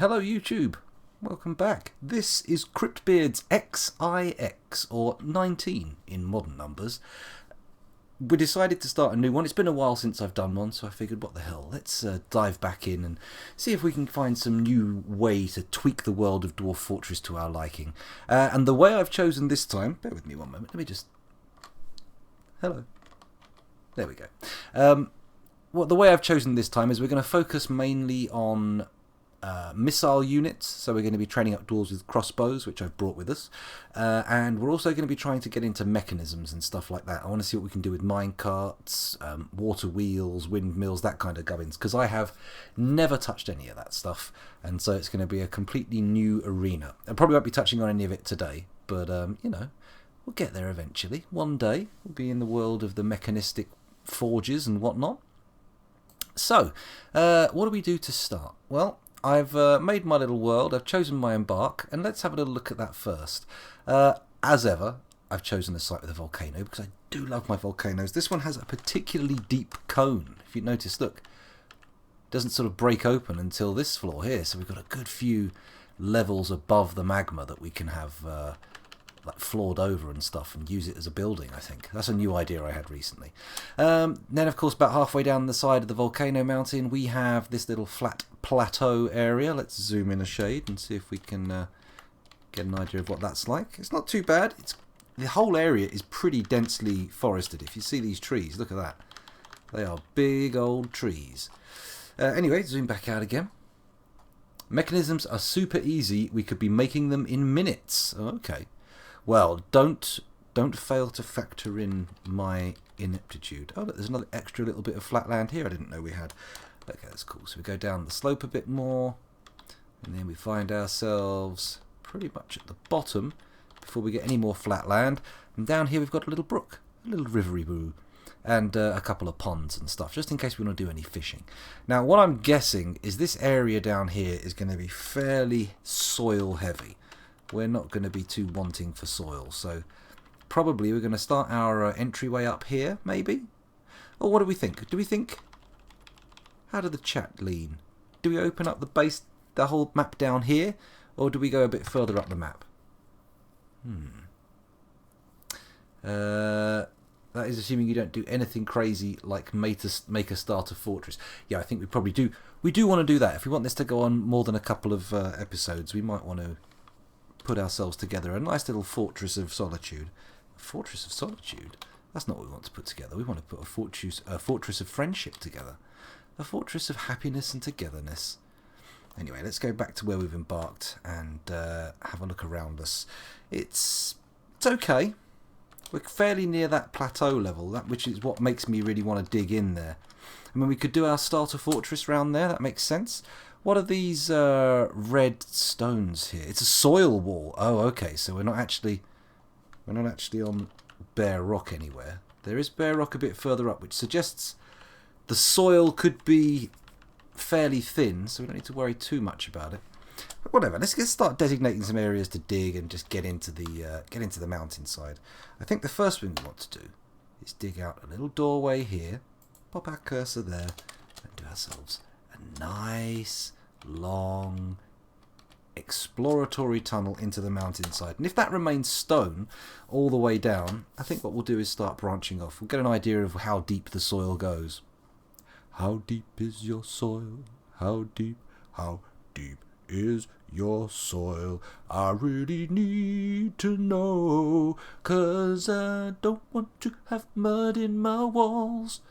Hello YouTube, welcome back. This is Cryptbeards XIX, or 19 in modern numbers. We decided to start a new one. It's been a while since I've done one, so I figured what the hell, let's dive back in and see if we can find some new way to tweak the world of Dwarf Fortress to our liking. And the way I've chosen this time, bear with me one moment, let me just... Hello. There we go. The way I've chosen this time is we're going to focus mainly on missile units, so we're going to be training up dwarves with crossbows, which I've brought with us, and we're also going to be trying to get into mechanisms and stuff like that. I want to see what we can do with minecarts, water wheels, windmills, that kind of gubbins, because I have never touched any of that stuff, and so it's going to be a completely new arena. I probably won't be touching on any of it today, but you know, we'll get there eventually. One day we'll be in the world of the mechanistic forges and whatnot. So, what do we do to start? Well, I've made my little world, I've chosen my embark, and let's have a little look at that first. As ever, I've chosen a site with a volcano because I do love my volcanoes. This one has a particularly deep cone. If you notice, look, it doesn't sort of break open until this floor here, so we've got a good few levels above the magma that we can have like floored over and stuff and use it as a building. I think that's a new idea I had recently. Then of course about halfway down the side of the volcano mountain we have this little flat plateau area. Let's zoom in a shade and see if we can get an idea of what that's like. It's not too bad. The whole area is pretty densely forested. If you see these trees, look at that, they are big old trees. Anyway, zoom back out again. Mechanisms are super easy. We could be making them in minutes. Okay. Well, don't fail to factor in my ineptitude. Oh, look, there's another extra little bit of flat land here I didn't know we had. Okay, that's cool. So we go down the slope a bit more, and then we find ourselves pretty much at the bottom before we get any more flat land. And down here we've got a little brook, a little rivery boo, and a couple of ponds and stuff, just in case we want to do any fishing. Now, what I'm guessing is this area down here is going to be fairly soil heavy. We're not going to be too wanting for soil, so probably we're going to start our entryway up here, maybe? Or what do we think? How did the chat lean? Do we open up the whole map down here, or do we go a bit further up the map? That is assuming you don't do anything crazy like make a starter fortress. Yeah, I think we probably do. We do want to do that. If we want this to go on more than a couple of episodes, we might want to put ourselves together a nice little fortress of solitude. A fortress of solitude? That's not what we want to put together. We want to put a fortress of friendship together. A fortress of happiness and togetherness. Anyway, let's go back to where we've embarked and have a look around us. It's okay. We're fairly near that plateau level, which is what makes me really want to dig in there. I mean, we could do our starter fortress round there. That makes sense. What are these red stones here? It's a soil wall. Oh, okay. So we're not actually on bare rock anywhere. There is bare rock a bit further up, which suggests the soil could be fairly thin, so we don't need to worry too much about it. But whatever. Let's start designating some areas to dig and just get into the mountainside. I think the first thing we want to do is dig out a little doorway here, pop our cursor there, and do ourselves a nice, long, exploratory tunnel into the mountainside. And if that remains stone all the way down, I think what we'll do is start branching off. We'll get an idea of how deep the soil goes. How deep is your soil? How deep is your soil? I really need to know, 'cause I don't want to have mud in my walls.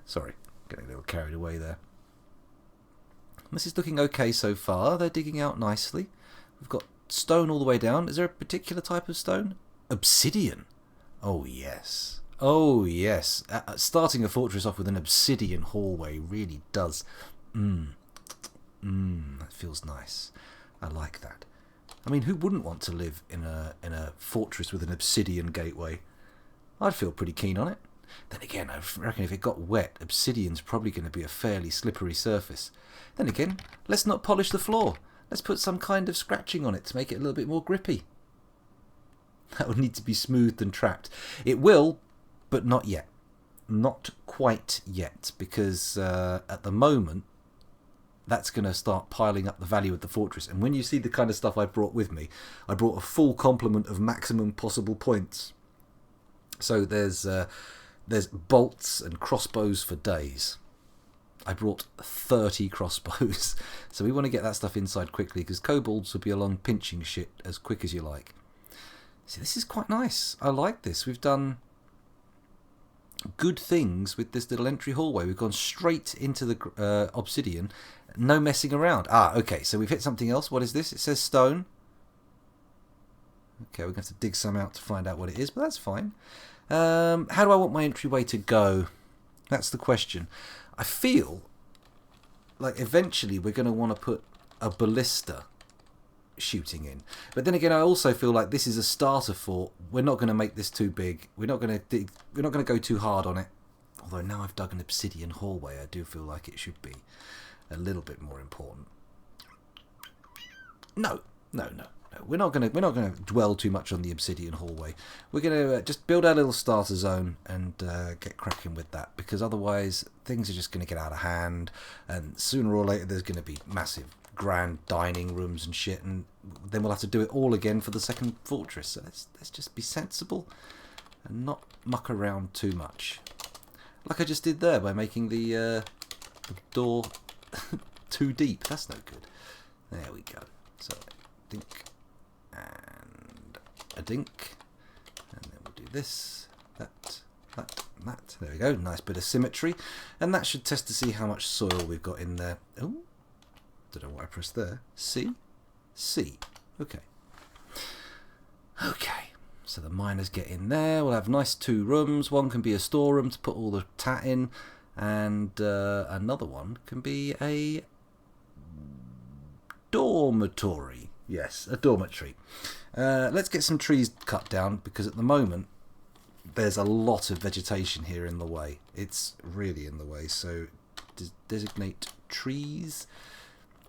Sorry, getting a little carried away there. This is looking okay so far. They're digging out nicely. We've got stone all the way down. Is there a particular type of stone? Obsidian. Oh, yes. Oh, yes. Starting a fortress off with an obsidian hallway really does. That feels nice. I like that. I mean, who wouldn't want to live in a fortress with an obsidian gateway? I'd feel pretty keen on it. Then again, I reckon if it got wet, obsidian's probably going to be a fairly slippery surface. Then again, let's not polish the floor. Let's put some kind of scratching on it to make it a little bit more grippy. That would need to be smoothed and trapped. It will, but not yet. Not quite yet, because at the moment that's going to start piling up the value of the fortress. And when you see the kind of stuff I brought with me, I brought a full complement of maximum possible points. So there's bolts and crossbows for days. I brought 30 crossbows. So we want to get that stuff inside quickly, because kobolds will be along pinching shit as quick as you like. See, this is quite nice. I like this. We've done good things with this little entry hallway. We've gone straight into the obsidian. No messing around. Okay, so we've hit something else. What is this? It says stone. Okay, we're going to have to dig some out to find out what it is, but that's fine. How do I want my entryway to go? That's the question. I feel like eventually we're going to want to put a ballista shooting in. But then again, I also feel like this is a starter fort. We're not going to make this too big. We're not going to go too hard on it. Although now I've dug an obsidian hallway, I do feel like it should be a little bit more important. No. We're not going to dwell too much on the obsidian hallway. We're going to just build our little starter zone and get cracking with that, because otherwise things are just going to get out of hand, and sooner or later there's going to be massive grand dining rooms and shit, and then we'll have to do it all again for the second fortress. So let's just be sensible and not muck around too much, like I just did there by making the door too deep. That's no good. There we go. So dink and a dink, and then we'll do this, that. There we go. Nice bit of symmetry, and that should test to see how much soil we've got in there. Oh, don't know what I pressed there. C. Okay. So the miners get in there. We'll have nice 2 rooms. One can be a storeroom to put all the tat in, and another one can be a dormitory. Yes, a dormitory. Let's get some trees cut down, because at the moment there's a lot of vegetation here in the way. It's really in the way. So designate trees,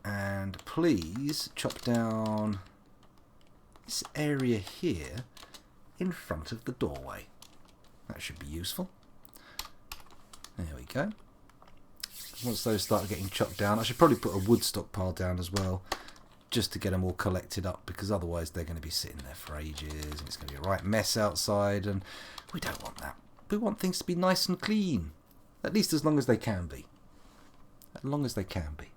and please chop down this area here in front of the doorway. That should be useful. There we go. Once those start getting chopped down, I should probably put a wood stockpile down as well, just to get them all collected up, because otherwise they're going to be sitting there for ages and it's going to be a right mess outside, and we don't want that. We want things to be nice and clean, at least as long as they can be. As long as they can be.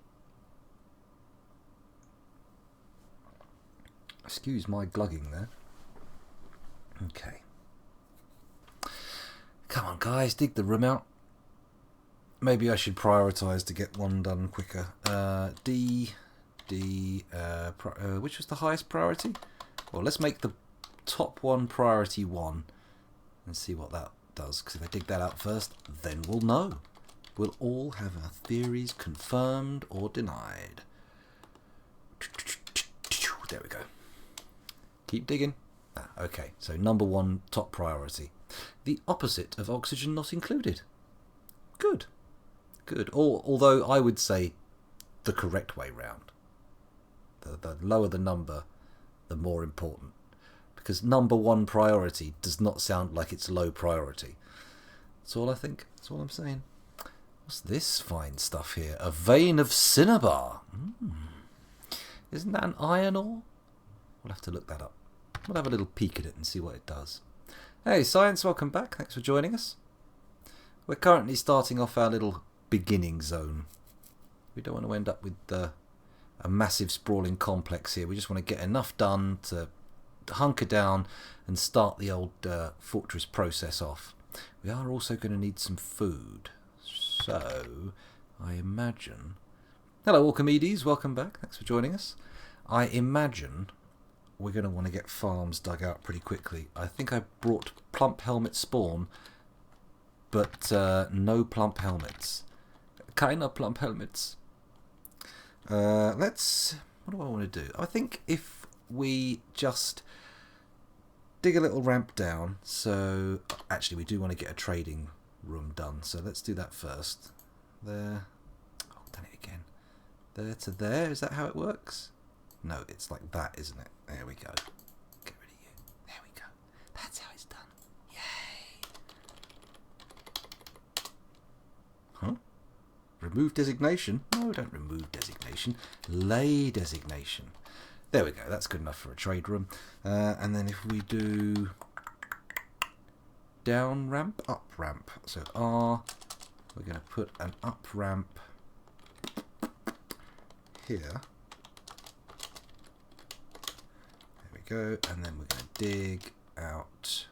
Excuse my glugging there. Okay. Come on guys, dig the room out. Maybe I should prioritise to get one done quicker. Which was the highest priority? Well, let's make the top one priority 1 and see what that does, because if I dig that out first, then we'll know. We'll all have our theories confirmed or denied. There we go. Keep digging. Okay, so number 1, top priority. The opposite of oxygen not included. Good. Although I would say the correct way round. The lower the number, the more important. Because number 1 priority does not sound like it's low priority. That's all I think. That's all I'm saying. What's this fine stuff here? A vein of cinnabar. Isn't that an iron ore? We'll have to look that up. We'll have a little peek at it and see what it does. Hey, Science, welcome back. Thanks for joining us. We're currently starting off our little beginning zone. We don't want to end up with a massive sprawling complex here. We just want to get enough done to hunker down and start the old fortress process off. We are also going to need some food. So, I imagine... Hello, Archimedes. Welcome back. Thanks for joining us. I imagine we're going to want to get farms dug out pretty quickly. I think I brought plump helmet spawn, but no plump helmets. Kind of plump helmets. What do I want to do? I think if we just dig a little ramp down, so actually we do want to get a trading room done, so let's do that first. There. Oh, done it again. There to there, is that how it works? No, it's like that, isn't it? There we go. Get rid of you. There we go. That's how it's done. Yay! Huh? remove designation. No, don't remove designation. Lay designation. There we go. That's good enough for a trade room. And then if we do down ramp, up ramp. So R, we're going to put an up ramp here. There we go. And then we're going to dig out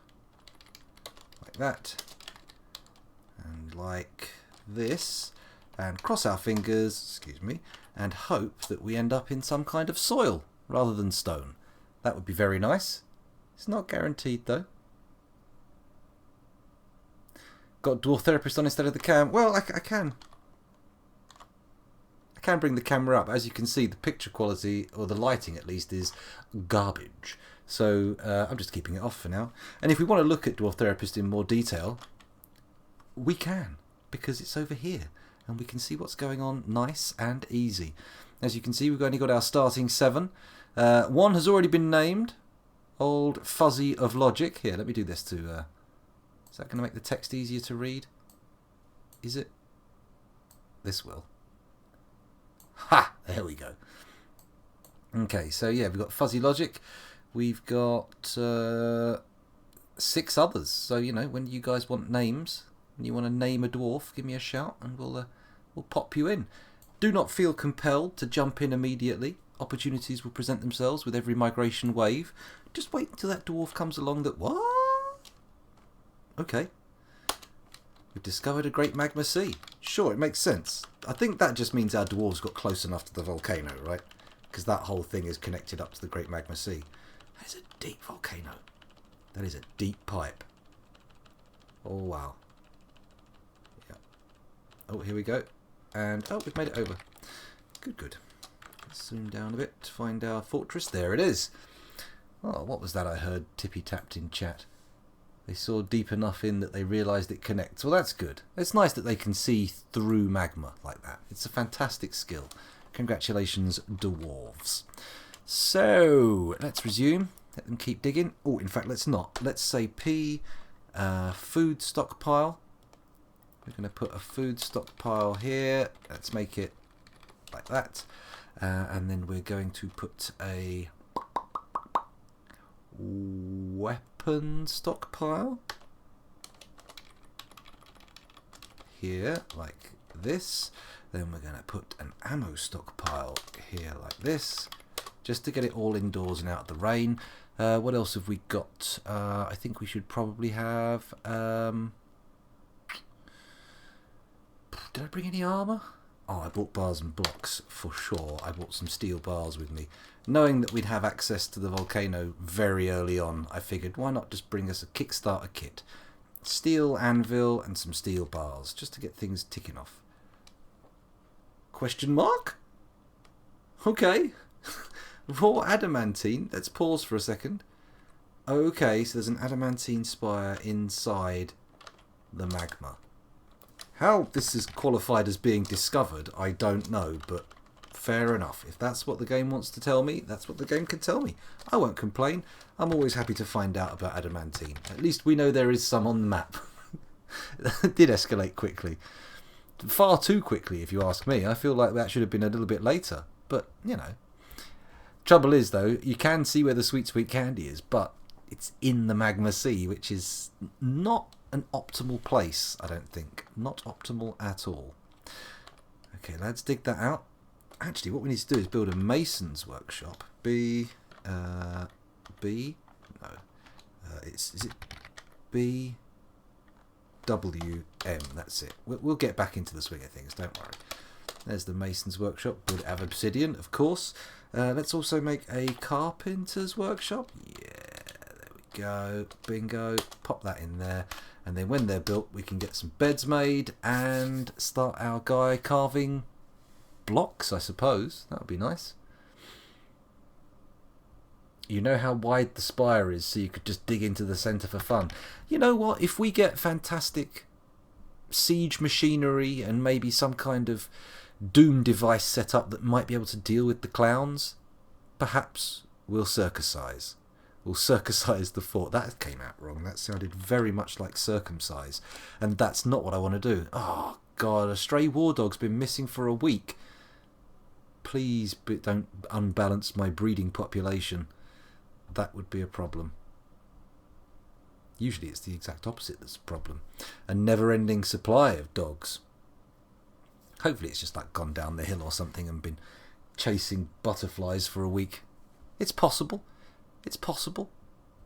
like that. And like this. And cross our fingers, excuse me, and hope that we end up in some kind of soil rather than stone. That would be very nice. It's not guaranteed though. Got Dwarf Therapist on instead of the cam. Well, I can bring the camera up. As you can see, the picture quality, or the lighting at least, is garbage. So I'm just keeping it off for now. And if we want to look at Dwarf Therapist in more detail, we can, because it's over here. And we can see what's going on nice and easy. As you can see, we've only got our starting 7. One has already been named. Old Fuzzy of Logic. Here, let me do this to... is that going to make the text easier to read? Is it? This will. Ha! There we go. Okay, so yeah, we've got Fuzzy Logic. We've got 6 others. So, you know, when you guys want names, when you want to name a dwarf, give me a shout and we'll pop you in. Do not feel compelled to jump in immediately. Opportunities will present themselves with every migration wave. Just wait until that dwarf comes along that... What? Okay. We've discovered a great magma sea. Sure, it makes sense. I think that just means our dwarves got close enough to the volcano, right? Because that whole thing is connected up to the great magma sea. That is a deep volcano. That is a deep pipe. Oh, wow. Yeah. Oh, here we go. And, oh, we've made it over. Good, good. Let's zoom down a bit to find our fortress. There it is. Oh, what was that I heard tippy-tapped in chat? They saw deep enough in that they realised it connects. Well, that's good. It's nice that they can see through magma like that. It's a fantastic skill. Congratulations, dwarves. So, let's resume. Let them keep digging. Oh, in fact, let's not. Let's say P, food stockpile. We're going to put a food stockpile here. Let's make it like that. And then we're going to put a weapon stockpile here, like this. Then we're going to put an ammo stockpile here, like this, just to get it all indoors and out of the rain. What else have we got? I think we should probably have... did I bring any armour? Oh, I bought bars and blocks for sure. I bought some steel bars with me. Knowing that we'd have access to the volcano very early on, I figured why not just bring us a Kickstarter kit. Steel anvil and some steel bars, just to get things ticking off. Question mark? Okay. Raw adamantine. Let's pause for a second. Okay, so there's an adamantine spire inside the magma. How this is qualified as being discovered, I don't know, but fair enough. If that's what the game wants to tell me, that's what the game can tell me. I won't complain. I'm always happy to find out about adamantine. At least we know there is some on the map. It did escalate quickly. Far too quickly, if you ask me. I feel like that should have been a little bit later. But, you know. Trouble is, though, you can see where the sweet, sweet candy is, but it's in the magma sea, which is not an optimal place, I don't think. Not optimal at all. Okay, let's dig that out. Actually, what we need to do is build a mason's workshop. B? No. Is it B? W? M? That's it. We'll get back into the swing of things, don't worry. There's the mason's workshop. Would have obsidian, of course. Let's also make a carpenter's workshop. Yeah, there we go. Bingo. Pop that in there. And then when they're built, we can get some beds made and start our guy carving blocks, I suppose. That would be nice. You know how wide the spire is, so you could just dig into the centre for fun. You know what? If we get fantastic siege machinery and maybe some kind of doom device set up that might be able to deal with the clowns, perhaps we'll circumcise. We'll circumcise the fort. That came out wrong. That sounded very much like circumcise. And that's not what I want to do. Oh, God, a stray war dog's been missing for a week. Please don't unbalance my breeding population. That would be a problem. Usually it's the exact opposite that's a problem. A never-ending supply of dogs. Hopefully it's just like gone down the hill or something and been chasing butterflies for a week. It's possible. It's possible.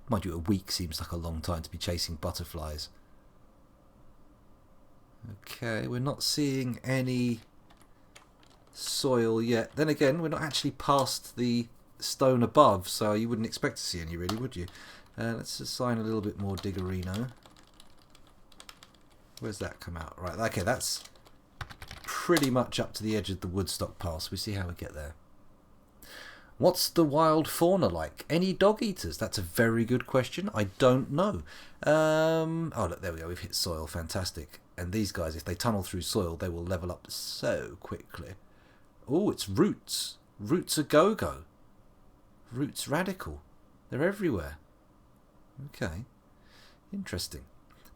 Mind you, a week seems like a long time to be chasing butterflies. Okay, we're not seeing any soil yet. Then again, we're not actually past the stone above, so you wouldn't expect to see any really, would you? Let's assign a little bit more diggerino. Where's that come out? Right, okay, that's pretty much up to the edge of the Woodstock Pass. We see how we get there. What's the wild fauna like? Any dog eaters? That's a very good question. I don't know. Oh, look, there we go. We've hit soil. Fantastic. And these guys, if they tunnel through soil, they will level up so quickly. Oh, it's roots. Roots a go-go. Roots radical. They're everywhere. Okay. Interesting.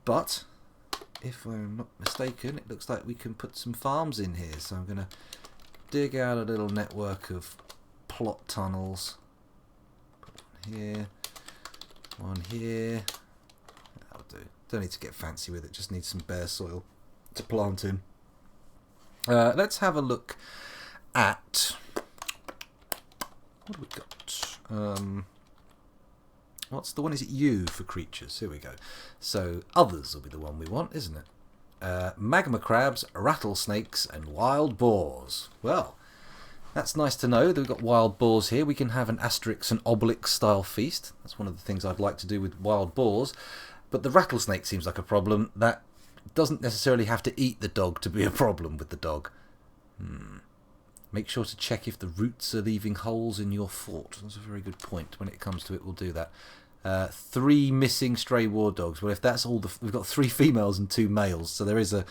But, if I'm not mistaken, it looks like we can put some farms in here. So I'm going to dig out a little network of plot tunnels. Put one here. One here. That'll do. Don't need to get fancy with it. Just need some bare soil to plant in. Let's have a look at... what have we got? What's the one? Is it U for creatures? Here we go. So others will be the one we want, isn't it? Magma crabs, rattlesnakes, and wild boars. Well, that's nice to know that we've got wild boars here. We can have an Asterix and Obelix style feast. That's one of the things I'd like to do with wild boars. But the rattlesnake seems like a problem. That doesn't necessarily have to eat the dog to be a problem with the dog. Make sure to check if the roots are leaving holes in your fort. That's a very good point. When it comes to it, we'll do that. 3 missing stray war dogs. Well, if that's all, we've got 3 females and 2 males, so there is a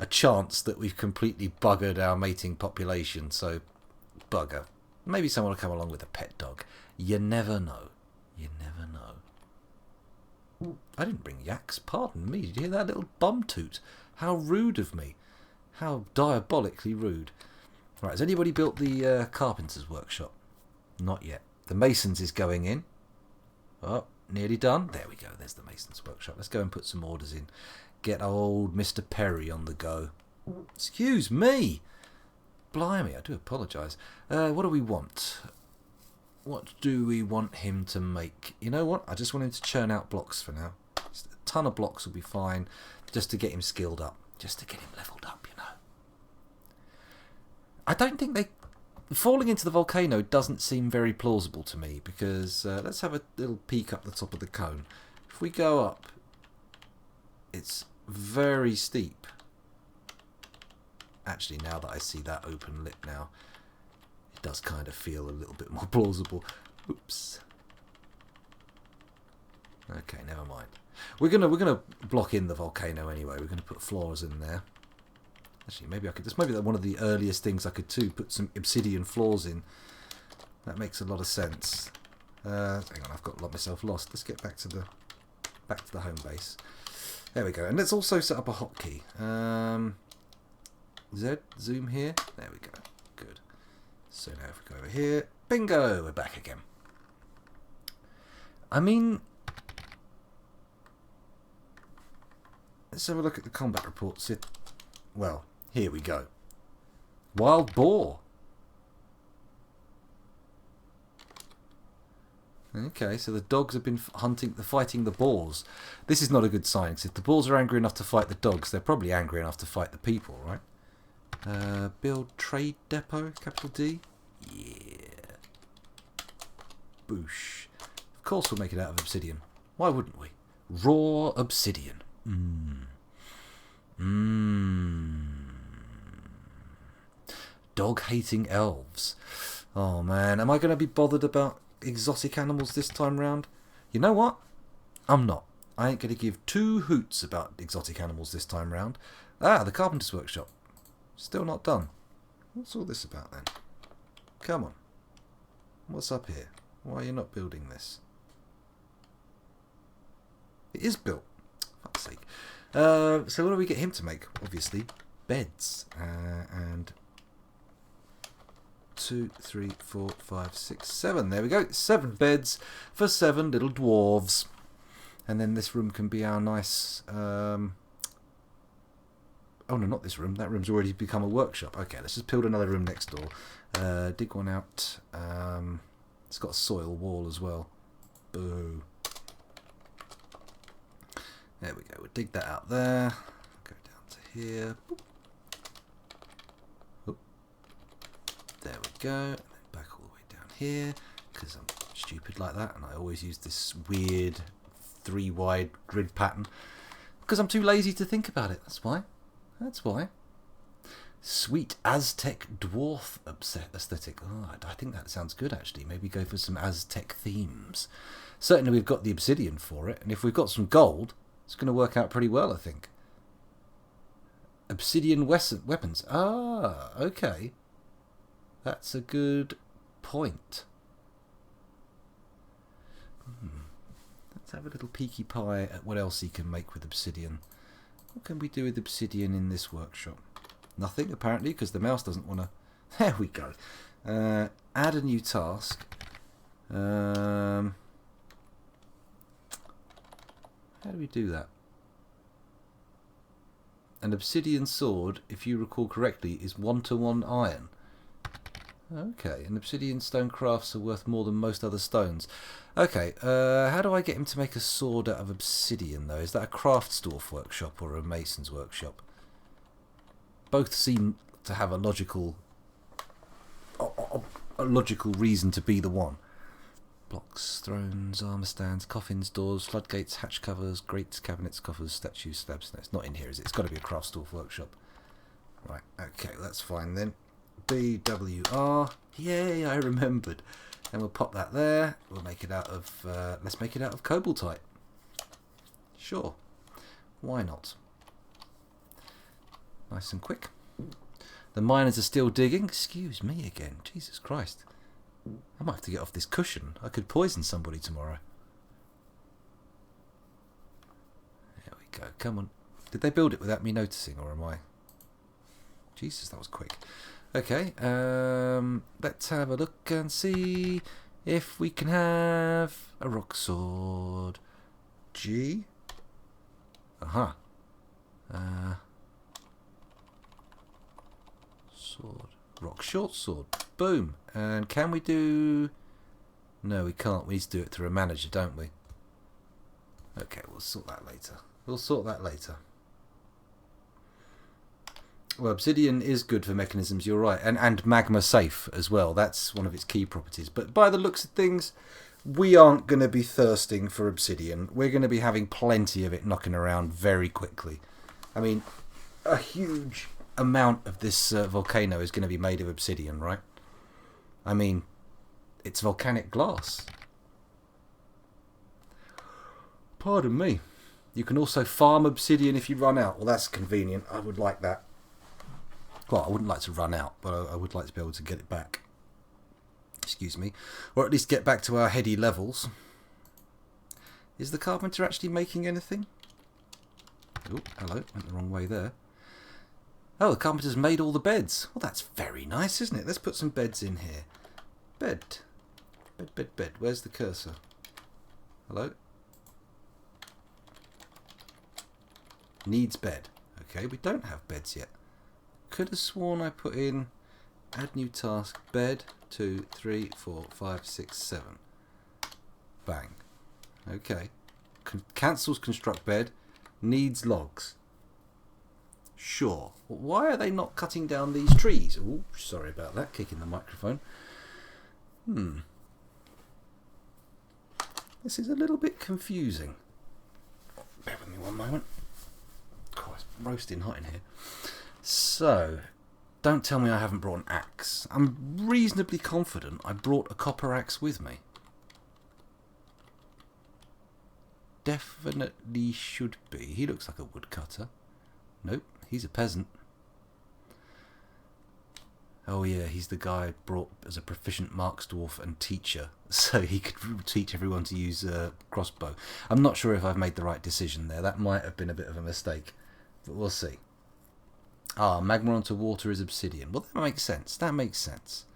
chance that we've completely buggered our mating population. So, bugger. Maybe someone will come along with a pet dog. You never know. You never know. I didn't bring yaks. Pardon me. Did you hear that little bum toot? How rude of me. How diabolically rude. Right, has anybody built the carpenter's workshop? Not yet. The masons is going in. Oh, nearly done. There we go. There's the mason's workshop. Let's go and put some orders in. Get old Mr. Perry on the go. Excuse me. Blimey, I do apologise. What do we want? What do we want him to make? You know what? I just want him to churn out blocks for now. Just a ton of blocks will be fine. Just to get him skilled up. Just to get him levelled up, you know. I don't think they... Falling into the volcano doesn't seem very plausible to me, because let's have a little peek up the top of the cone. If we go up, it's very steep. Actually, now that I see that open lip now, it does kind of feel a little bit more plausible. Oops. Okay, never mind. We're gonna block in the volcano anyway. We're gonna put floors in there. Actually, maybe I could. This may be one of the earliest things I could do. Put some obsidian floors in. That makes a lot of sense. Hang on, I've got myself lost. Let's get back to the home base. There we go. And let's also set up a hotkey. Z, zoom here. There we go. Good. So now if we go over here, bingo, we're back again. I mean, let's have a look at the combat reports. Well, here we go. Wild boar. Okay, so the dogs have been fighting the boars. This is not a good sign, because if the boars are angry enough to fight the dogs, they're probably angry enough to fight the people, right? Build trade depot, capital D. Yeah. Boosh. Of course we'll make it out of obsidian. Why wouldn't we? Raw obsidian. Dog-hating elves. Oh man, am I going to be bothered about exotic animals this time round? You know what? I'm not. I ain't going to give 2 hoots about exotic animals this time round. Ah, the carpenter's workshop. Still not done. What's all this about then? Come on. What's up here? Why are you not building this? It is built. Fuck's sake. So what do we get him to make? Obviously, beds. And 2, 3, 4, 5, 6, 7. There we go. 7 beds for 7 little dwarves. And then this room can be our nice... oh no, not this room. That room's already become a workshop. Okay, let's just build another room next door. Dig one out. It's got a soil wall as well. Boo. There we go. We'll dig that out there. Go down to here. Boop. Oop. There we go. And then back all the way down here, because I'm stupid like that, and I always use this weird 3-wide grid pattern because I'm too lazy to think about it. That's why. That's why. Sweet Aztec dwarf aesthetic. Oh, I think that sounds good actually. Maybe go for some Aztec themes. Certainly we've got the obsidian for it, and if we've got some gold, it's going to work out pretty well, I think. Obsidian weapons. Ah, okay. That's a good point. Let's have a little peeky pie at what else he can make with obsidian. What can we do with obsidian in this workshop? Nothing, apparently, because the mouse doesn't want to... There we go. Add a new task. How do we do that? An obsidian sword, if you recall correctly, is 1-to-1 iron. Okay, and obsidian stone crafts are worth more than most other stones. Okay, how do I get him to make a sword out of obsidian, though? Is that a craftsdwarf workshop or a mason's workshop? Both seem to have a logical reason to be the one. Blocks, thrones, armour stands, coffins, doors, floodgates, hatch covers, grates, cabinets, coffers, statues, slabs. No, it's not in here, is it? It's got to be a craftsdwarf workshop. Right, okay, that's fine then. BWR. Yay, I remembered. And we'll pop that there. We'll make it out of... let's make it out of cobaltite. Sure. Why not? Nice and quick. The miners are still digging. Excuse me again. Jesus Christ. I might have to get off this cushion. I could poison somebody tomorrow. There we go. Come on. Did they build it without me noticing, or am I... Jesus, that was quick. Okay, let's have a look and see if we can have a rock sword. G. Aha. Sword. Rock short sword. Boom. And can we do... No, we can't. We need to do it through a manager, don't we? Okay, we'll sort that later. We'll sort that later. Well, obsidian is good for mechanisms, you're right. And magma safe as well. That's one of its key properties. But by the looks of things, we aren't going to be thirsting for obsidian. We're going to be having plenty of it knocking around very quickly. I mean, a huge amount of this volcano is going to be made of obsidian, right? I mean, it's volcanic glass. Pardon me. You can also farm obsidian if you run out. Well, that's convenient. I would like that. Well, I wouldn't like to run out, but I would like to be able to get it back. Excuse me. Or at least get back to our heady levels. Is the carpenter actually making anything? Oh, hello. Went the wrong way there. Oh, the carpenter's made all the beds. Well, that's very nice, isn't it? Let's put some beds in here. Bed. Bed, bed, bed. Where's the cursor? Hello? Needs bed. Okay, we don't have beds yet. Could have sworn I put in add new task, bed, 2, 3, 4, 5, 6, 7. Bang. Okay. Cancels construct bed, needs logs. Sure. Why are they not cutting down these trees? Oh, sorry about that, kicking the microphone. This is a little bit confusing. Bear with me one moment. God, it's roasting hot in here. So, don't tell me I haven't brought an axe. I'm reasonably confident I brought a copper axe with me. Definitely should be. He looks like a woodcutter. Nope, he's a peasant. Oh yeah, he's the guy brought as a proficient marksdwarf and teacher, so he could teach everyone to use a crossbow. I'm not sure if I've made the right decision there. That might have been a bit of a mistake, but we'll see. Ah, magma onto water is obsidian. Well, that makes sense. That makes sense.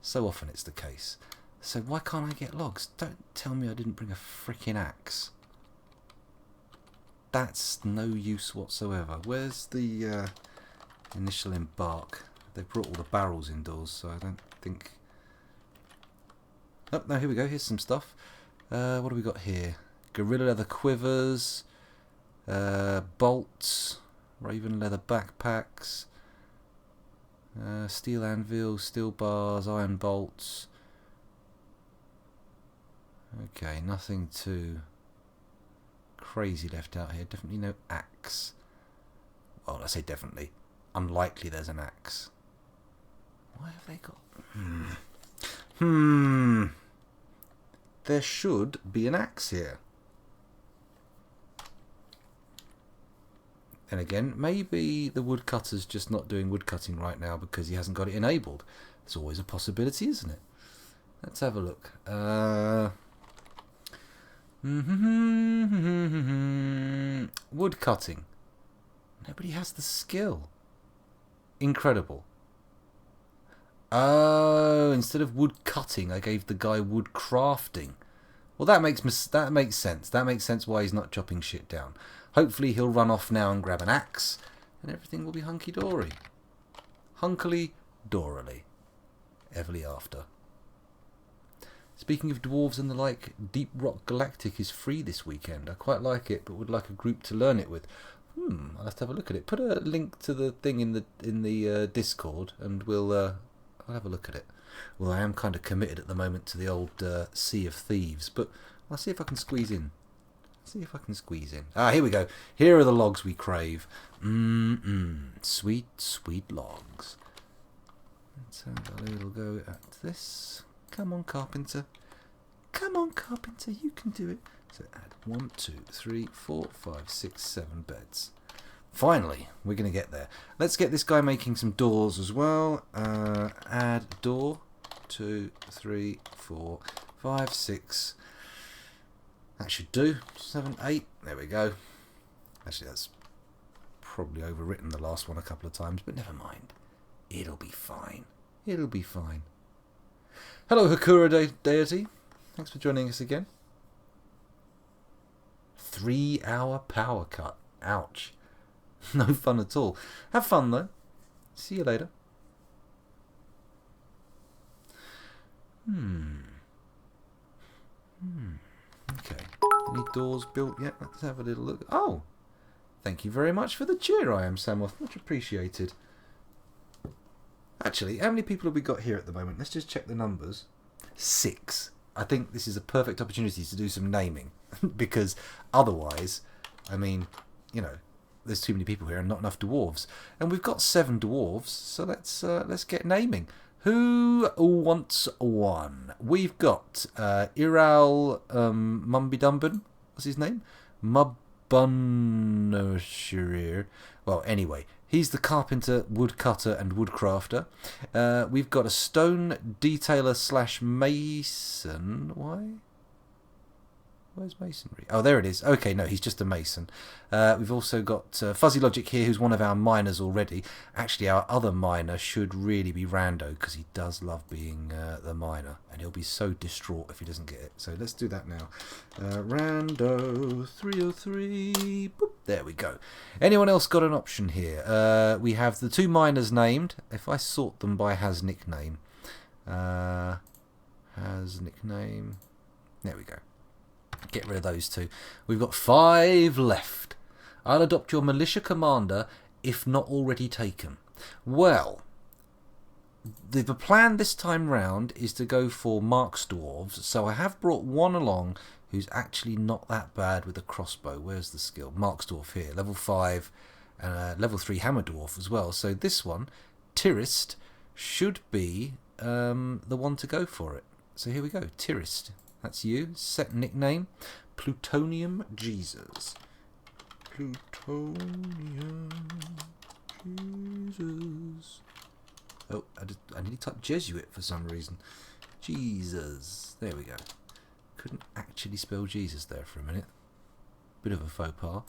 So often it's the case. So why can't I get logs? Don't tell me I didn't bring a freaking axe. That's no use whatsoever. Where's the initial embark? They've brought all the barrels indoors, so I don't think... Oh, no, here we go. Here's some stuff. What do we got here? Gorilla leather quivers, bolts, raven leather backpacks, steel anvil, steel bars, iron bolts. Okay, nothing too crazy left out here. Definitely no axe. Well, I say definitely. Unlikely there's an axe. Why have they got... There should be an axe here. And again, maybe the woodcutter's just not doing woodcutting right now because he hasn't got it enabled. It's always a possibility, isn't it? Let's have a look. Woodcutting. Nobody has the skill. Incredible. Oh, instead of wood cutting, I gave the guy wood crafting. Well, that makes sense. That makes sense why he's not chopping shit down. Hopefully he'll run off now and grab an axe, and everything will be hunky-dory. Hunkily-dorily. Everly after. Speaking of dwarves and the like, Deep Rock Galactic is free this weekend. I quite like it, but would like a group to learn it with. I'll have to have a look at it. Put a link to the thing in the Discord, and I'll have a look at it. Well, I am kind of committed at the moment to the old Sea of Thieves, but I'll see if I can squeeze in. Ah, here we go. Here are the logs we crave. Sweet, sweet logs. Let's have a little go at this. Come on, carpenter. Come on, carpenter, you can do it. So add 1, 2, 3, 4, 5, 6, 7 beds. Finally, we're going to get there. Let's get this guy making some doors as well. Add door. 2, 3, 4, 5, 6. That should do. 7, 8. There we go. Actually, that's probably overwritten the last one a couple of times, but never mind. It'll be fine. It'll be fine. Hello, Hakura Deity. Thanks for joining us again. 3-hour power cut. Ouch. No fun at all. Have fun, though. See you later. Okay. Any doors built yet? Let's have a little look. Oh! Thank you very much for the cheer, I am Samoth. Much appreciated. Actually, how many people have we got here at the moment? Let's just check the numbers. 6. I think this is a perfect opportunity to do some naming. Because otherwise, I mean, you know, there's too many people here and not enough dwarves. And we've got 7 dwarves, so let's get naming. Who wants one? We've got Iral Mumbidumbin. What's his name? Mubunashirir. Well, anyway, he's the carpenter, woodcutter, and woodcrafter. We've got a stone detailer / mason. Why? Where's masonry? Oh, there it is. Okay, no, he's just a mason. We've also got Fuzzy Logic here, who's one of our miners already. Actually, our other miner should really be Rando, because he does love being the miner, and he'll be so distraught if he doesn't get it. So let's do that now. Rando 303. Boop, there we go. Anyone else got an option here? We have the 2 miners named. If I sort them by has nickname. Has nickname. There we go. Get rid of those 2. We've got 5 left. I'll adopt your militia commander if not already taken. Well, the plan this time round is to go for Mark's dwarves, so I have brought one along who's actually not that bad with a crossbow. Where's the skill? Mark's dwarf here, level 5, and level 3 hammer dwarf as well. So this one, Tirist, should be the one to go for it. So here we go, Tirist. That's you. Set nickname. Plutonium Jesus. Plutonium Jesus. Oh, I nearly typed Jesuit for some reason. Jesus. There we go. Couldn't actually spell Jesus there for a minute. Bit of a faux pas.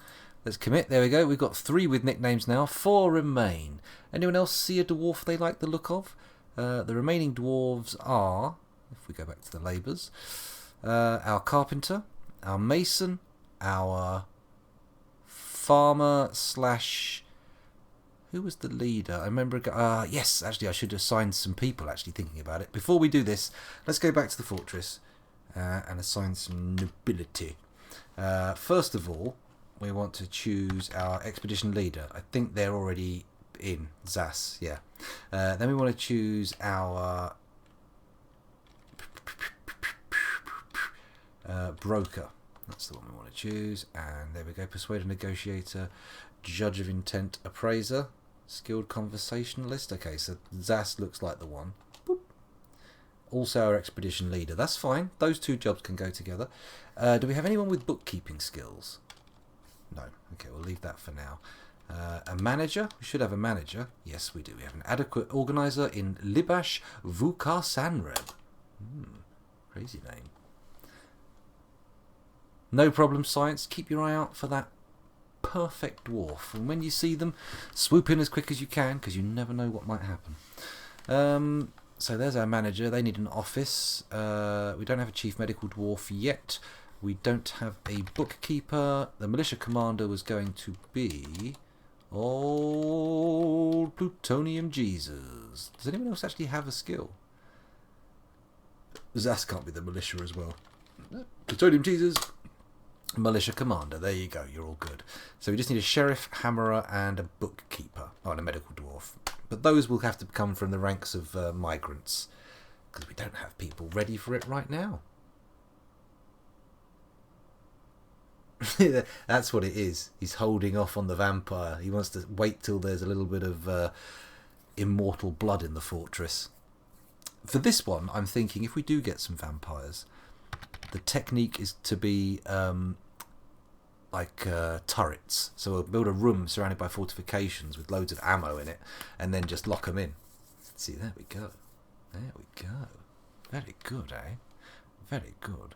Let's commit. There we go. We've got 3 with nicknames now. 4 remain. Anyone else see a dwarf they like the look of? The remaining dwarves are, if we go back to the labours, our carpenter, our mason, our farmer slash... Who was the leader? I remember... yes, actually, I should assign some people, actually, thinking about it. Before we do this, let's go back to the fortress and assign some nobility. First of all, we want to choose our expedition leader. I think they're already in. Zas, yeah. Then we want to choose our broker. That's the one we want to choose. And there we go. Persuader, negotiator, judge of intent, appraiser, skilled conversationalist. Okay, so Zas looks like the one. Boop. Also our expedition leader. That's fine. Those 2 jobs can go together. Do we have anyone with bookkeeping skills? No. Okay, we'll leave that for now. A manager? We should have a manager. Yes, we do. We have an adequate organizer in Libash Vukarsanreb. Crazy name. No problem, science. Keep your eye out for that perfect dwarf. And when you see them, swoop in as quick as you can, because you never know what might happen. So there's our manager. They need an office. We don't have a chief medical dwarf yet. We don't have a bookkeeper. The militia commander was going to be... Old Plutonium Jesus. Does anyone else actually have a skill? Zas can't be the militia as well. Plutonium Jesus. Militia commander. There you go. You're all good. So we just need a sheriff, hammerer, and a bookkeeper. Oh, and a medical dwarf. But those will have to come from the ranks of migrants. Because we don't have people ready for it right now. That's what it is. He's holding off on the vampire. He wants to wait till there's a little bit of immortal blood in the fortress. For this one, I'm thinking if we do get some vampires, the technique is to be like turrets. So we'll build a room surrounded by fortifications with loads of ammo in it, and then just lock them in. See, there we go. There we go. Very good, eh? Very good.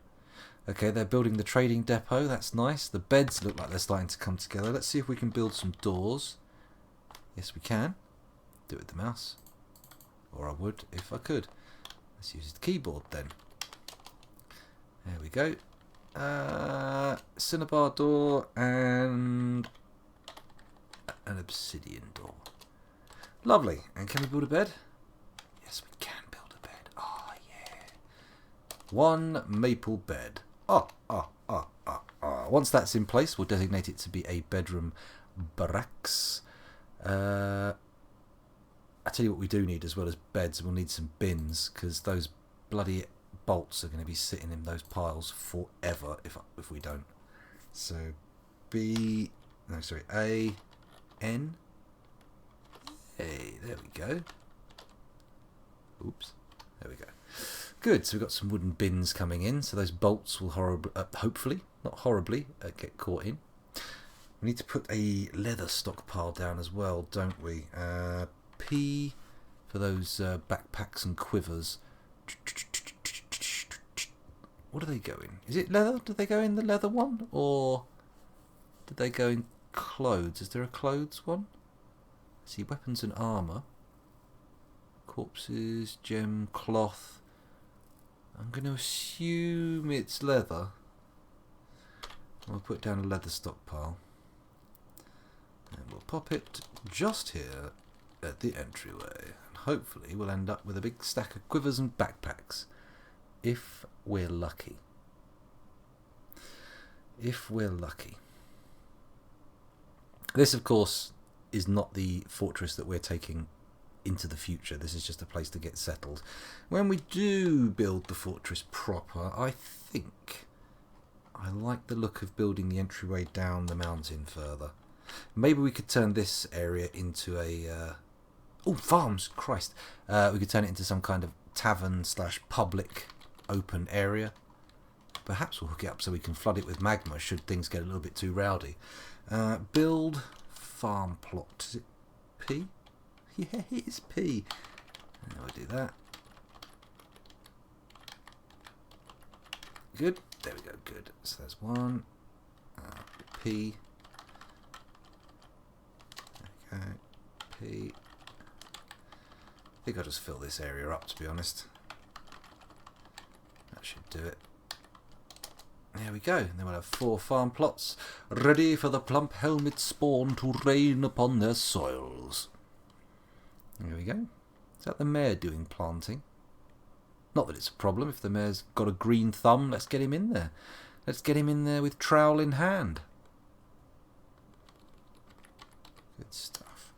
Okay, they're building the trading depot. That's nice. The beds look like they're starting to come together. Let's see if we can build some doors. Yes, we can. Do it with the mouse. Or I would if I could. Let's use the keyboard then. There we go. Cinnabar door and an obsidian door. Lovely. And can we build a bed? Yes, we can build a bed. Oh, yeah. 1 maple bed. Once that's in place, we'll designate it to be a bedroom barracks. I tell you what we do need as well as beds. We'll need some bins, because those bloody bolts are going to be sitting in those piles forever if we don't. So A N. Hey, there we go. Oops, there we go. Good, so we've got some wooden bins coming in, so those bolts will hopefully, not horribly, get caught in. We need to put a leather stockpile down as well, don't we? P for those backpacks and quivers. What do they go in? Is it leather? Do they go in the leather one? Or did they go in clothes? Is there a clothes one? See, weapons and armour. Corpses, gem, cloth. I'm going to assume it's leather. We'll put down a leather stockpile. And we'll pop it just here at the entryway. And hopefully we'll end up with a big stack of quivers and backpacks. If we're lucky. If we're lucky. This, of course, is not the fortress that we're taking into the future. This is just a place to get settled. When we do build the fortress proper, I think I like the look of building the entryway down the mountain further. Maybe we could turn this area into a... farms! Christ! We could turn it into some kind of tavern / public open area. Perhaps we'll hook it up so we can flood it with magma should things get a little bit too rowdy. Build farm plot. Is it P? Yeah, it's P. And we'll do that. Good. There we go. Good. So there's one. P. I think I'll just fill this area up, to be honest. That should do it. There we go. And then we'll have 4 farm plots ready for the plump helmet spawn to rain upon their soils. There we go. Is that the mayor doing planting? Not that it's a problem. If the mayor's got a green thumb, let's get him in there. Let's get him in there with trowel in hand. Good stuff.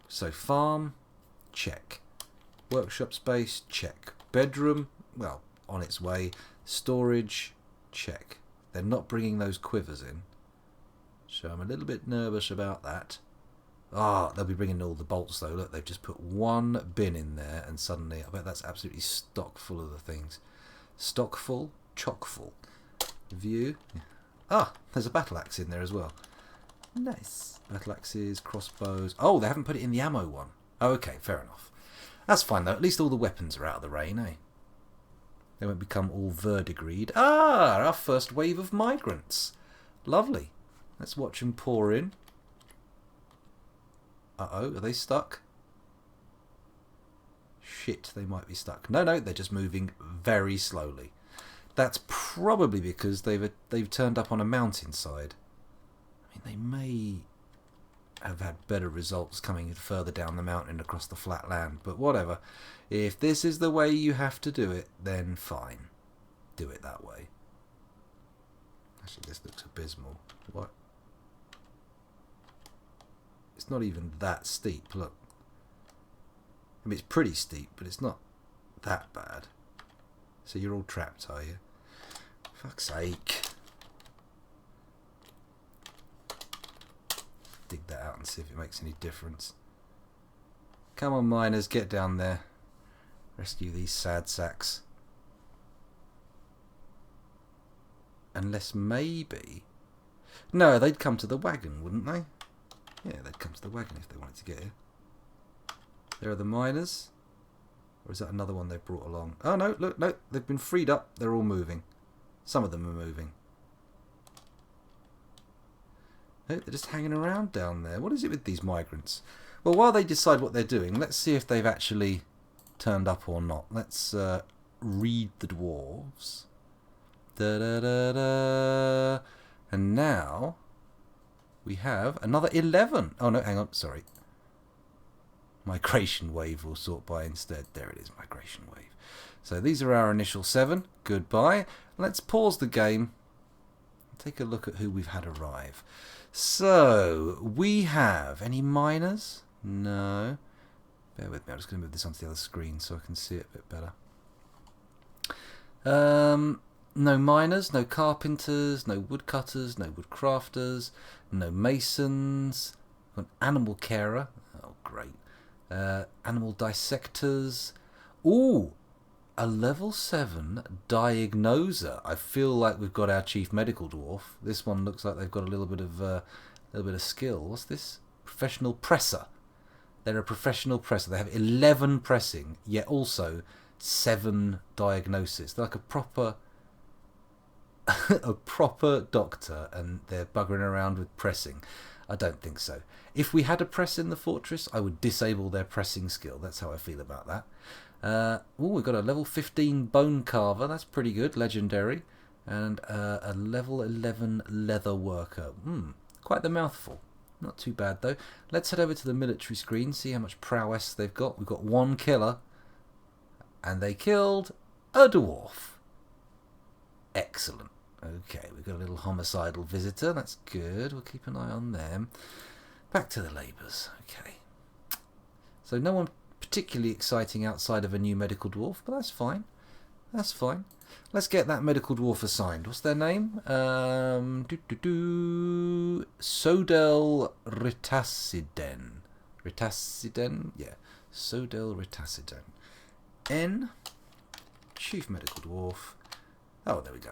So farm, check. Workshop space, check. Bedroom, well, on its way. Storage, check. They're not bringing those quivers in, so I'm a little bit nervous about that. Ah, they'll be bringing all the bolts though. Look, they've just put 1 bin in there, and suddenly, I bet that's absolutely stock full of the things. Stock full, chock full. View. Ah, there's a battle axe in there as well. Nice. Battle axes, crossbows. Oh, they haven't put it in the ammo one. Oh, okay, fair enough. That's fine though. At least all the weapons are out of the rain, eh? They won't become all verdigreed. Ah, our first wave of migrants. Lovely. Let's watch them pour in. Uh-oh, are they stuck? Shit, they might be stuck. No, they're just moving very slowly. That's probably because they've turned up on a mountainside. I mean, they may have had better results coming further down the mountain across the flat land, but whatever. If this is the way you have to do it, then fine. Do it that way. Actually, this looks abysmal. What? It's not even that steep, look. I mean, it's pretty steep, but it's not that bad. So you're all trapped, are you? Fuck's sake. Dig that out and see if it makes any difference. Come on, miners, get down there. Rescue these sad sacks. Unless maybe... No, they'd come to the wagon, wouldn't they? Yeah, they'd come to the wagon if they wanted to get here. There are the miners. Or is that another one they brought along? Oh, no, look, no, they've been freed up. They're all moving. Some of them are moving. No, they're just hanging around down there. What is it with these migrants? Well, while they decide what they're doing, let's see if they've actually turned up or not. Let's read the dwarves. Da-da-da-da. And now we have another 11. Oh, no, hang on, sorry. Migration wave will sort by instead. There it is, migration wave. So these are our initial 7. Goodbye. Let's pause the game. Take a look at who we've had arrive. So, we have any miners? No. Bear with me, I'm just going to move this onto the other screen so I can see it a bit better. No miners, no carpenters, no woodcutters, no woodcrafters, no masons. An animal carer. Oh, great. Animal dissectors. Ooh, a level 7 diagnoser. I feel like we've got our chief medical dwarf. This one looks like they've got a little bit of skill. What's this? Professional presser. They're a professional presser. They have 11 pressing, yet also 7 diagnosis. They're like a proper a proper doctor, and they're buggering around with pressing. I don't think so. If we had a press in the fortress, I would disable their pressing skill. That's how I feel about that. We've got a level 15 bone carver. That's pretty good, legendary. And a level 11 leather worker. Quite the mouthful. Not too bad, though. Let's head over to the military screen, see how much prowess they've got. We've got 1 killer. And they killed a dwarf. Excellent. Okay, we've got a little homicidal visitor. That's good. We'll keep an eye on them. Back to the labours. Okay. So no one particularly exciting outside of a new medical dwarf, but that's fine. That's fine. Let's get that medical dwarf assigned. What's their name? Sodel Ritaciden. Ritaciden? Yeah. Sodel Ritaciden. N. Chief medical dwarf. Oh, there we go.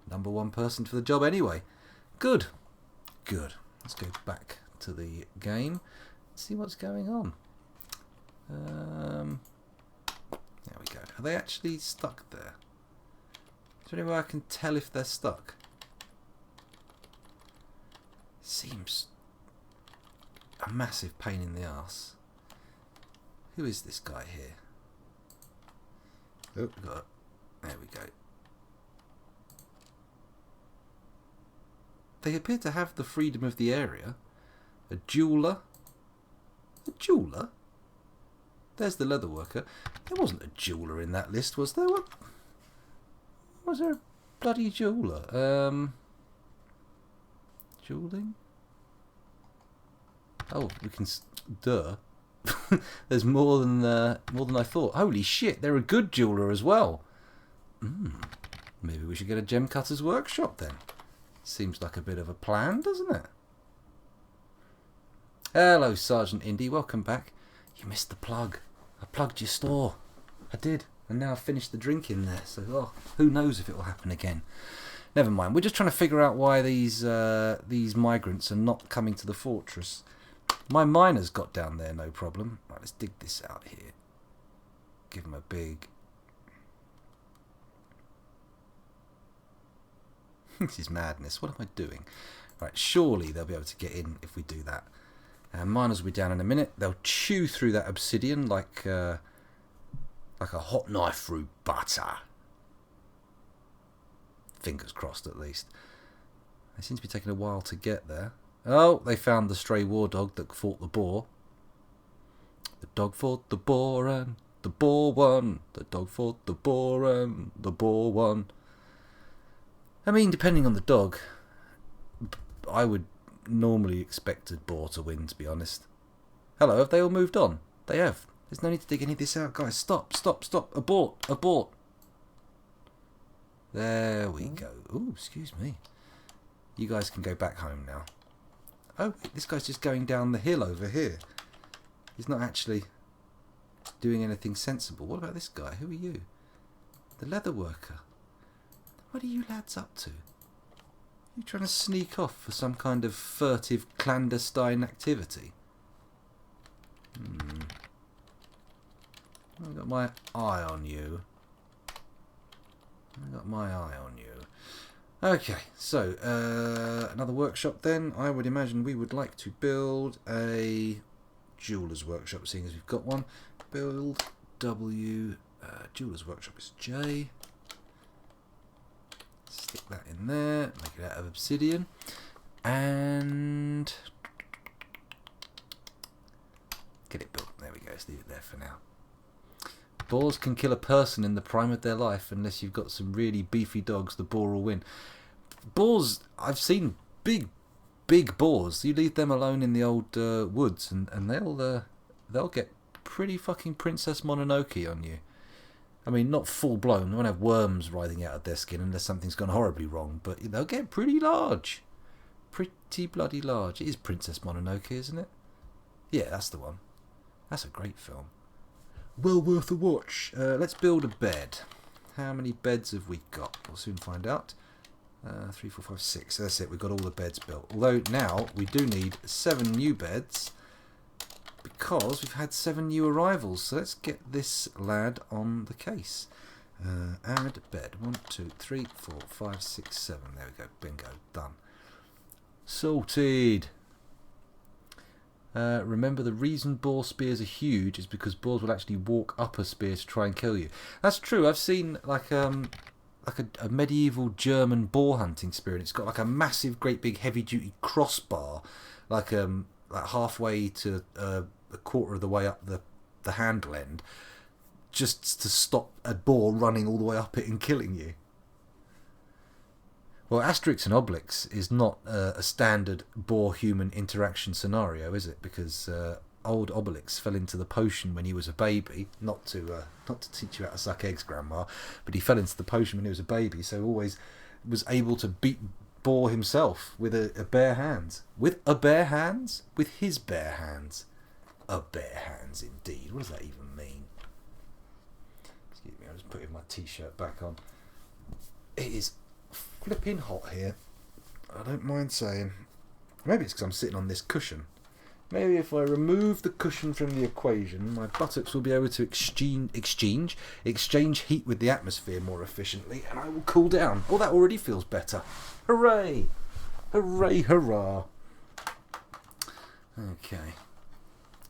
Number 1 person for the job anyway. Good. Good. Let's go back to the game. See what's going on. There we go. Are they actually stuck there? Is there any way I can tell if they're stuck? Seems... a massive pain in the arse. Who is this guy here? Oh, there we go. They appear to have the freedom of the area. A jeweller. A jeweller? There's the leather worker. There wasn't a jeweller in that list, was there? What? Was there a bloody jeweller? Jeweling? Oh, we can... Duh. There's more than I thought. Holy shit, they're a good jeweller as well. Maybe we should get a gem cutter's workshop then. Seems like a bit of a plan, doesn't it? Hello, Sergeant Indy. Welcome back. You missed the plug. I plugged your store. I did. And now I've finished the drink in there. So, who knows if it will happen again. Never mind. We're just trying to figure out why these migrants are not coming to the fortress. My miners got down there, no problem. Right, let's dig this out here. Give them a big... This is madness. What am I doing? Right, surely they'll be able to get in if we do that. Miners will be down in a minute. They'll chew through that obsidian like a hot knife through butter. Fingers crossed, at least. They seem to be taking a while to get there. Oh, they found the stray war dog that fought the boar. The dog fought the boar and the boar won. The dog fought the boar and the boar won. I mean, depending on the dog, I would normally expect a boar to win, to be honest. Hello, have they all moved on? They have. There's no need to dig any of this out, guys. Stop, stop, stop. Abort, abort. There we go. Ooh, excuse me. You guys can go back home now. Oh, wait, this guy's just going down the hill over here. He's not actually doing anything sensible. What about this guy? Who are you? The leather worker. What are you lads up to? You trying to sneak off for some kind of furtive, clandestine activity? I've got my eye on you. I've got my eye on you. Okay, so another workshop then. I would imagine we would like to build a jeweller's workshop, seeing as we've got one. Build W. Jeweller's workshop is J. Stick that in there. Make it out of obsidian. And get it built. There we go. Let's leave it there for now. Boars can kill a person in the prime of their life. Unless you've got some really beefy dogs, the boar will win. Boars, I've seen big boars. You leave them alone in the old woods and they'll get pretty fucking Princess Mononoke on you. I mean, not full blown. They won't have worms writhing out of their skin unless something's gone horribly wrong. But they'll get pretty large. Pretty bloody large. It is Princess Mononoke, isn't it? Yeah, that's the one. That's a great film. Well worth a watch. Let's build a bed. How many beds have we got? We'll soon find out. 3, 4, 5, 6. That's it. We've got all the beds built. Although now we do need 7 new beds because we've had 7 new arrivals. So let's get this lad on the case. Add bed. 1, 2, 3, 4, 5, 6, 7. There we go. Bingo. Done. Sorted. Remember, the reason boar spears are huge is because boars will actually walk up a spear to try and kill you. That's true. I've seen like a medieval German boar hunting spear, and it's got like a massive, great big, heavy-duty crossbar, like halfway to a quarter of the way up the handle end, just to stop a boar running all the way up it and killing you. Well, Asterix and Obelix is not a standard boar-human interaction scenario, is it? Because old Obelix fell into the potion when he was a baby. Not to teach you how to suck eggs, Grandma, but he fell into the potion when he was a baby, so always was able to beat boar himself with a bare hands. With a bare hands? With his bare hands. A bare hands, indeed. What does that even mean? Excuse me, I'm just putting my t-shirt back on. It is flipping hot here. I don't mind saying. Maybe it's because I'm sitting on this cushion. Maybe if I remove the cushion from the equation, my buttocks will be able to exchange heat with the atmosphere more efficiently, and I will cool down. Oh, that already feels better. Hooray! Hooray, hurrah! Okay.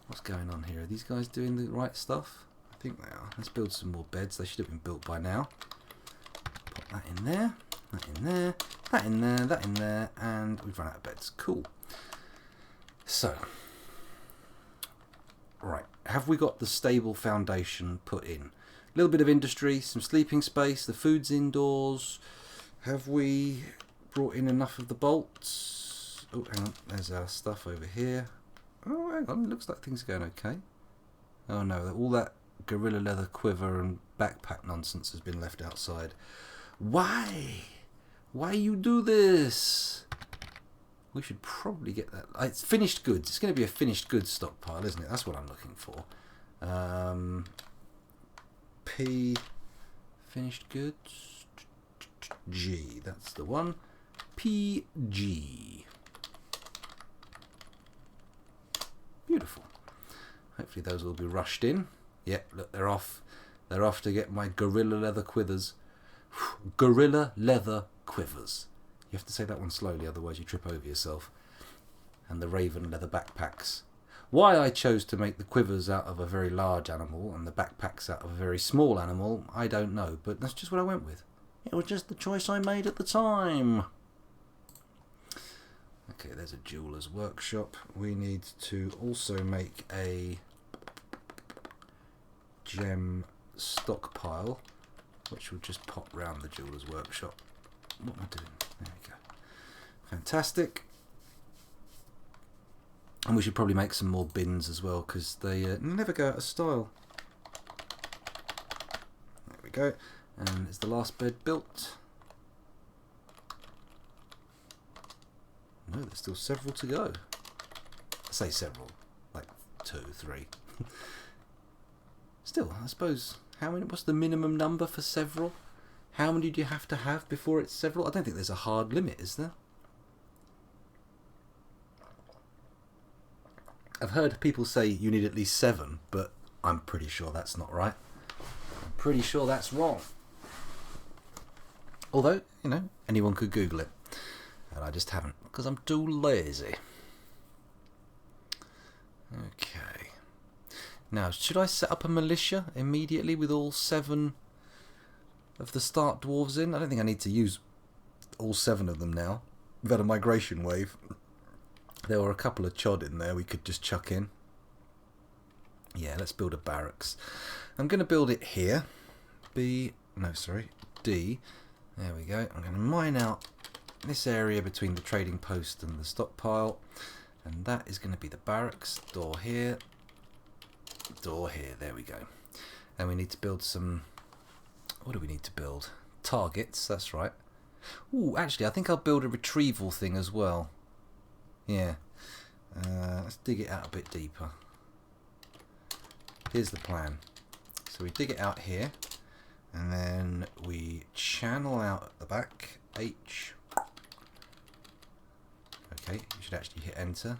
What's going on here? Are these guys doing the right stuff? I think they are. Let's build some more beds. They should have been built by now. Put that in there. That in there. That in there. That in there. And we've run out of beds. Cool. So. Right. Have we got the stable foundation put in? A little bit of industry. Some sleeping space. The food's indoors. Have we brought in enough of the bolts? Oh, hang on. There's our stuff over here. Oh, hang on. It looks like things are going okay. Oh no, all that gorilla leather quiver and backpack nonsense has been left outside. Why? Why you do this? We should probably get that. It's finished goods. It's going to be a finished goods stockpile, isn't it? That's what I'm looking for. P, finished goods. G, that's the one. PG. Beautiful. Hopefully those will be rushed in. Yep, look, they're off. They're off to get my gorilla leather quivers. Gorilla leather quivers. You have to say that one slowly, otherwise you trip over yourself. And the raven leather backpacks. Why I chose to make the quivers out of a very large animal and the backpacks out of a very small animal, I don't know, but that's just what I went with. It was just the choice I made at the time. Okay, there's a jeweler's workshop. We need to also make a gem stockpile, which will just pop round the jeweler's workshop. What am I doing? There we go. Fantastic. And we should probably make some more bins as well, because they never go out of style. There we go. And is the last bed built? No, there's still several to go. I say several, like 2, 3. Still, I suppose, how many? What's the minimum number for several? How many do you have to have before it's several? I don't think there's a hard limit, is there? I've heard people say you need at least 7, but I'm pretty sure that's not right. I'm pretty sure that's wrong. Although, you know, anyone could Google it. And I just haven't, because I'm too lazy. Okay. Now, should I set up a militia immediately with all 7 of the start dwarves in? I don't think I need to use all 7 of them now. We've had a migration wave. There were a couple of chod in there we could just chuck in. Yeah, let's build a barracks. I'm going to build it here. D. There we go. I'm going to mine out this area between the trading post and the stockpile. And that is going to be the barracks. Door here. Door here. There we go. And we need to build some... What do we need to build? Targets, that's right. Ooh, actually, I think I'll build a retrieval thing as well. Yeah. Let's dig it out a bit deeper. Here's the plan. So we dig it out here. And then we channel out at the back. H. Okay, you should actually hit enter.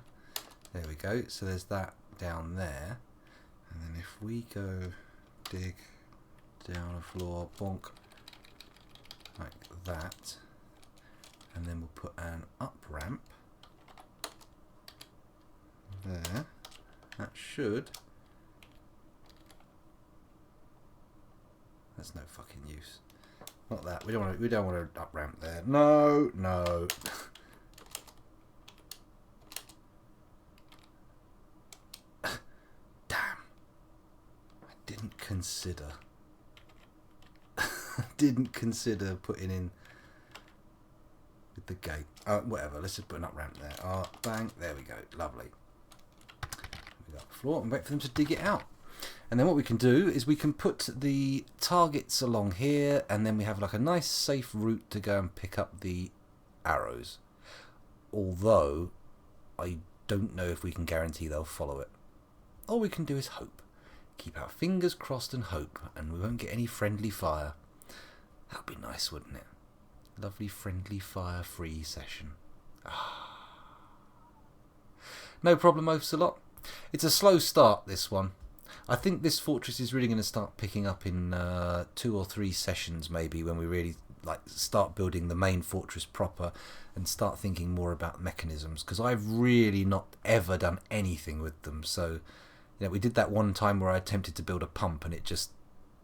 There we go. So there's that down there. And then if we go dig down a floor, bonk, like that. And then we'll put an up ramp there. That should... That's no fucking use. Not that. We don't want to up ramp there. No, no. Damn. I didn't consider. Didn't consider putting in with the gate. Whatever. Let's just put an up ramp there. Bang. There we go. Lovely. We got the floor and wait for them to dig it out. And then what we can do is we can put the targets along here, and then we have like a nice safe route to go and pick up the arrows. Although I don't know if we can guarantee they'll follow it. All we can do is hope. Keep our fingers crossed and hope, and we won't get any friendly fire. That'd be nice, wouldn't it? Lovely friendly fire free session. No problem, Ocelot. It's a slow start, this one. I think this fortress is really going to start picking up in 2 or 3 sessions, maybe, when we really like start building the main fortress proper and start thinking more about mechanisms, because I've really not ever done anything with them. So, we did that one time where I attempted to build a pump and it just,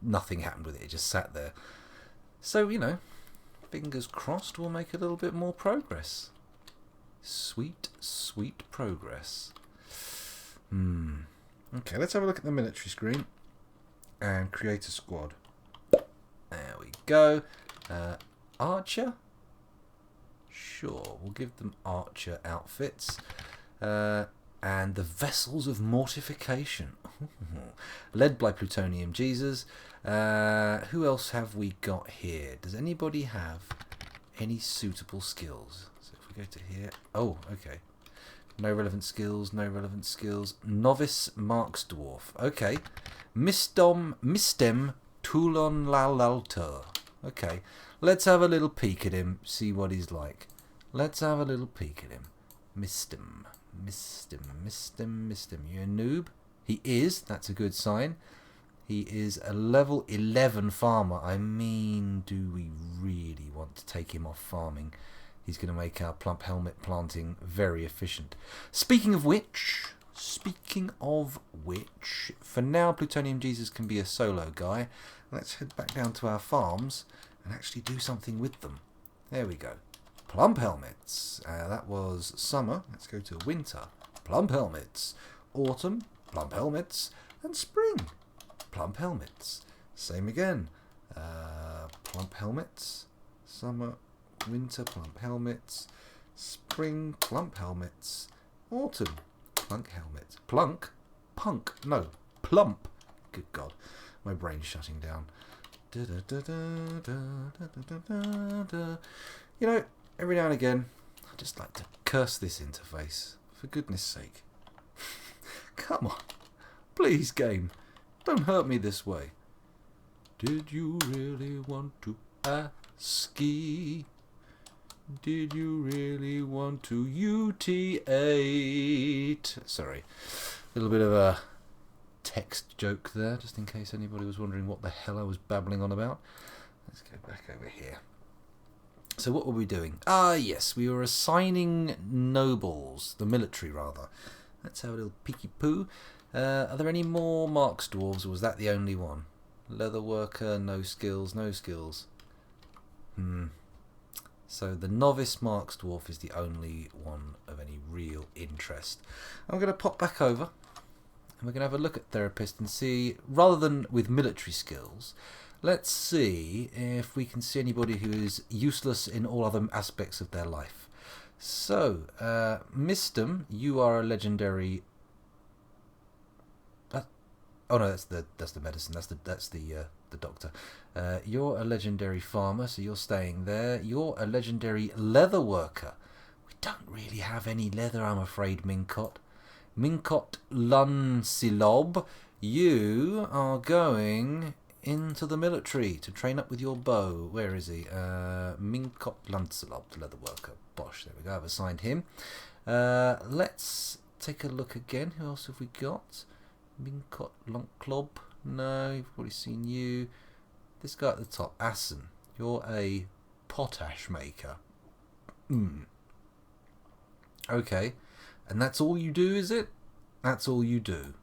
nothing happened with it. It just sat there. So, fingers crossed we'll make a little bit more progress. Sweet, sweet progress. Okay, let's have a look at the military screen and create a squad. There we go. Archer? Sure, we'll give them archer outfits. And the vessels of mortification. Led by Plutonium Jesus. Who else have we got here? Does anybody have any suitable skills? So if we go to here... Oh, okay. No relevant skills, no relevant skills. Novice Marks Dwarf. Okay. Mistem Toulon Lalalter. Okay. Let's have a little peek at him, see what he's like. Let's have a little peek at him. Mistem. You a noob? He is. That's a good sign. He is a level 11 farmer. I mean, do we really want to take him off farming? He's going to make our plump helmet planting very efficient. Speaking of which, for now, Plutonium Jesus can be a solo guy. Let's head back down to our farms and actually do something with them. There we go. Plump helmets. That was summer. Let's go to winter. Plump helmets. Autumn. Plump helmets. And spring. Plump helmets. Same again. Plump helmets. Summer. Winter, plump helmets. Spring, plump helmets. Autumn, plunk helmets. Plunk? Punk. No, plump. Good God, my brain's shutting down. Every now and again, I just like to curse this interface. For goodness sake. Come on. Please, game. Don't hurt me this way. Did you really want to ski? Did you really want to UT8? Sorry, a little bit of a text joke there, just in case anybody was wondering what the hell I was babbling on about. Let's go back over here. So what were we doing? Yes, we were assigning nobles, the military rather. Let's have a little peeky poo. Are there any more Marks Dwarves, or was that the only one? Leather worker, no skills, no skills. So the Novice Marks Dwarf is the only one of any real interest. I'm going to pop back over and we're going to have a look at Therapist and see, rather than with military skills, let's see if we can see anybody who is useless in all other aspects of their life. So, Mistem, you are a legendary... Oh no, that's the medicine. That's the doctor. You're a legendary farmer, so you're staying there. You're a legendary leather worker. We don't really have any leather, I'm afraid, Minkot. Minkot Lunsilob, you are going into the military to train up with your bow. Where is he? Minkot Lunsilob, the leather worker. Bosh, there we go. I've assigned him. Let's take a look again. Who else have we got? Minkot Lunklob. No, you've already seen you. This guy at the top, Assen. You're a potash maker. Okay. And that's all you do, is it? That's all you do.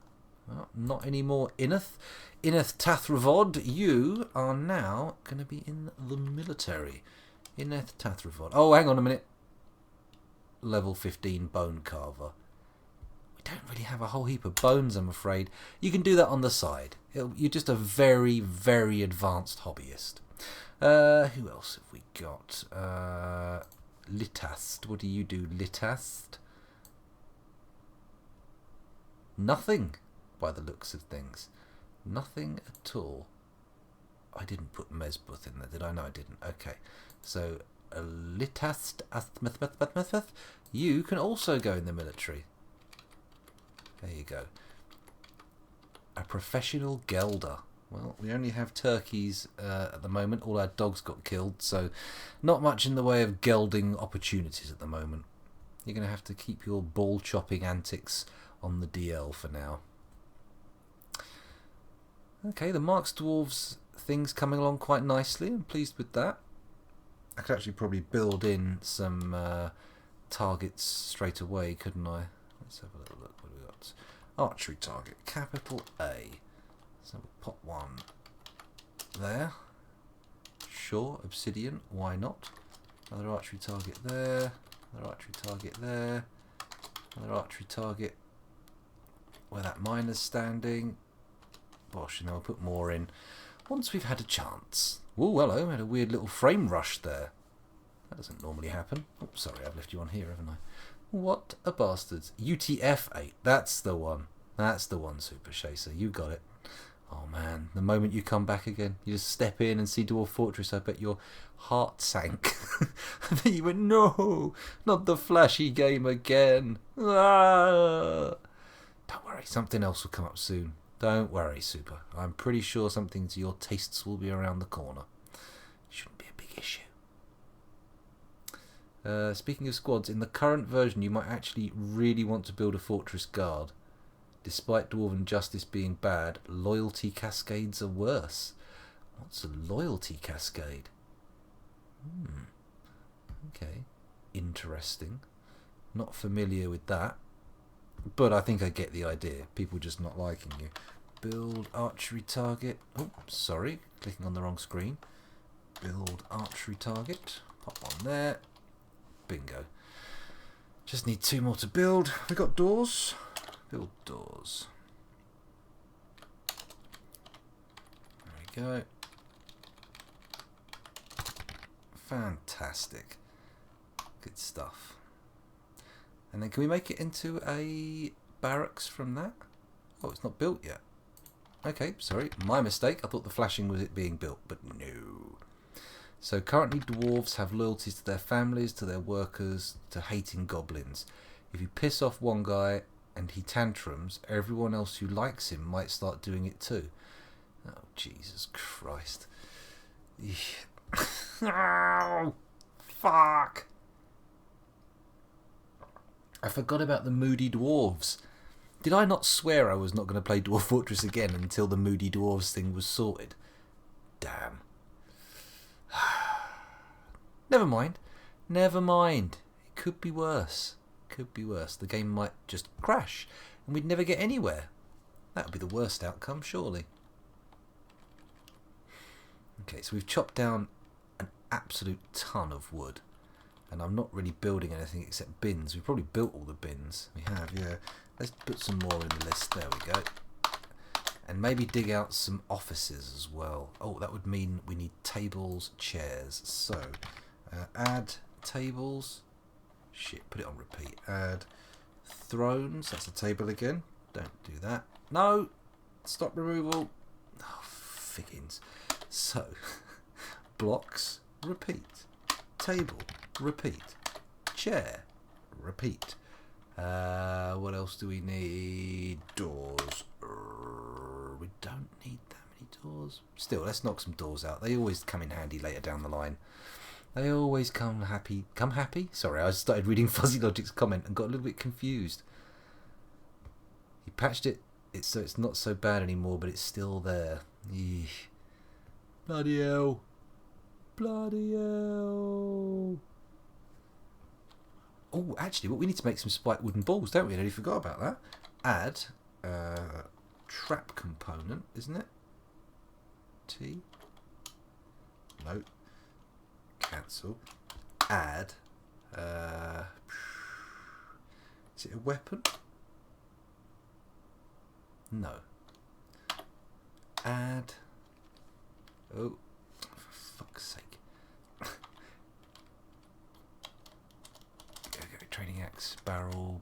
Well, not anymore, Ineth. Ineth Tathravod, you are now going to be in the military. Ineth Tathravod. Oh, hang on a minute. Level 15 bone carver. We don't really have a whole heap of bones, I'm afraid. You can do that on the side. You're just a very, very advanced hobbyist. Who else have we got? Litast. What do you do, Litast? Nothing, by the looks of things. Nothing at all. I didn't put Mesbuth in there, did I? No, I didn't. Okay. So, Litast, you can also go in the military. There you go. A professional gelder. Well, we only have turkeys at the moment. All our dogs got killed, so not much in the way of gelding opportunities at the moment. You're going to have to keep your ball chopping antics on the DL for now. Okay, the Marks Dwarves thing's coming along quite nicely. I'm pleased with that. I could actually probably build in some targets straight away, couldn't I? Let's have a little look. What have we got? Archery target, capital A. So we'll pop one there. Sure, obsidian, why not? Another archery target there. Another archery target there. Another archery target where that miner's standing. Bosh, and then we'll put more in once we've had a chance. Oh, hello, had a weird little frame rush there. That doesn't normally happen. Oh, sorry, I've left you on here, haven't I? What a bastard. UTF-8, that's the one. That's the one, Super Chaser. You got it. Oh, man, the moment you come back again, you just step in and see Dwarf Fortress, I bet your heart sank. And then you went, no, not the flashy game again. Ah! Don't worry, something else will come up soon. Don't worry, Super. I'm pretty sure something to your tastes will be around the corner. Shouldn't be a big issue. Speaking of squads, in the current version you might actually really want to build a fortress guard. Despite Dwarven Justice being bad, loyalty cascades are worse. What's a loyalty cascade? Okay. Interesting. Not familiar with that. But I think I get the idea. People just not liking you. Build archery target. Oh, sorry. Clicking on the wrong screen. Build archery target. Pop one there. Bingo. Just need 2 more to build. We got doors. Build doors. There we go. Fantastic. Good stuff. And then can we make it into a barracks from that? Oh, it's not built yet. Okay, sorry. My mistake. I thought the flashing was it being built, but no. So currently dwarves have loyalties to their families, to their workers, to hating goblins. If you piss off one guy and he tantrums, everyone else who likes him might start doing it too. Oh, Jesus Christ. Oh, fuck. I forgot about the Moody Dwarves. Did I not swear I was not going to play Dwarf Fortress again until the Moody Dwarves thing was sorted? Damn. Never mind. Never mind. It could be worse. Could be worse. The game might just crash and we'd never get anywhere. That would be the worst outcome, surely. Okay, so we've chopped down an absolute ton of wood. And I'm not really building anything except bins. We've probably built all the bins. We have, yeah. Let's put some more in the list. There we go. And maybe dig out some offices as well. Oh, that would mean we need tables, chairs. So, add tables. Shit, put it on repeat. Add thrones. That's a table again. Don't do that. No! Stop removal. Oh, figgins. So, blocks, repeat. Table, repeat. Chair, repeat. What else do we need? Doors. We don't need that many doors. Still, let's knock some doors out. They always come in handy later down the line. They always come happy. Come happy? Sorry, I started reading Fuzzy Logic's comment and got a little bit confused. He patched it so it's not so bad anymore, but it's still there. Eesh. Bloody hell. Bloody hell. Oh, actually, we need to make some spiked wooden balls, don't we? I nearly forgot about that. Add trap component, isn't it? T. No. Cancel. Add. Is it a weapon? No. Add. Oh, for fuck's sake. Go, training axe, barrel.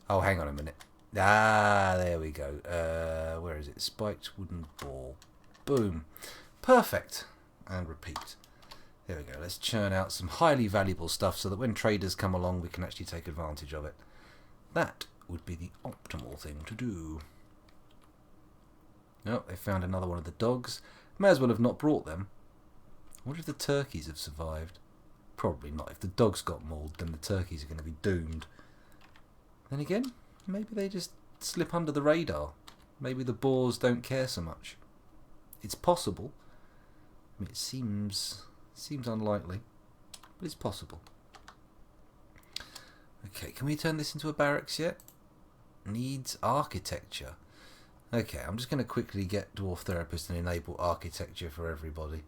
Oh, hang on a minute. Ah, there we go. Where is it? Spiked wooden ball. Boom. Perfect. And repeat. There we go. Let's churn out some highly valuable stuff so that when traders come along we can actually take advantage of it. That would be the optimal thing to do. Oh, they found another one of the dogs. May as well have not brought them. I wonder if the turkeys have survived. Probably not. If the dogs got mauled, then the turkeys are going to be doomed. Then again, maybe they just slip under the radar. Maybe the boars don't care so much. It's possible. I mean, it seems unlikely, but it's possible. Okay, can we turn this into a barracks yet? Needs architecture. Okay, I'm just going to quickly get Dwarf Therapist and enable architecture for everybody.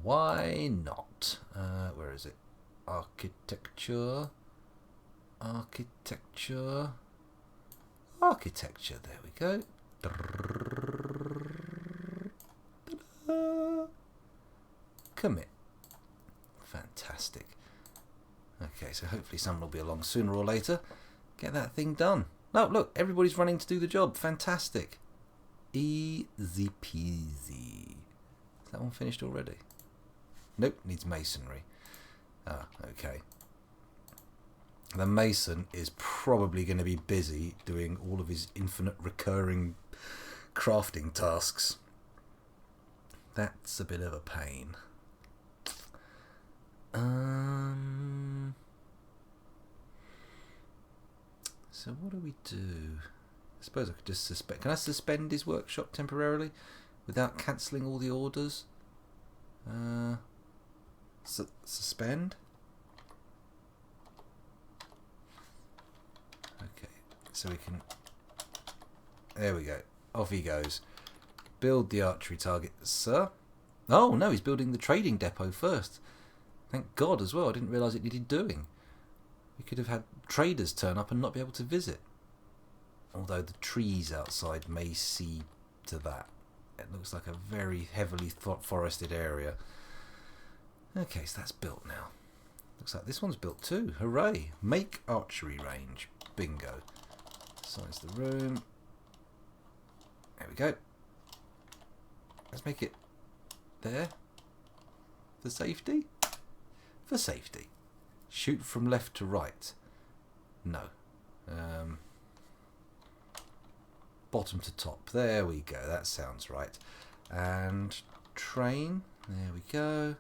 Why not? Where is it? Architecture. Architecture. Architecture. There we go. Commit. Fantastic. Okay, so hopefully someone will be along sooner or later. Get that thing done. No, look, everybody's running to do the job. Fantastic. Easy peasy. Is that one finished already? Nope, needs masonry. Ah, okay. The mason is probably going to be busy doing all of his infinite recurring crafting tasks. That's a bit of a pain. So what do we do? I suppose I could just suspend. Can I suspend his workshop temporarily without cancelling all the orders? Suspend. Okay, so we can. There we go. Off he goes. Build the archery target, sir. Oh no, he's building the trading depot first. Thank God as well. I didn't realise it needed doing. We could have had traders turn up and not be able to visit. Although the trees outside may see to that. It looks like a very heavily forested area. Okay, so that's built now. Looks like this one's built too. Hooray! Make archery range. Bingo. Size the room. There we go. Let's make it there. For safety? For safety. Shoot from left to right. No. Bottom to top. There we go. That sounds right. And train. There we go.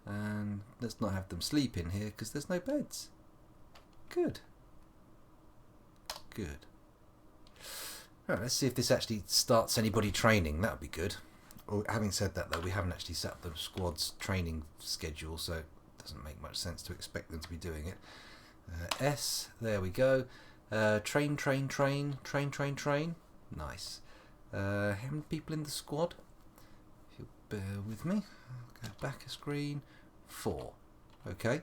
And let's not have them sleep in here because there's no beds. Good. Good. Right, let's see if this actually starts anybody training. That would be good. Or, having said that, though, we haven't actually set up the squad's training schedule, so it doesn't make much sense to expect them to be doing it. S. There we go. Train. Nice. How many people in the squad? If you'll bear with me. I'll go back a screen. 4. Okay.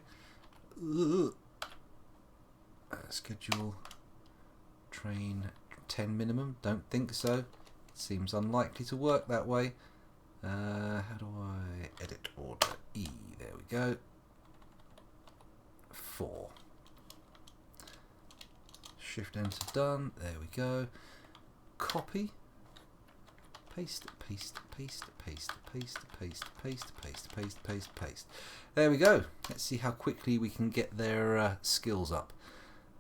Schedule. Train 10 minimum. Don't think so. Seems unlikely to work that way. How do I edit order? E. There we go. 4. Shift enter done. There we go. Copy. Paste. There we go. Let's see how quickly we can get their skills up.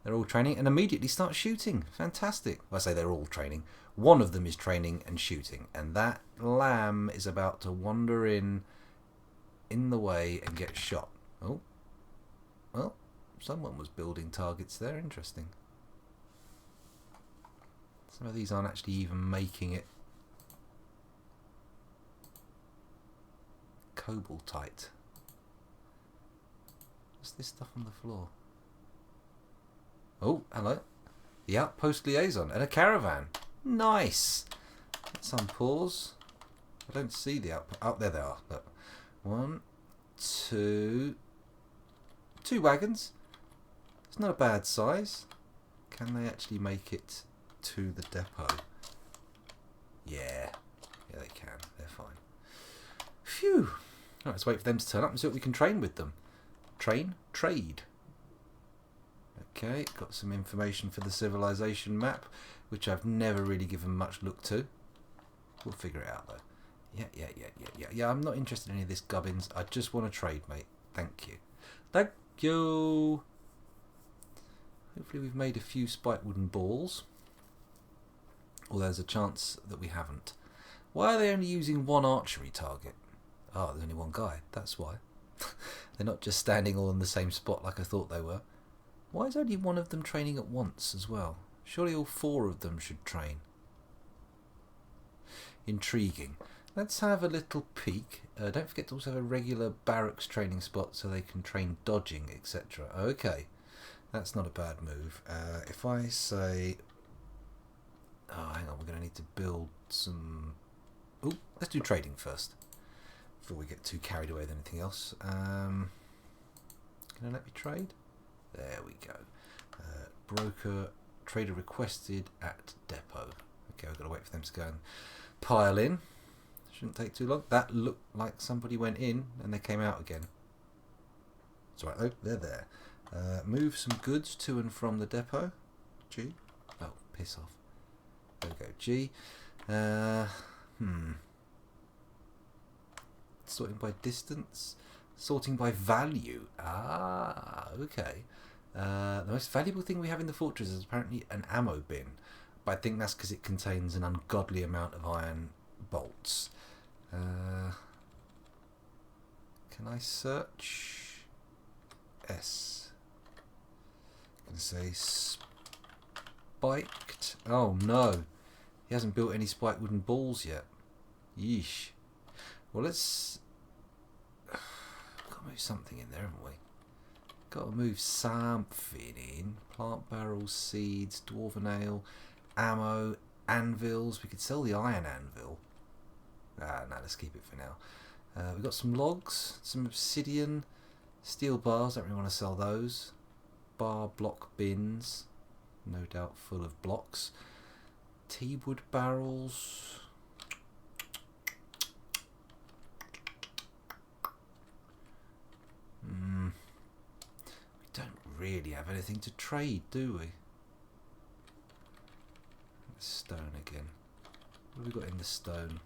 They're all training and immediately start shooting. Fantastic. Well, I say they're all training. One of them is training and shooting, and that lamb is about to wander in the way and get shot. Oh, well, someone was building targets there. Interesting. Some of these aren't actually even making it cobaltite. What's this stuff on the floor? Oh, hello. The outpost liaison and a caravan. Nice. Let's unpause. I don't see the outpost. Oh, there they are. Look. 1, 2. 2 wagons. It's not a bad size. Can they actually make it to the depot? Yeah. Yeah, they can. They're fine. Phew. Right, let's wait for them to turn up and see what we can train with them. Train. Trade. Okay, got some information for the civilization map, which I've never really given much look to. We'll figure it out though. Yeah, I'm not interested in any of this gubbins. I just want to trade, mate. Thank you. Thank you. Hopefully we've made a few spike wooden balls. Or there's a chance that we haven't. Why are they only using one archery target? Oh, there's only one guy. That's why. They're not just standing all in the same spot like I thought they were. Why is only one of them training at once as well? Surely all 4 of them should train. Intriguing. let's have a little peek. Don't forget to also have a regular barracks training spot so they can train dodging, etc. Okay, that's not a bad move. If I say... Oh, hang on, we're going to need to build some... Oh, let's do trading first, before we get too carried away with anything else. Can I let me trade? There we go. Broker, trader requested at depot. Okay, we've got to wait for them to go and pile in. Shouldn't take too long. That looked like somebody went in and they came out again. It's alright though, they're there. Move some goods to and from the depot. G. Oh, piss off. There we go. G. Sorting by distance. Sorting by value. Ah, okay. The most valuable thing we have in the fortress is apparently an ammo bin. But I think that's because it contains an ungodly amount of iron bolts. Can I search? S. I'm going to say spiked. Oh no. He hasn't built any spiked wooden balls yet. Yeesh. Well, let's... Got to move something in there, haven't we? Got to move something in. Plant barrels, seeds, dwarven ale, ammo, anvils. We could sell the iron anvil. No, let's keep it for now. We've got some logs, some obsidian, steel bars. Don't really want to sell those. Bar block bins, no doubt full of blocks. Tea wood barrels. We don't really have anything to trade, do we? Stone again. What have we got in the stone?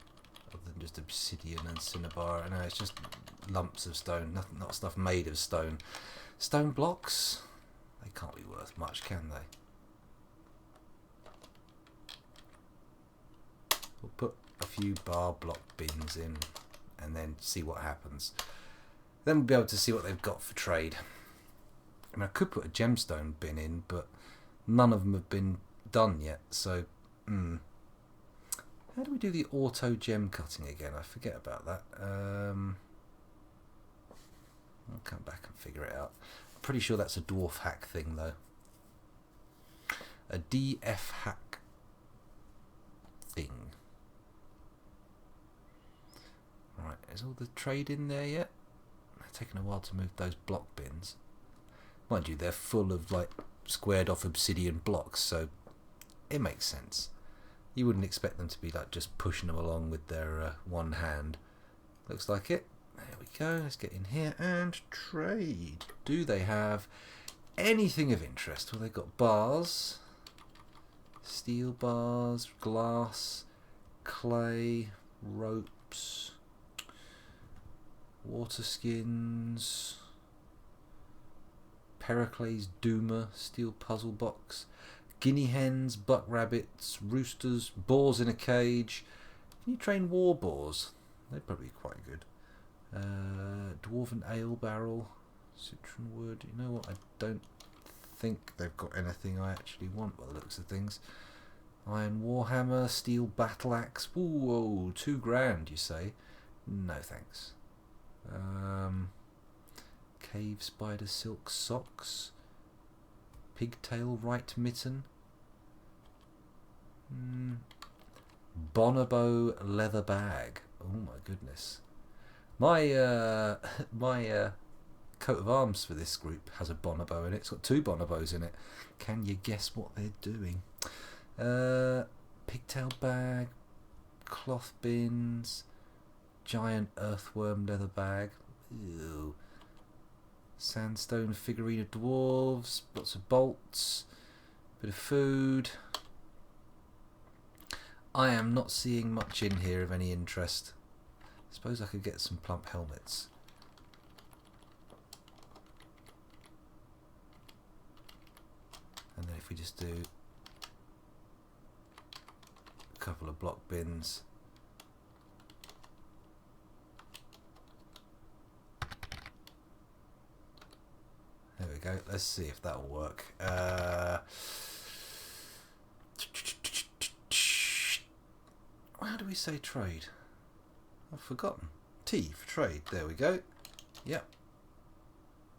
Other than just obsidian and cinnabar. No, it's just lumps of stone, nothing, not stuff made of stone. Stone blocks? They can't be worth much, can they? We'll put a few bar block bins in and then see what happens. Then we'll be able to see what they've got for trade. I mean, I could put a gemstone bin in, but none of them have been done yet, so... How do we do the auto gem cutting again? I forget about that. I'll come back and figure it out. I'm pretty sure that's a dwarf hack thing, though. A DF hack thing. Right, is all the trade in there yet? It's taken a while to move those block bins. Mind you, they're full of like squared off obsidian blocks, so it makes sense. You wouldn't expect them to be like just pushing them along with their one hand. Looks like it. There we go. Let's get in here and trade. Do they have anything of interest? Well, they've got bars, steel bars, glass, clay, ropes, water skins, Pericles Doomer, steel puzzle box, guinea hens, buck rabbits, roosters, boars in a cage. Can you train war boars? They'd probably be quite good. Dwarven ale barrel, citron wood. You know what? I don't think they've got anything I actually want by the looks of things. Iron warhammer, steel battle axe. Whoa, £2,000 you say? No thanks. Cave spider silk socks. Pigtail right mitten. Bonobo leather bag. Oh my goodness. My my coat of arms for this group has a bonobo in it. It's got 2 bonobos in it. Can you guess what they're doing? Pigtail bag, cloth bins, giant earthworm leather bag. Ew. Sandstone figurine of dwarves, lots of bolts, bit of food. I am not seeing much in here of any interest. I suppose I could get some plump helmets. And then if we just do a couple of block bins. There we go. Let's see if that'll work. How do we say trade? I've forgotten. T for trade. There we go. Yep.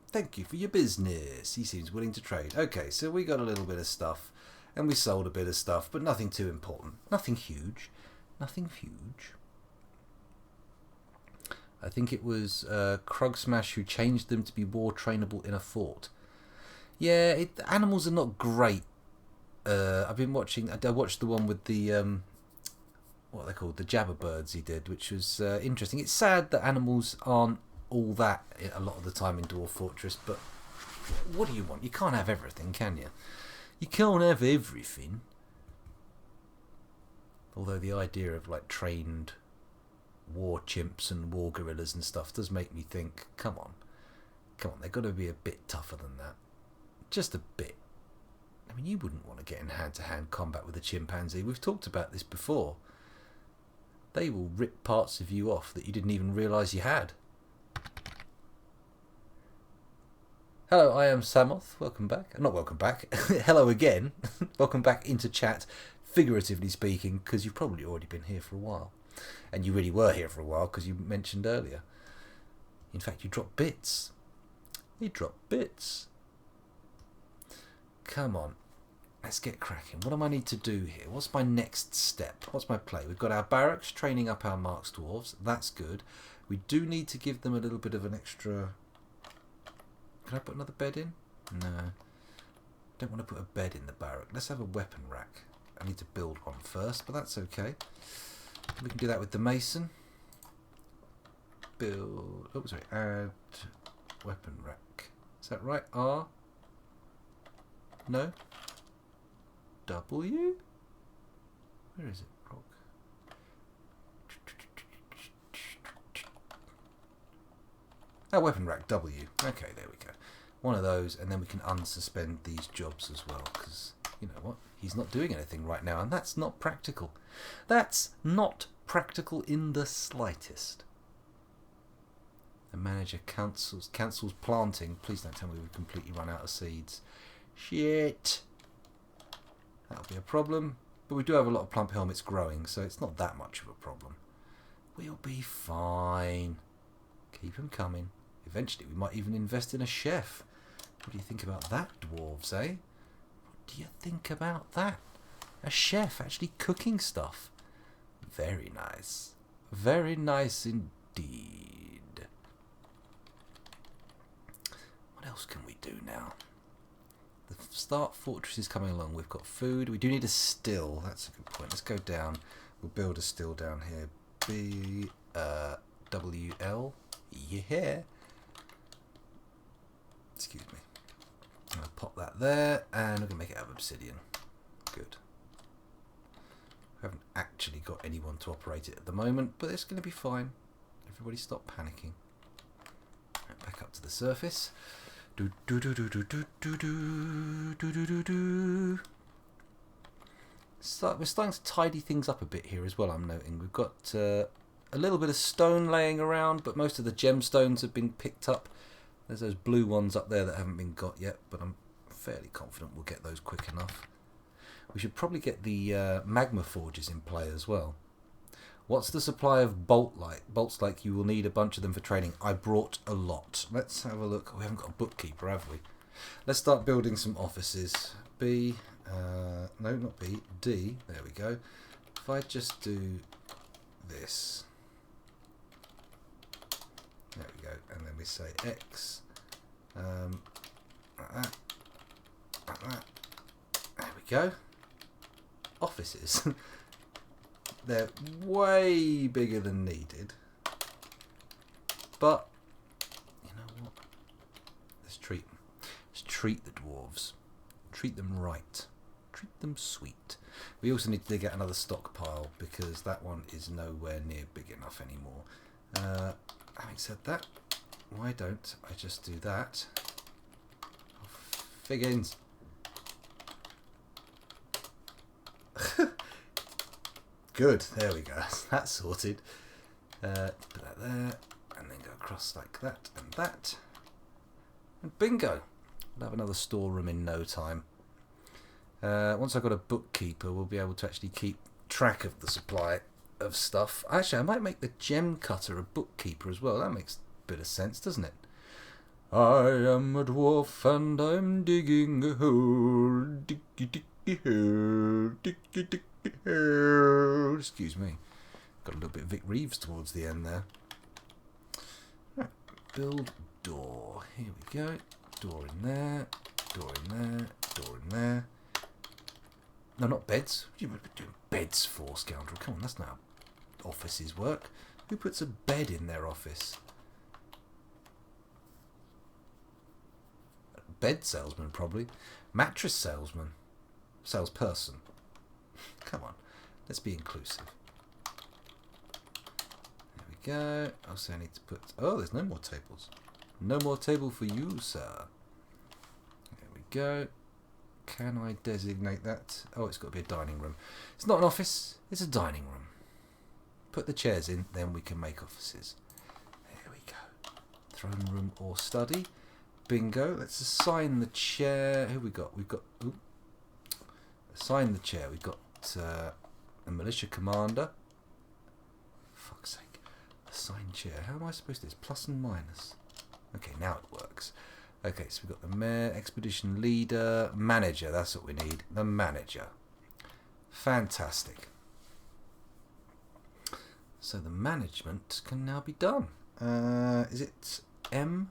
Thank you for your business. He seems willing to trade. Okay, so we got a little bit of stuff, and we sold a bit of stuff, but nothing too important. Nothing huge. Nothing huge. I think it was Krugsmash who changed them to be war trainable in a fort. Yeah, animals are not great. I've been watching. I watched the one with the what are they called? The Jabberbirds he did, which was interesting. It's sad that animals aren't all that a lot of the time in Dwarf Fortress, but what do you want? You can't have everything, can you? You can't have everything. Although the idea of like trained war chimps and war gorillas and stuff does make me think, come on, they've got to be a bit tougher than that. Just a bit. I mean, you wouldn't want to get in hand-to-hand combat with a chimpanzee. We've talked about this before. They will rip parts of you off that you didn't even realise you had. Hello, I am Samoth. Welcome back. Not welcome back. Hello again. Welcome back into chat, figuratively speaking, because you've probably already been here for a while. And you really were here for a while, because you mentioned earlier. In fact, you dropped bits. You dropped bits. Come on. Let's get cracking. What do I need to do here? What's my next step? What's my play? We've got our barracks training up our Marks Dwarves. That's good. We do need to give them a little bit of an extra... Can I put another bed in? No. Don't want to put a bed in the barrack. Let's have a weapon rack. I need to build one first, but that's okay. We can do that with the mason. Build... Oh, sorry. Add weapon rack. Is that right? R? No? W? Where is it? Rock. Oh, weapon rack W. Okay, there we go. One of those, and then we can unsuspend these jobs as well, because, you know what? He's not doing anything right now, and that's not practical. That's not practical in the slightest. The manager cancels planting. Please don't tell me we've completely run out of seeds. Shit. That'll be a problem. But we do have a lot of plump helmets growing, so it's not that much of a problem. We'll be fine. Keep them coming. Eventually we might even invest in a chef. What do you think about that, dwarves, eh? What do you think about that? A chef actually cooking stuff. Very nice. Very nice indeed. What else can we do now? The start fortress is coming along. We've got food. We do need a still. That's a good point. Let's go down. We'll build a still down here. B W L. Yeah. Excuse me. I'm going to pop that there, and we're going to make it out of obsidian. Good. We haven't actually got anyone to operate it at the moment, but it's going to be fine. Everybody stop panicking. Right, back up to the surface. Do do do do do do do do do do do do. So we're starting to tidy things up a bit here as well. I'm noting we've got a little bit of stone laying around, but most of the gemstones have been picked up. There's those blue ones up there that haven't been got yet, but I'm fairly confident we'll get those quick enough. We should probably get the magma forges in play as well. What's the supply of bolts like? You will need a bunch of them for training. I brought a lot. Let's have a look. We haven't got a bookkeeper, have we? Let's start building some offices. B, no, not B, D. There we go. If I just do this. There we go. And then we say X. Like that. Like that. There we go. Offices. They're way bigger than needed. But, you know what? Let's treat them. Let's treat the dwarves. Treat them right. Treat them sweet. We also need to dig out another stockpile because that one is nowhere near big enough anymore. Having said that, why don't I just do that? Oh, figgins. Good, there we go. That's sorted. Put that there, and then go across like that and that. And bingo! We'll have another storeroom in no time. Once I've got a bookkeeper, we'll be able to actually keep track of the supply of stuff. Actually, I might make the gem cutter a bookkeeper as well. That makes a bit of sense, doesn't it? I am a dwarf and I'm digging a hole. Diggy, diggy, hole. Diggy, diggy, hole. Excuse me. Got a little bit of Vic Reeves towards the end there. Right. Build door. Here we go. Door in there. Door in there. Door in there. No, not beds. What are you doing beds for, scoundrel? Come on, that's not how offices work. Who puts a bed in their office? Bed salesman, probably. Mattress salesman. Salesperson. Come on, let's be inclusive. There we go. Also, I need to put... Oh, there's no more tables. No more table for you, sir. There we go. Can I designate that? Oh, it's got to be a dining room. It's not an office, it's a dining room. Put the chairs in, then we can make offices. There we go. Throne room or study. Bingo. Let's assign the chair. Who we got? We've got... Ooh. Assign the chair. We've got a militia commander. Fuck's sake. Assign chair. How am I supposed to do this? Plus and minus. Okay, now it works. Okay, so we've got the mayor, expedition leader, manager. That's what we need. The manager. Fantastic. So the management can now be done. Is it M?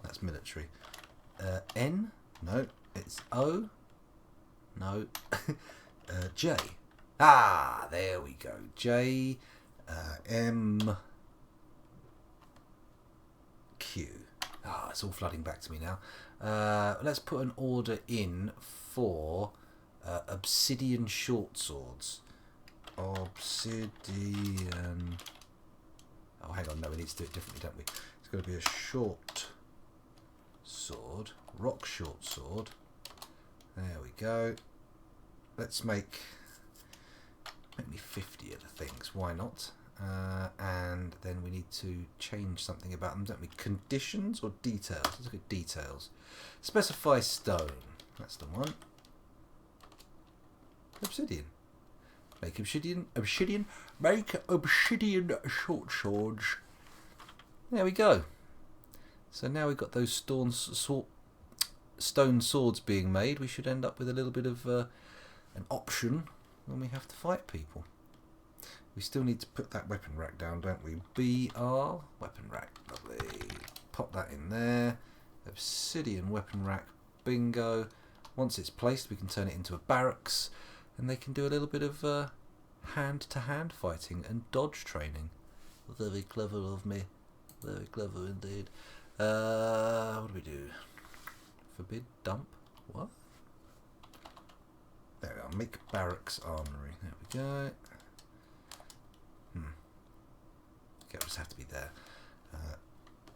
That's military. N? No. It's O? No. J. Ah, there we go. J, M, Q. Ah, it's all flooding back to me now. Let's put an order in for obsidian short swords. Obsidian... Oh, hang on. No, we need to do it differently, don't we? It's got to be a short sword. Rock short sword. There we go. Let's make me 50 of the things. Why not? And then we need to change something about them, don't we? Conditions or details? Let's look at details. Specify stone. That's the one. Obsidian. Make obsidian. Make obsidian short swords. There we go. So now we've got those stone swords being made. We should end up with a little bit of an option when we have to fight people. We still need to put that weapon rack down, don't we? BR, weapon rack, lovely. Pop that in there. Obsidian weapon rack, bingo. Once it's placed, we can turn it into a barracks, and they can do a little bit of hand-to-hand fighting and dodge training. Very clever of me. Very clever indeed. What do we do? Forbid dump? What? There we are. Make barracks armory. There we go. Okay, it'll just have to be there.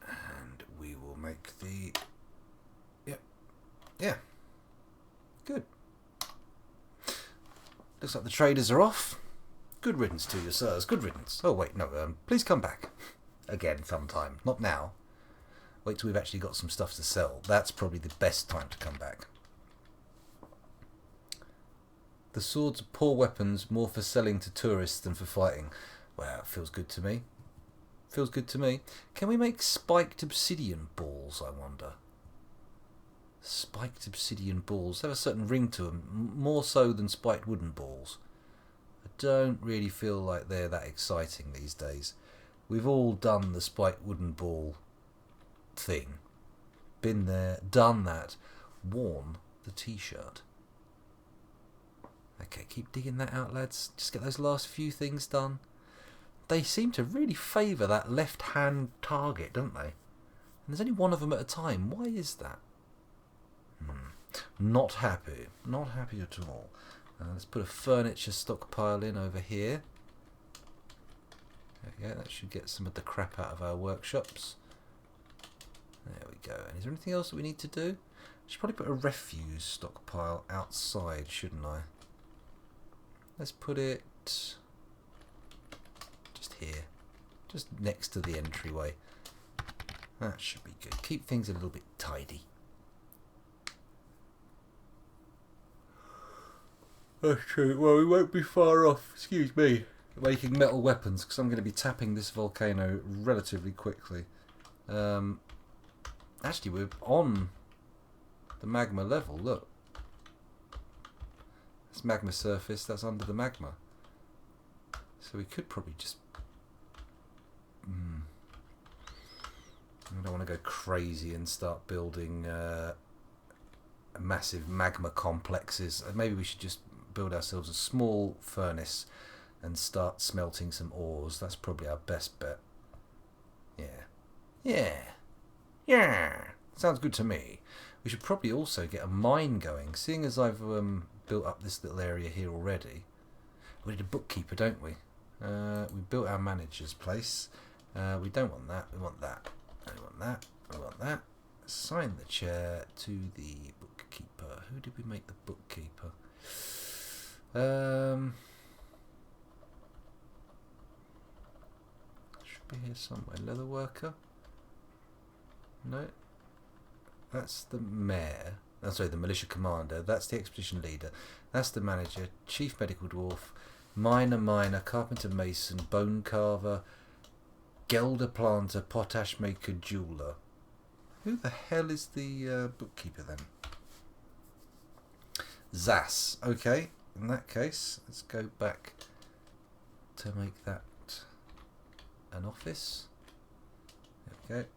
And we will make the... Yep. Yeah. Good. Looks like the traders are off. Good riddance to you, sirs. Good riddance. Oh, wait, no. Please come back. Again, sometime. Not now. Wait till we've actually got some stuff to sell. That's probably the best time to come back. The swords are poor weapons, more for selling to tourists than for fighting. Wow, feels good to me. Feels good to me. Can we make spiked obsidian balls, I wonder? Spiked obsidian balls. They have a certain ring to them, more so than spiked wooden balls. I don't really feel like they're that exciting these days. We've all done the spiked wooden ball thing. Been there, done that, worn the t-shirt. Okay, keep digging that out, lads. Just get those last few things done. They seem to really favour that left-hand target, don't they? And there's only one of them at a time. Why is that? Not happy. Not happy at all. Let's put a furniture stockpile in over here. There we go. That should get some of the crap out of our workshops. There we go. And is there anything else that we need to do? I should probably put a refuse stockpile outside, shouldn't I? Let's put it just here, just next to the entryway. That should be good. Keep things a little bit tidy. That's true. Well, we won't be far off. Excuse me. making metal weapons, because I'm going to be tapping this volcano relatively quickly. Actually, we're on the magma level. Look, it's magma surface. That's under the magma. So we could probably just. I don't want to go crazy and start building massive magma complexes. Maybe we should just build ourselves a small furnace and start smelting some ores. That's probably our best bet. Yeah. Sounds good to me. We should probably also get a mine going. Seeing as I've built up this little area here already. We need a bookkeeper, don't we? We built our manager's place. We don't want that. We want that. We want that. We want that. Assign the chair to the bookkeeper. Who did we make the bookkeeper? Should be here somewhere. Leather worker? No. That's the mayor. Oh, sorry, the militia commander. That's the expedition leader. That's the manager. Chief medical dwarf. Miner, carpenter mason, bone carver, gelder planter, potash maker, jeweler. Who the hell is the bookkeeper then? Zas. Okay, in that case, let's go back to make that an office. There we go.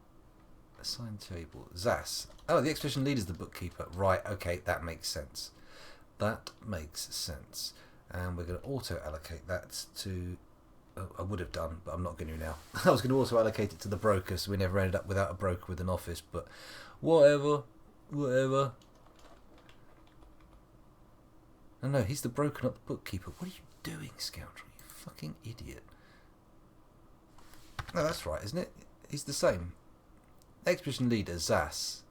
Assign table. Zas. Oh, the expedition leader is the bookkeeper. Right, okay, that makes sense. That makes sense. And we're going to auto-allocate that to... Oh, I would have done, but I'm not going to now. I was going to auto-allocate it to the broker, so we never ended up without a broker with an office, but whatever. No, he's the broker, not the bookkeeper. What are you doing, scoundrel? You fucking idiot. No, that's right, isn't it? He's the same. Expedition leader, Zas.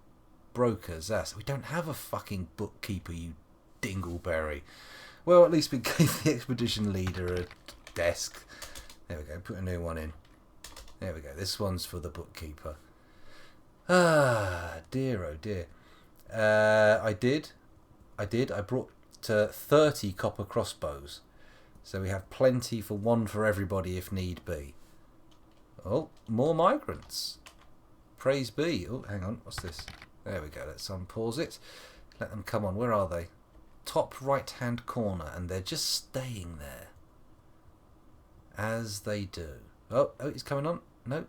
Broker, Zas. We don't have a fucking bookkeeper, you dingleberry. Well, at least we gave the expedition leader a desk. There we go, put a new one in. There we go, this one's for the bookkeeper. Ah, dear, oh dear. I brought 30 copper crossbows. So we have plenty for one for everybody if need be. Oh, more migrants. Praise be. Oh, hang on, what's this? There we go, let's unpause it. Let them come on, where are they? Top right hand corner, and they're just staying there. As they do. Oh, he's coming on. No.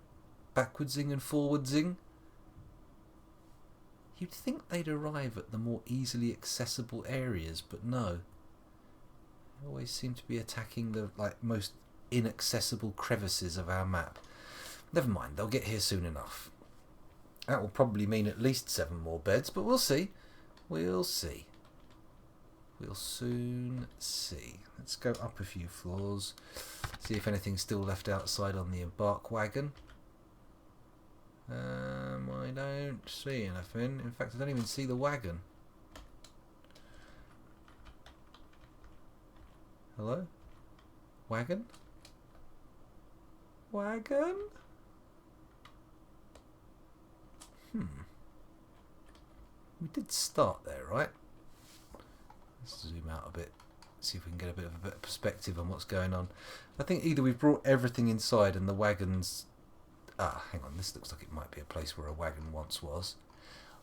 Backwardsing and forwardsing. You'd think they'd arrive at the more easily accessible areas, but no. They always seem to be attacking the most inaccessible crevices of our map. Never mind, they'll get here soon enough. That will probably mean at least 7 more beds, but we'll see. We'll see. We'll soon see. Let's go up a few floors. See if anything's still left outside on the embark wagon. I don't see anything. In fact, I don't even see the wagon. Hello? Wagon? Wagon? We did start there, right? Let's zoom out a bit, see if we can get a bit of a better perspective on what's going on. I think either we've brought everything inside and the wagons... Ah, hang on, this looks like it might be a place where a wagon once was.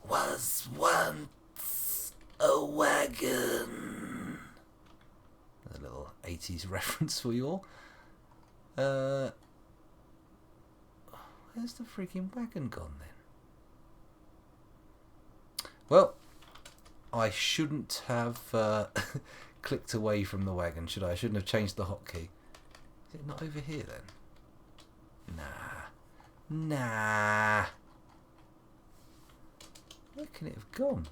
Was once a wagon. A little 80s reference for you all. Where's the freaking wagon gone then? Well, I shouldn't have clicked away from the wagon, should I? I shouldn't have changed the hotkey. Is it not over here then? Nah. Where can it have gone?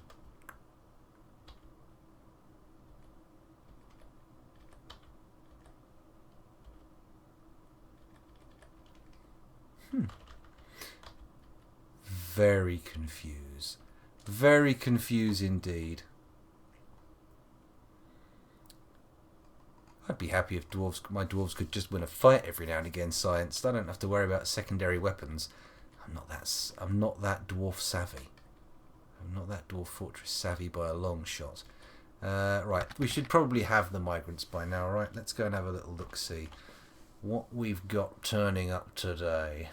Very confused. Very confused indeed. I'd be happy if my dwarves could just win a fight every now and again, science. I don't have to worry about secondary weapons. I'm not that dwarf savvy. I'm not that dwarf fortress savvy by a long shot. Right, we should probably have the migrants by now, right? Let's go and have a little look-see. what we've got turning up today.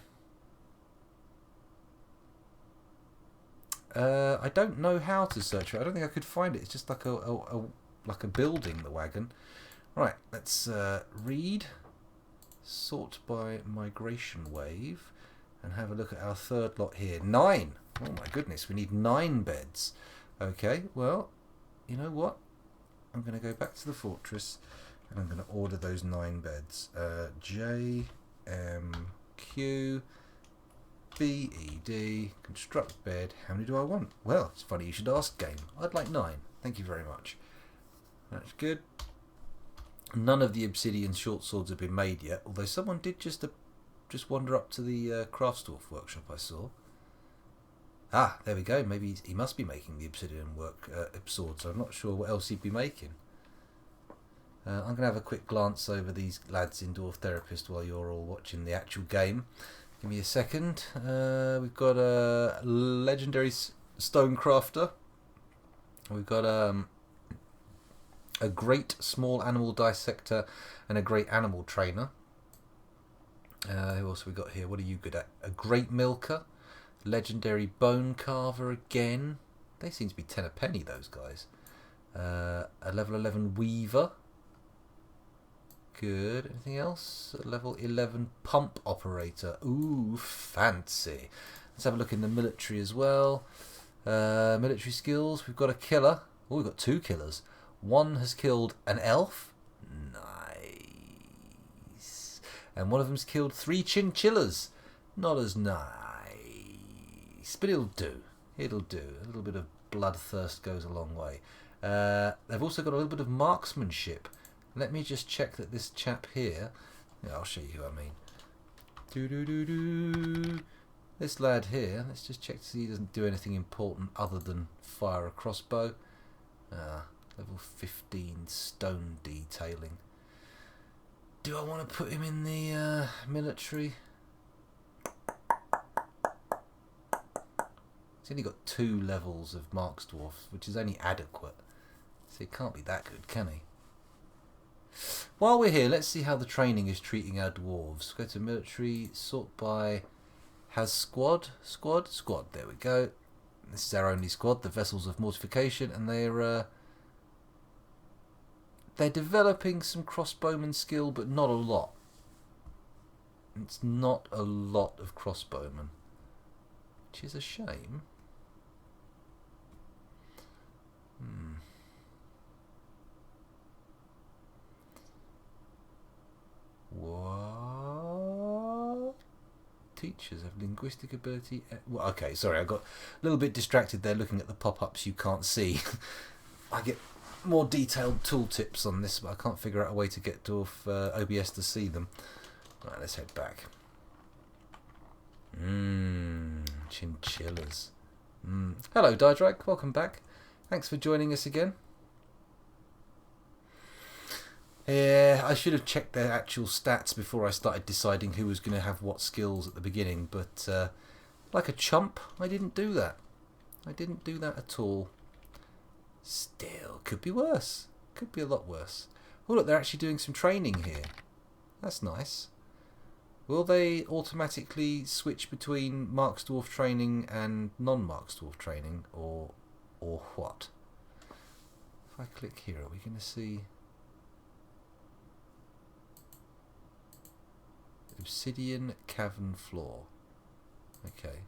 I don't know how to search for it. I don't think I could find it. It's just like a building, the wagon. Right, let's read, sort by migration wave, and have a look at our third lot here. 9! Oh my goodness, we need 9 beds. Okay, well, you know what? I'm going to go back to the fortress and I'm going to order those 9 beds. J, M, Q, B, E, D, construct bed. How many do I want? Well, it's funny you should ask, game. I'd like 9. Thank you very much. That's good. None of the obsidian short swords have been made yet, although someone did just wander up to the craftsdwarf workshop I saw. Ah, there we go. Maybe he must be making the obsidian swords. So I'm not sure what else he'd be making. I'm going to have a quick glance over these lads in Dwarf Therapist while you're all watching the actual game. Give me a second. We've got a legendary stonecrafter. We've got a great small animal dissector and a great animal trainer. Who else have we got here? What are you good at? A great milker. Legendary bone carver again. They seem to be 10 a penny, those guys. A level 11 weaver. Good. Anything else? A level 11 pump operator. Ooh, fancy. Let's have a look in the military as well. Military skills. We've got a killer. Oh, we've got 2 killers. One has killed an elf. Nice. And one of them's killed 3 chinchillas. Not as nice. But it'll do. It'll do. A little bit of bloodthirst goes a long way. They've also got a little bit of marksmanship. Let me just check that this chap here... Yeah, I'll show you who I mean. This lad here, let's just check to see he doesn't do anything important other than fire a crossbow. Level 15 stone detailing. Do I want to put him in the military? He's only got 2 levels of Marksdwarf, which is only adequate. So he can't be that good, can he? While we're here, let's see how the training is treating our dwarves. Go to military, sort by... Has squad. There we go. This is our only squad, the Vessels of Mortification, and they're developing some crossbowman skill, but not a lot. It's not a lot of crossbowmen, which is a shame. What? Teachers have linguistic ability. Well, okay, sorry, I got a little bit distracted there looking at the pop-ups you can't see. I get more detailed tooltips on this, but I can't figure out a way to get to OBS to see them. Right, let's head back. Chinchillas. Hello, Didrag. Welcome back. Thanks for joining us again. Yeah, I should have checked their actual stats before I started deciding who was going to have what skills at the beginning, but like a chump, I didn't do that. I didn't do that at all. Still, could be worse. Could be a lot worse. Oh look, they're actually doing some training here. That's nice. Will they automatically switch between Marksdwarf training and non-Marksdwarf training, or what? If I click here, are we going to see... Obsidian cavern floor. Okay.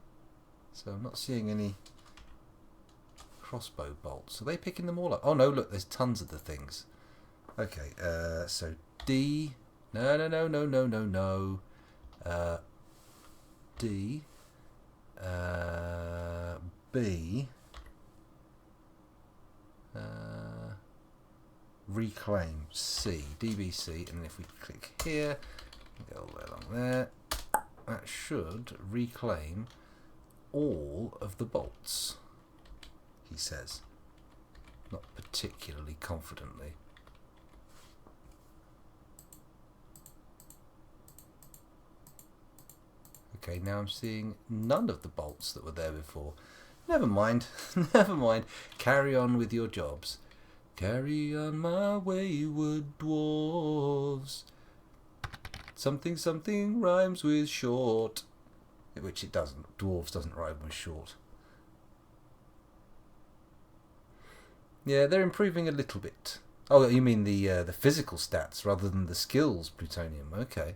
So I'm not seeing any crossbow bolts. Are they picking them all up? Oh no, look, there's tons of the things. Okay, so D. No. D. B. Reclaim C. DBC, and if we click here, go all the way along there, that should reclaim all of the bolts, he says, not particularly confidently. Okay, now I'm seeing none of the bolts that were there before. Never mind, never mind. Carry on with your jobs. Carry on, my wayward dwarves. Something something rhymes with short. Which it doesn't. Dwarves doesn't rhyme with short. Yeah, they're improving a little bit. Oh, you mean the physical stats rather than the skills, Plutonium. Okay.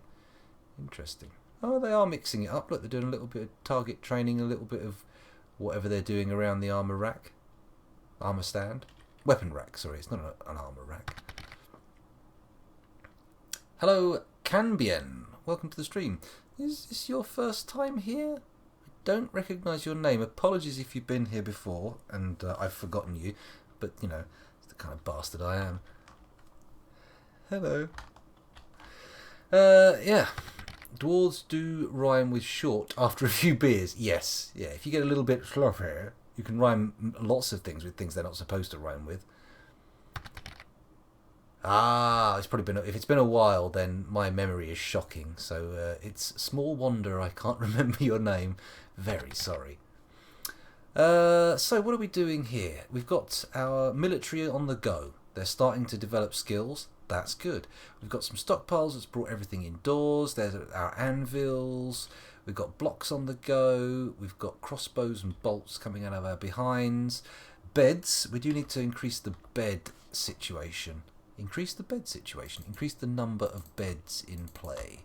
Interesting. Oh, they are mixing it up. Look, they're doing a little bit of target training, a little bit of whatever they're doing around the armor rack. Armor stand. Weapon rack, sorry. It's not an armor rack. Hello, Canbien. Welcome to the stream. Is this your first time here? I don't recognise your name. Apologies if you've been here before and I've forgotten you. But, you know, it's the kind of bastard I am. Hello. Yeah. Dwarves do rhyme with short after a few beers. Yes. Yeah, if you get a little bit sloppy, you can rhyme lots of things with things they're not supposed to rhyme with. Ah, it's probably been... If it's been a while, then my memory is shocking. So it's small wonder I can't remember your name. Very sorry. So what are we doing here? We've got our military on the go. They're starting to develop skills. That's good. We've got some stockpiles that's brought everything indoors. There's our anvils. We've got blocks on the go. We've got crossbows and bolts coming out of our behinds. Beds. We do need to increase the bed situation. Increase the bed situation. Increase the number of beds in play.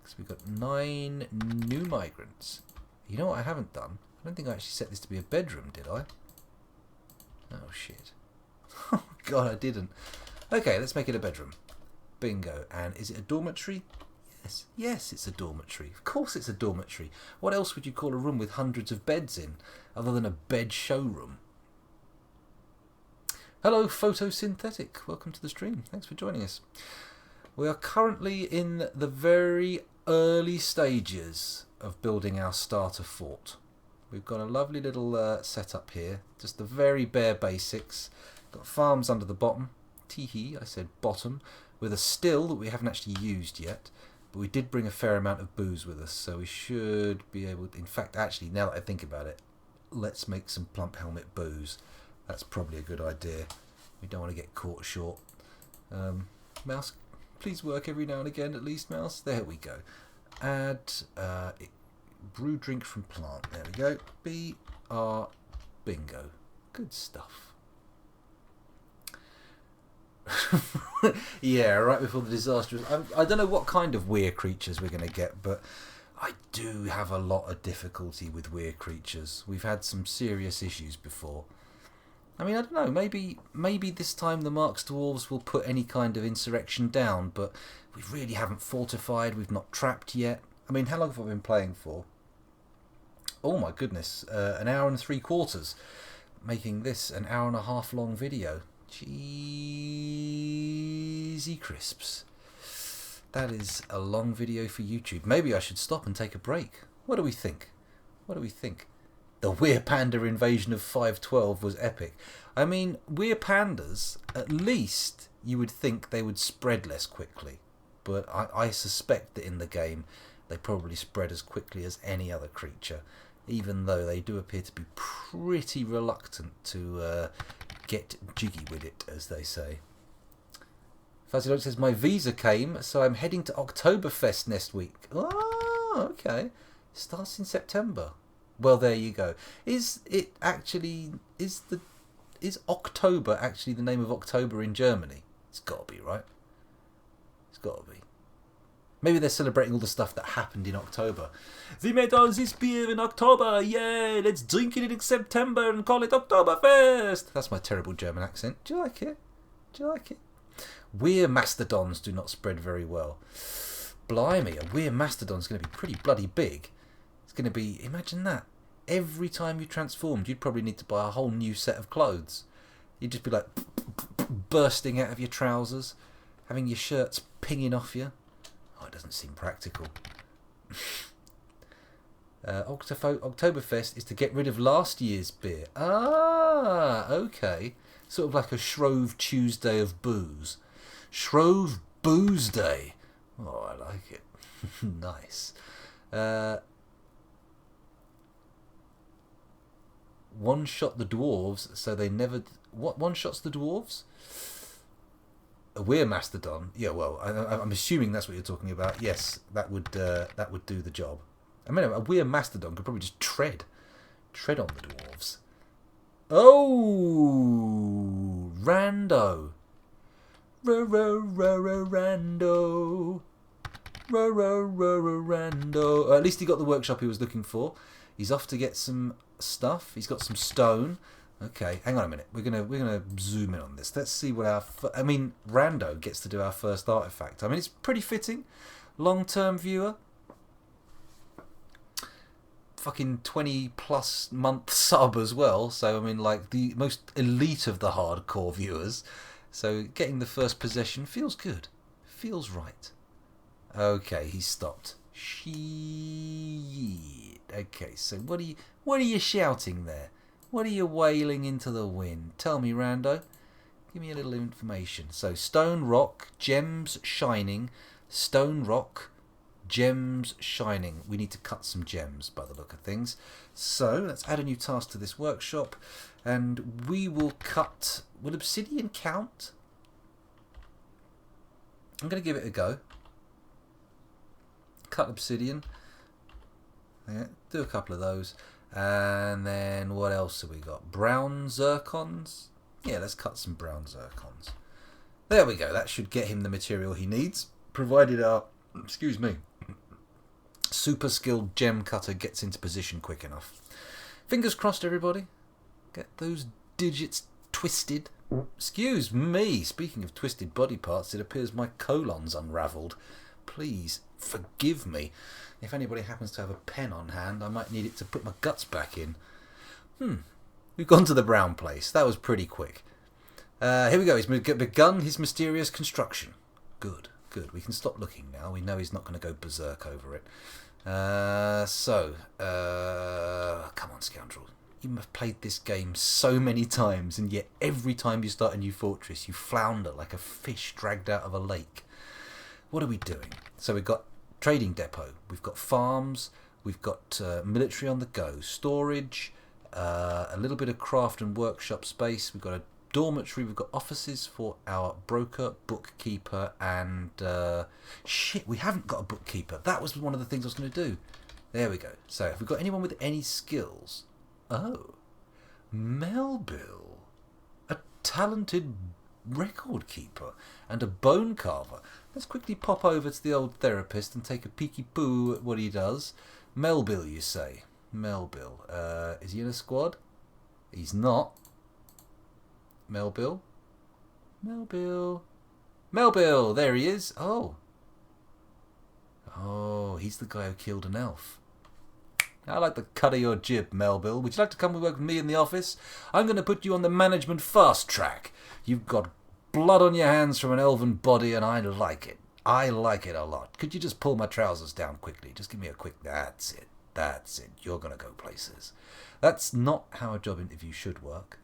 So we've got 9 new migrants. You know what I haven't done? I don't think I actually set this to be a bedroom, did I? Oh, shit. Oh, God, I didn't. Okay, let's make it a bedroom. Bingo. And is it a dormitory? Yes. Yes, it's a dormitory. Of course it's a dormitory. What else would you call a room with hundreds of beds in, other than a bed showroom? Hello, Photosynthetic. Welcome to the stream. Thanks for joining us. We are currently in the very early stages of building our starter fort. We've got a lovely little setup here. Just the very bare basics. Got farms under the bottom. Teehee, I said bottom. With a still that we haven't actually used yet. But we did bring a fair amount of booze with us. So we should be able to... In fact, actually, now that I think about it, let's make some plump helmet booze. That's probably a good idea. We don't want to get caught short. Mouse, please work every now and again at least, Mouse. There we go. Add brew drink from plant. There we go. BR bingo. Good stuff. Yeah, right before the disaster. I don't know what kind of weird creatures we're going to get, but I do have a lot of difficulty with weird creatures. We've had some serious issues before. I mean, I don't know, maybe this time the Marks Dwarves will put any kind of insurrection down, but we really haven't fortified, we've not trapped yet. I mean, how long have I been playing for? Oh my goodness, an hour and 3/4, making this an hour and a half long video. Cheesy crisps. That is a long video for YouTube. Maybe I should stop and take a break. What do we think? What do we think? The Weir Panda invasion of 512 was epic. I mean, Weir Pandas, at least you would think they would spread less quickly. But I suspect that in the game they probably spread as quickly as any other creature. Even though they do appear to be pretty reluctant to get jiggy with it, as they say. Fuzzy Dog says, my visa came, so I'm heading to Oktoberfest next week. Oh, okay. Starts in September. Well, there you go. Is October actually the name of October in Germany? It's got to be, right? It's got to be. Maybe they're celebrating all the stuff that happened in October. They made all this beer in October. Yay! Let's drink it in September and call it Oktoberfest. That's my terrible German accent. Do you like it? Do you like it? Weir mastodons do not spread very well. Blimey, a weir mastodon's going to be pretty bloody big. Going to be, imagine that, every time you transformed you'd probably need to buy a whole new set of clothes. You'd just be like bursting out of your trousers, having your shirts pinging off you. Oh, it doesn't seem practical. Oktoberfest is to get rid of last year's beer. Ah, okay, sort of like a Shrove Tuesday of booze. Shrove Booze Day. Oh, I like it. Nice. One shot the dwarves, so they never... What one shots the dwarves? A weir mastodon. Yeah, well, I'm assuming that's what you're talking about. Yes, that would do the job. I mean, a weir mastodon could probably just tread on the dwarves. Oh, rando. Rando. Rando. At least he got the workshop he was looking for. He's off to get some stuff. He's got some stone. Okay, hang on a minute. We're gonna zoom in on this. Let's see what Rando gets to do our first artifact. I mean, it's pretty fitting. Long-term viewer. Fucking 20+ month sub as well. So I mean, like the most elite of the hardcore viewers. So getting the first possession feels good. Feels right. Okay, he's stopped. Shit. Okay, so what are you shouting there? What are you wailing into the wind? Tell me, Rando. Give me a little information. So, stone, rock, gems shining. Stone, rock, gems shining. We need to cut some gems by the look of things. So, let's add a new task to this workshop. And we will cut... Will obsidian count? I'm going to give it a go. Cut obsidian. Yeah, do a couple of those. And then what else have we got? Brown zircons? Yeah, let's cut some brown zircons. There we go. That should get him the material he needs, provided our, super skilled gem cutter gets into position quick enough. Fingers crossed, everybody. Get those digits twisted. Excuse me. Speaking of twisted body parts, it appears my colon's unravelled. Please forgive me. If anybody happens to have a pen on hand, I might need it to put my guts back in. We've gone to the brown place. That was pretty quick. Here we go. He's begun his mysterious construction. Good. We can stop looking now. We know he's not going to go berserk over it. Come on, scoundrel. You have played this game so many times, and yet every time you start a new fortress, you flounder like a fish dragged out of a lake. What are we doing? So we've got trading depot, we've got farms, we've got military on the go, storage, a little bit of craft and workshop space, we've got a dormitory, we've got offices for our broker, bookkeeper, and shit, we haven't got a bookkeeper. That was one of the things I was going to do. There we go. So have we got anyone with any skills? Oh, Melville, a talented record keeper and a bone carver. Let's quickly pop over to the old therapist and take a peeky poo at what he does. Melville, you say? Melville. Is he in a squad? He's not. Melville? Melville! There he is. Oh, he's the guy who killed an elf. I like the cut of your jib, Melville. Would you like to come and work with me in the office? I'm going to put you on the management fast track. You've got blood on your hands from an elven body, and I like it. I like it a lot. Could you just pull my trousers down quickly? Just give me a quick... That's it. You're going to go places. That's not how a job interview should work.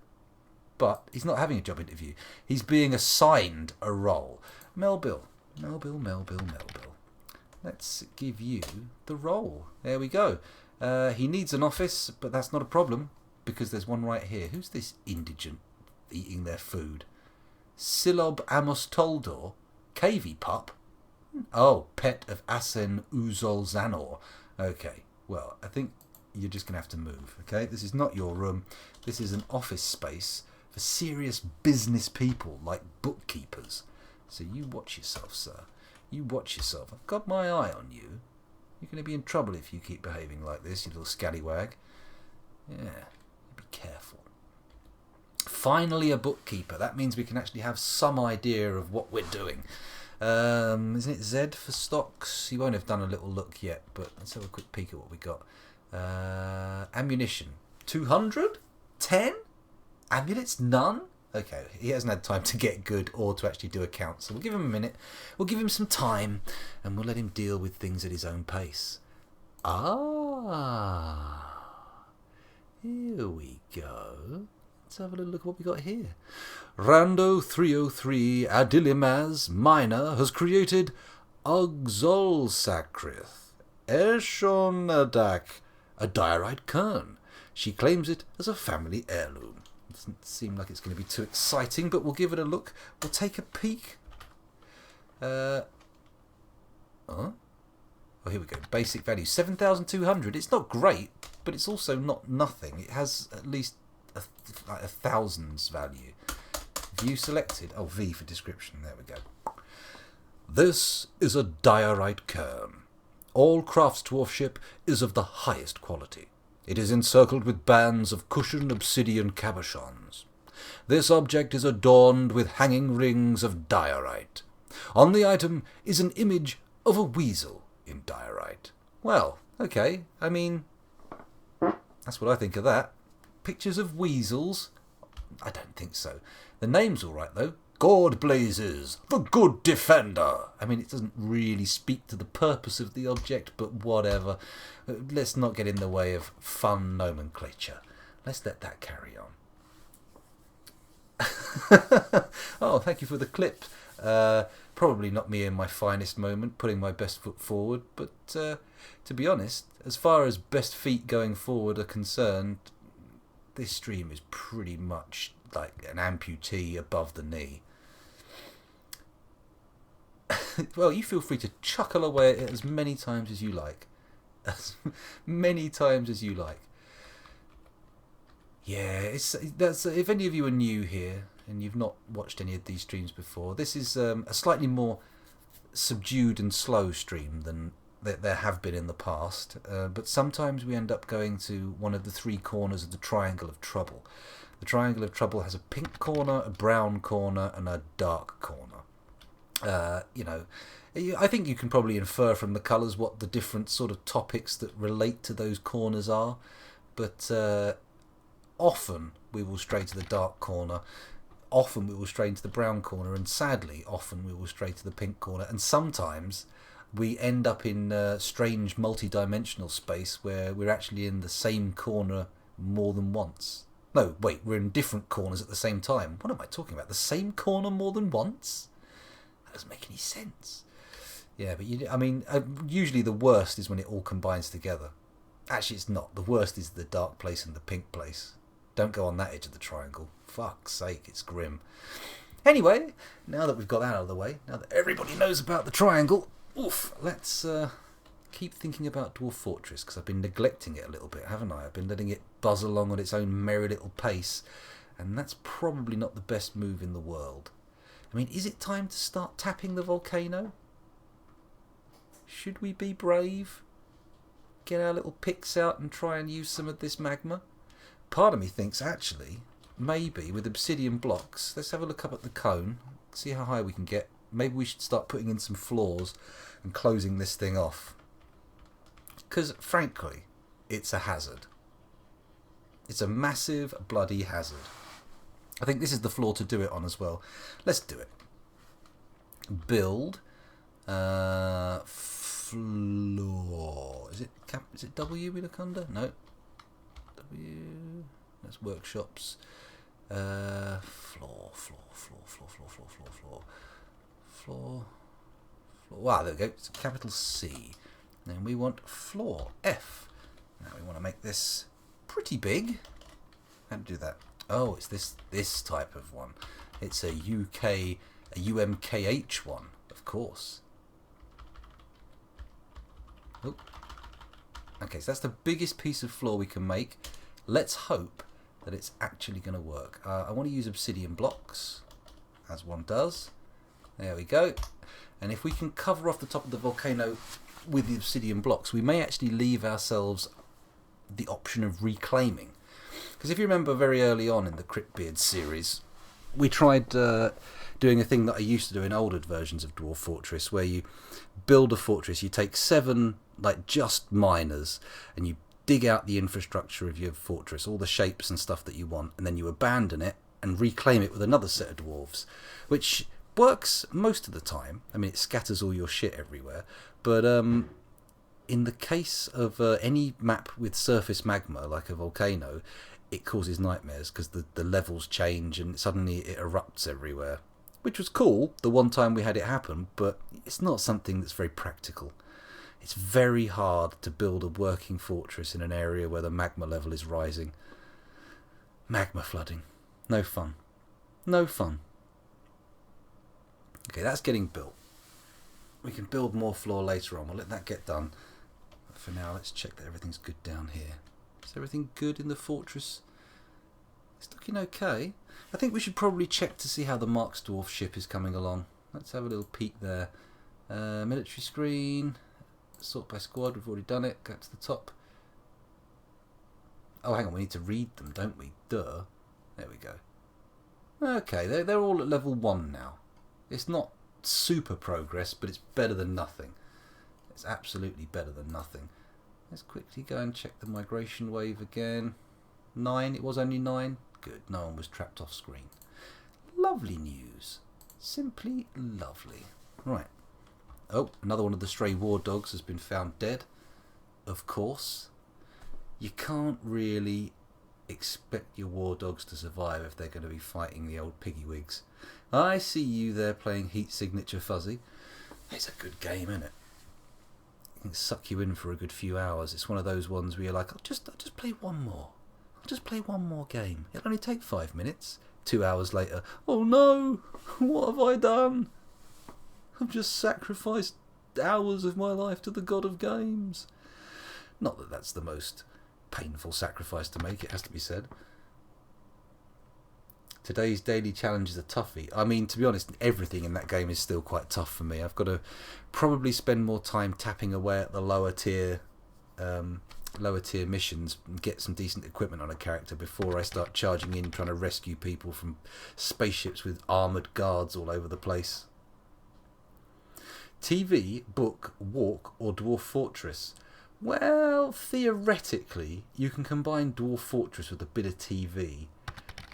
But he's not having a job interview. He's being assigned a role. Melville. Let's give you the role. There we go. He needs an office, but that's not a problem, because there's one right here. Who's this indigent eating their food? Silob Amos Toldor? Cavey pup? Oh, pet of Asen Uzol Zanor. Okay, well, I think you're just going to have to move, okay? This is not your room. This is an office space for serious business people like bookkeepers. So you watch yourself, sir. You watch yourself. I've got my eye on you. You're going to be in trouble if you keep behaving like this, you little scallywag. Yeah, be careful. Finally a bookkeeper. That means we can actually have some idea of what we're doing. Isn't it Z for stocks? You won't have done a little look yet, but let's have a quick peek at what we got. Ammunition. 200? 10? Amulets? None? Okay, he hasn't had time to get good or to actually do a count, so we'll give him a minute. We'll give him some time, and we'll let him deal with things at his own pace. Here we go. Let's have a little look at what we got here. Rando 303 Adilimaz Minor has created Ogzolsakrith Eshonadak, a diorite cairn. She claims it as a family heirloom. Doesn't seem like it's going to be too exciting, but we'll give it a look. We'll take a peek. Huh? Oh, here we go. Basic value 7,200. It's not great, but it's also not nothing. It has at least like a thousands value. View selected. Oh, V for description. There we go. This is a diorite cairn. All crafts dwarfship is of the highest quality. It is encircled with bands of cushioned obsidian cabochons. This object is adorned with hanging rings of diorite. On the item is an image of a weasel in diorite. Well, okay, I mean, that's what I think of that. Pictures of weasels? I don't think so. The name's all right, though. God blazes, the good defender. I mean, it doesn't really speak to the purpose of the object, but whatever. Let's not get in the way of fun nomenclature. Let's let that carry on. Oh, thank you for the clip. Probably not me in my finest moment, putting my best foot forward, but to be honest, as far as best feet going forward are concerned, this stream is pretty much like an amputee above the knee. Well, you feel free to chuckle away at it as many times as you like. As many times as you like. Yeah, that's if any of you are new here and you've not watched any of these streams before, this is a slightly more subdued and slow stream than there have been in the past. But sometimes we end up going to one of the three corners of the Triangle of Trouble. The Triangle of Trouble has a pink corner, a brown corner, and a dark corner. You know, I think you can probably infer from the colours what the different sort of topics that relate to those corners are. But often we will stray to the dark corner, often we will stray into the brown corner, and sadly, often we will stray to the pink corner. And sometimes we end up in strange multi-dimensional space where we're actually in the same corner more than once. No, wait, we're in different corners at the same time. What am I talking about? The same corner more than once? That doesn't make any sense. Yeah, but I mean, usually the worst is when it all combines together. Actually, it's not. The worst is the dark place and the pink place. Don't go on that edge of the triangle. Fuck's sake, it's grim. Anyway, now that we've got that out of the way, now that everybody knows about the triangle, oof, let's keep thinking about Dwarf Fortress, because I've been neglecting it a little bit, haven't I? I've been letting it buzz along on its own merry little pace, and that's probably not the best move in the world. I mean, is it time to start tapping the volcano? Should we be brave? Get our little picks out and try and use some of this magma? Part of me thinks, actually, maybe with obsidian blocks, let's have a look up at the cone, see how high we can get. Maybe we should start putting in some floors and closing this thing off. Because, frankly, it's a hazard. It's a massive, bloody hazard. I think this is the floor to do it on as well. Let's do it. Build. Floor. Is it W we look under? No. W. That's workshops. Floor. Wow, there we go. It's a capital C. Then we want floor. F. Now we want to make this pretty big. How to do that? Oh, it's this type of one. It's a UMKH one, of course. Oh. Okay, so that's the biggest piece of floor we can make. Let's hope that it's actually going to work. I want to use obsidian blocks, as one does. There we go. And if we can cover off the top of the volcano with the obsidian blocks, we may actually leave ourselves the option of reclaiming. Because if you remember very early on in the Cryptbeards series, we tried doing a thing that I used to do in older versions of Dwarf Fortress, where you build a fortress, you take 7 like just miners, and you dig out the infrastructure of your fortress, all the shapes and stuff that you want, and then you abandon it and reclaim it with another set of dwarves, which works most of the time. I mean, it scatters all your shit everywhere, but in the case of any map with surface magma, like a volcano, it causes nightmares because the levels change and suddenly it erupts everywhere, which was cool the one time we had it happen, but it's not something that's very practical. It's very hard to build a working fortress in an area where the magma level is rising. Magma flooding. No fun. No fun. Okay, that's getting built. We can build more floor later on. We'll let that get done. But for now, let's check that everything's good down here. Is everything good in the fortress? It's looking okay. I think we should probably check to see how the Marksdwarf ship is coming along. Let's have a little peek there. Military screen. Sort by squad. We've already done it. Go to the top. Oh, hang on. We need to read them, don't we? Duh. There we go. Okay, they're all at level 1 now. It's not super progress, but it's better than nothing. It's absolutely better than nothing. Let's quickly go and check the migration wave again. 9. It was only 9. Good. No one was trapped off screen. Lovely news. Simply lovely. Right. Oh, another one of the stray war dogs has been found dead. Of course. You can't really expect your war dogs to survive if they're going to be fighting the old piggywigs. I see you there playing Heat Signature Fuzzy. It's a good game, isn't it? It can suck you in for a good few hours. It's one of those ones where you're like, I'll just play one more. I'll just play one more game. It'll only take 5 minutes. 2 hours later, oh no, what have I done? I've just sacrificed hours of my life to the god of games. Not that that's the most painful sacrifice to make, it has to be said. Today's daily challenge is a toughie. I mean, to be honest, everything in that game is still quite tough for me. I've got to probably spend more time tapping away at the lower tier missions and get some decent equipment on a character before I start charging in trying to rescue people from spaceships with armoured guards all over the place. TV, book, walk or Dwarf Fortress? Well, theoretically, you can combine Dwarf Fortress with a bit of TV,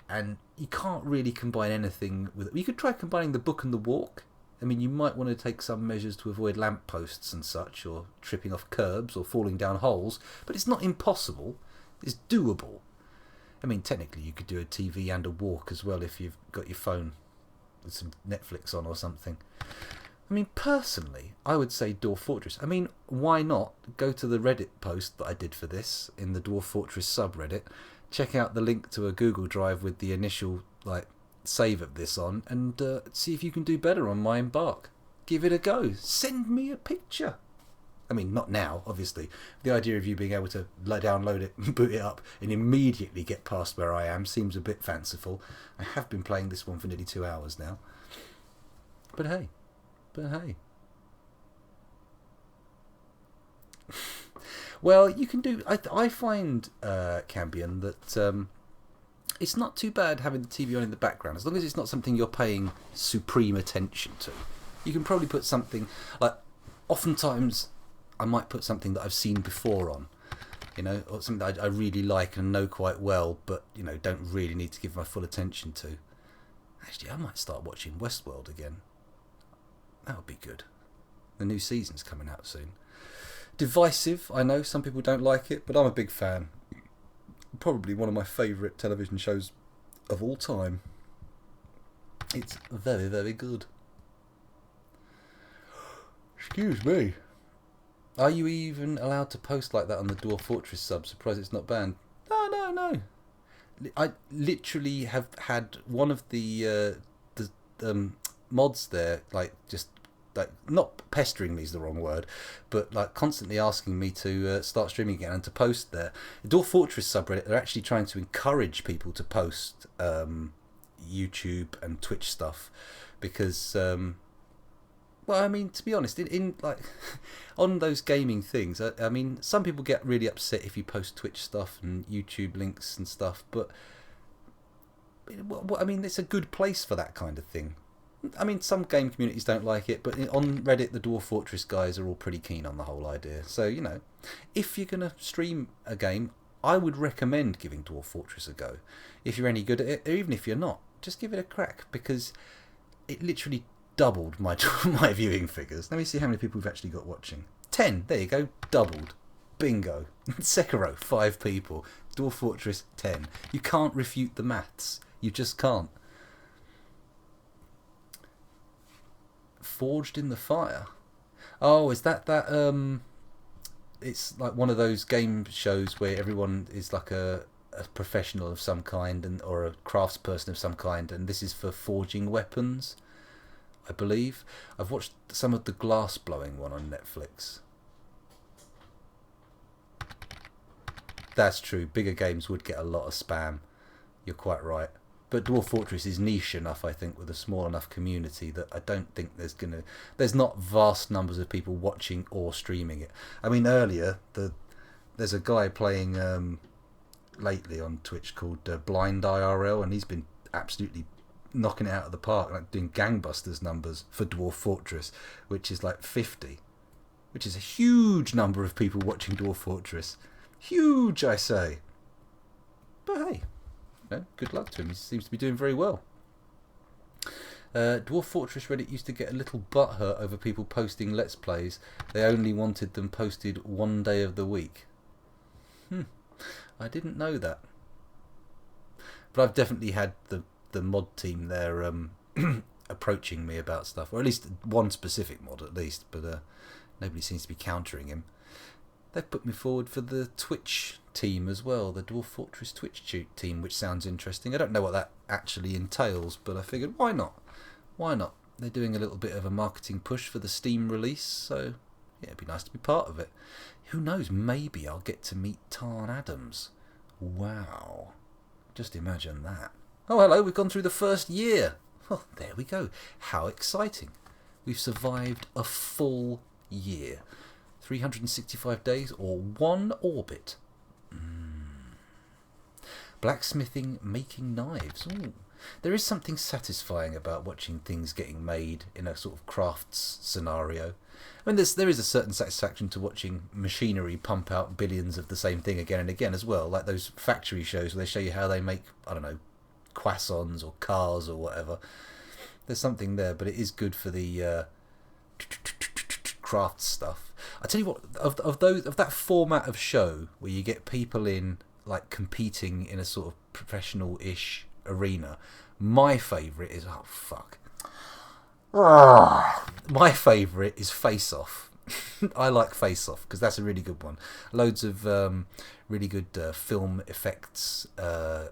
and you can't really combine anything with it. You could try combining the book and the walk. I mean, you might want to take some measures to avoid lampposts and such, or tripping off curbs, or falling down holes, but it's not impossible. It's doable. I mean, technically, you could do a TV and a walk as well if you've got your phone with some Netflix on or something. I mean, personally, I would say Dwarf Fortress. I mean, why not go to the Reddit post that I did for this in the Dwarf Fortress subreddit, check out the link to a Google Drive with the initial save of this on, and see if you can do better on my embark. Give it a go. Send me a picture. I mean, not now, obviously. The idea of you being able to download it, boot it up, and immediately get past where I am seems a bit fanciful. I have been playing this one for nearly 2 hours now. But hey. Well, you can do... I find, Cambion, that it's not too bad having the TV on in the background, as long as it's not something you're paying supreme attention to. You can probably put something... oftentimes, I might put something that I've seen before on, or something that I really like and know quite well, but, don't really need to give my full attention to. Actually, I might start watching Westworld again. That would be good. The new season's coming out soon. Divisive, I know, some people don't like it, but I'm a big fan. Probably one of my favourite television shows of all time. It's very, very good. Excuse me. Are you even allowed to post like that on the Dwarf Fortress sub? Surprised it's not banned. No. I literally have had one of the mods there, not pestering me is the wrong word, but constantly asking me to start streaming again and to post there. The Dwarf Fortress subreddit, they're actually trying to encourage people to post YouTube and Twitch stuff because, well, I mean, to be honest, in on those gaming things, I mean, some people get really upset if you post Twitch stuff and YouTube links and stuff, but I mean, it's a good place for that kind of thing. I mean, some game communities don't like it, but on Reddit, the Dwarf Fortress guys are all pretty keen on the whole idea. So, if you're going to stream a game, I would recommend giving Dwarf Fortress a go. If you're any good at it, or even if you're not, just give it a crack, because it literally doubled my viewing figures. Let me see how many people we've actually got watching. 10, there you go, doubled. Bingo. Sekiro, 5 people. Dwarf Fortress, 10. You can't refute the maths. You just can't. Forged in the Fire. Oh, is that it's like one of those game shows where everyone is like a professional of some kind or a craftsperson of some kind, and this is for forging weapons. I believe. I've watched some of the glass blowing one on Netflix. That's true. Bigger games would get a lot of spam. You're quite right. But Dwarf Fortress is niche enough, I think, with a small enough community that I don't think there's not vast numbers of people watching or streaming it. I mean, earlier there's a guy playing lately on Twitch called Blind IRL, and he's been absolutely knocking it out of the park, like doing gangbusters numbers for Dwarf Fortress, which is like 50, which is a huge number of people watching Dwarf Fortress. Huge, I say. But hey, good luck to him. He seems to be doing very well. Dwarf Fortress Reddit used to get a little butthurt over people posting Let's Plays. They only wanted them posted one day of the week. I didn't know that. But I've definitely had the mod team there approaching me about stuff, or at least one specific mod at least, but nobody seems to be countering him. They've put me forward for the Twitch team as well, the Dwarf Fortress Twitch team, which sounds interesting. I don't know what that actually entails, but I figured, why not? Why not? They're doing a little bit of a marketing push for the Steam release, so yeah, it'd be nice to be part of it. Who knows, maybe I'll get to meet Tarn Adams. Wow. Just imagine that. Oh, hello, we've gone through the first year. Oh, there we go. How exciting. We've survived a full year. 365 days or one orbit. Blacksmithing, making knives. Ooh. There is something satisfying about watching things getting made in a sort of crafts scenario. I mean, there is a certain satisfaction to watching machinery pump out billions of the same thing again and again as well, like those factory shows where they show you how they make, I don't know, croissants or cars or whatever. There's something there, but it is good for the craft stuff. I tell you what, of that format of show where you get people in like competing in a sort of professional-ish arena, my favourite is my favourite is Face Off. I like Face Off because that's a really good one. Loads of really good film effects,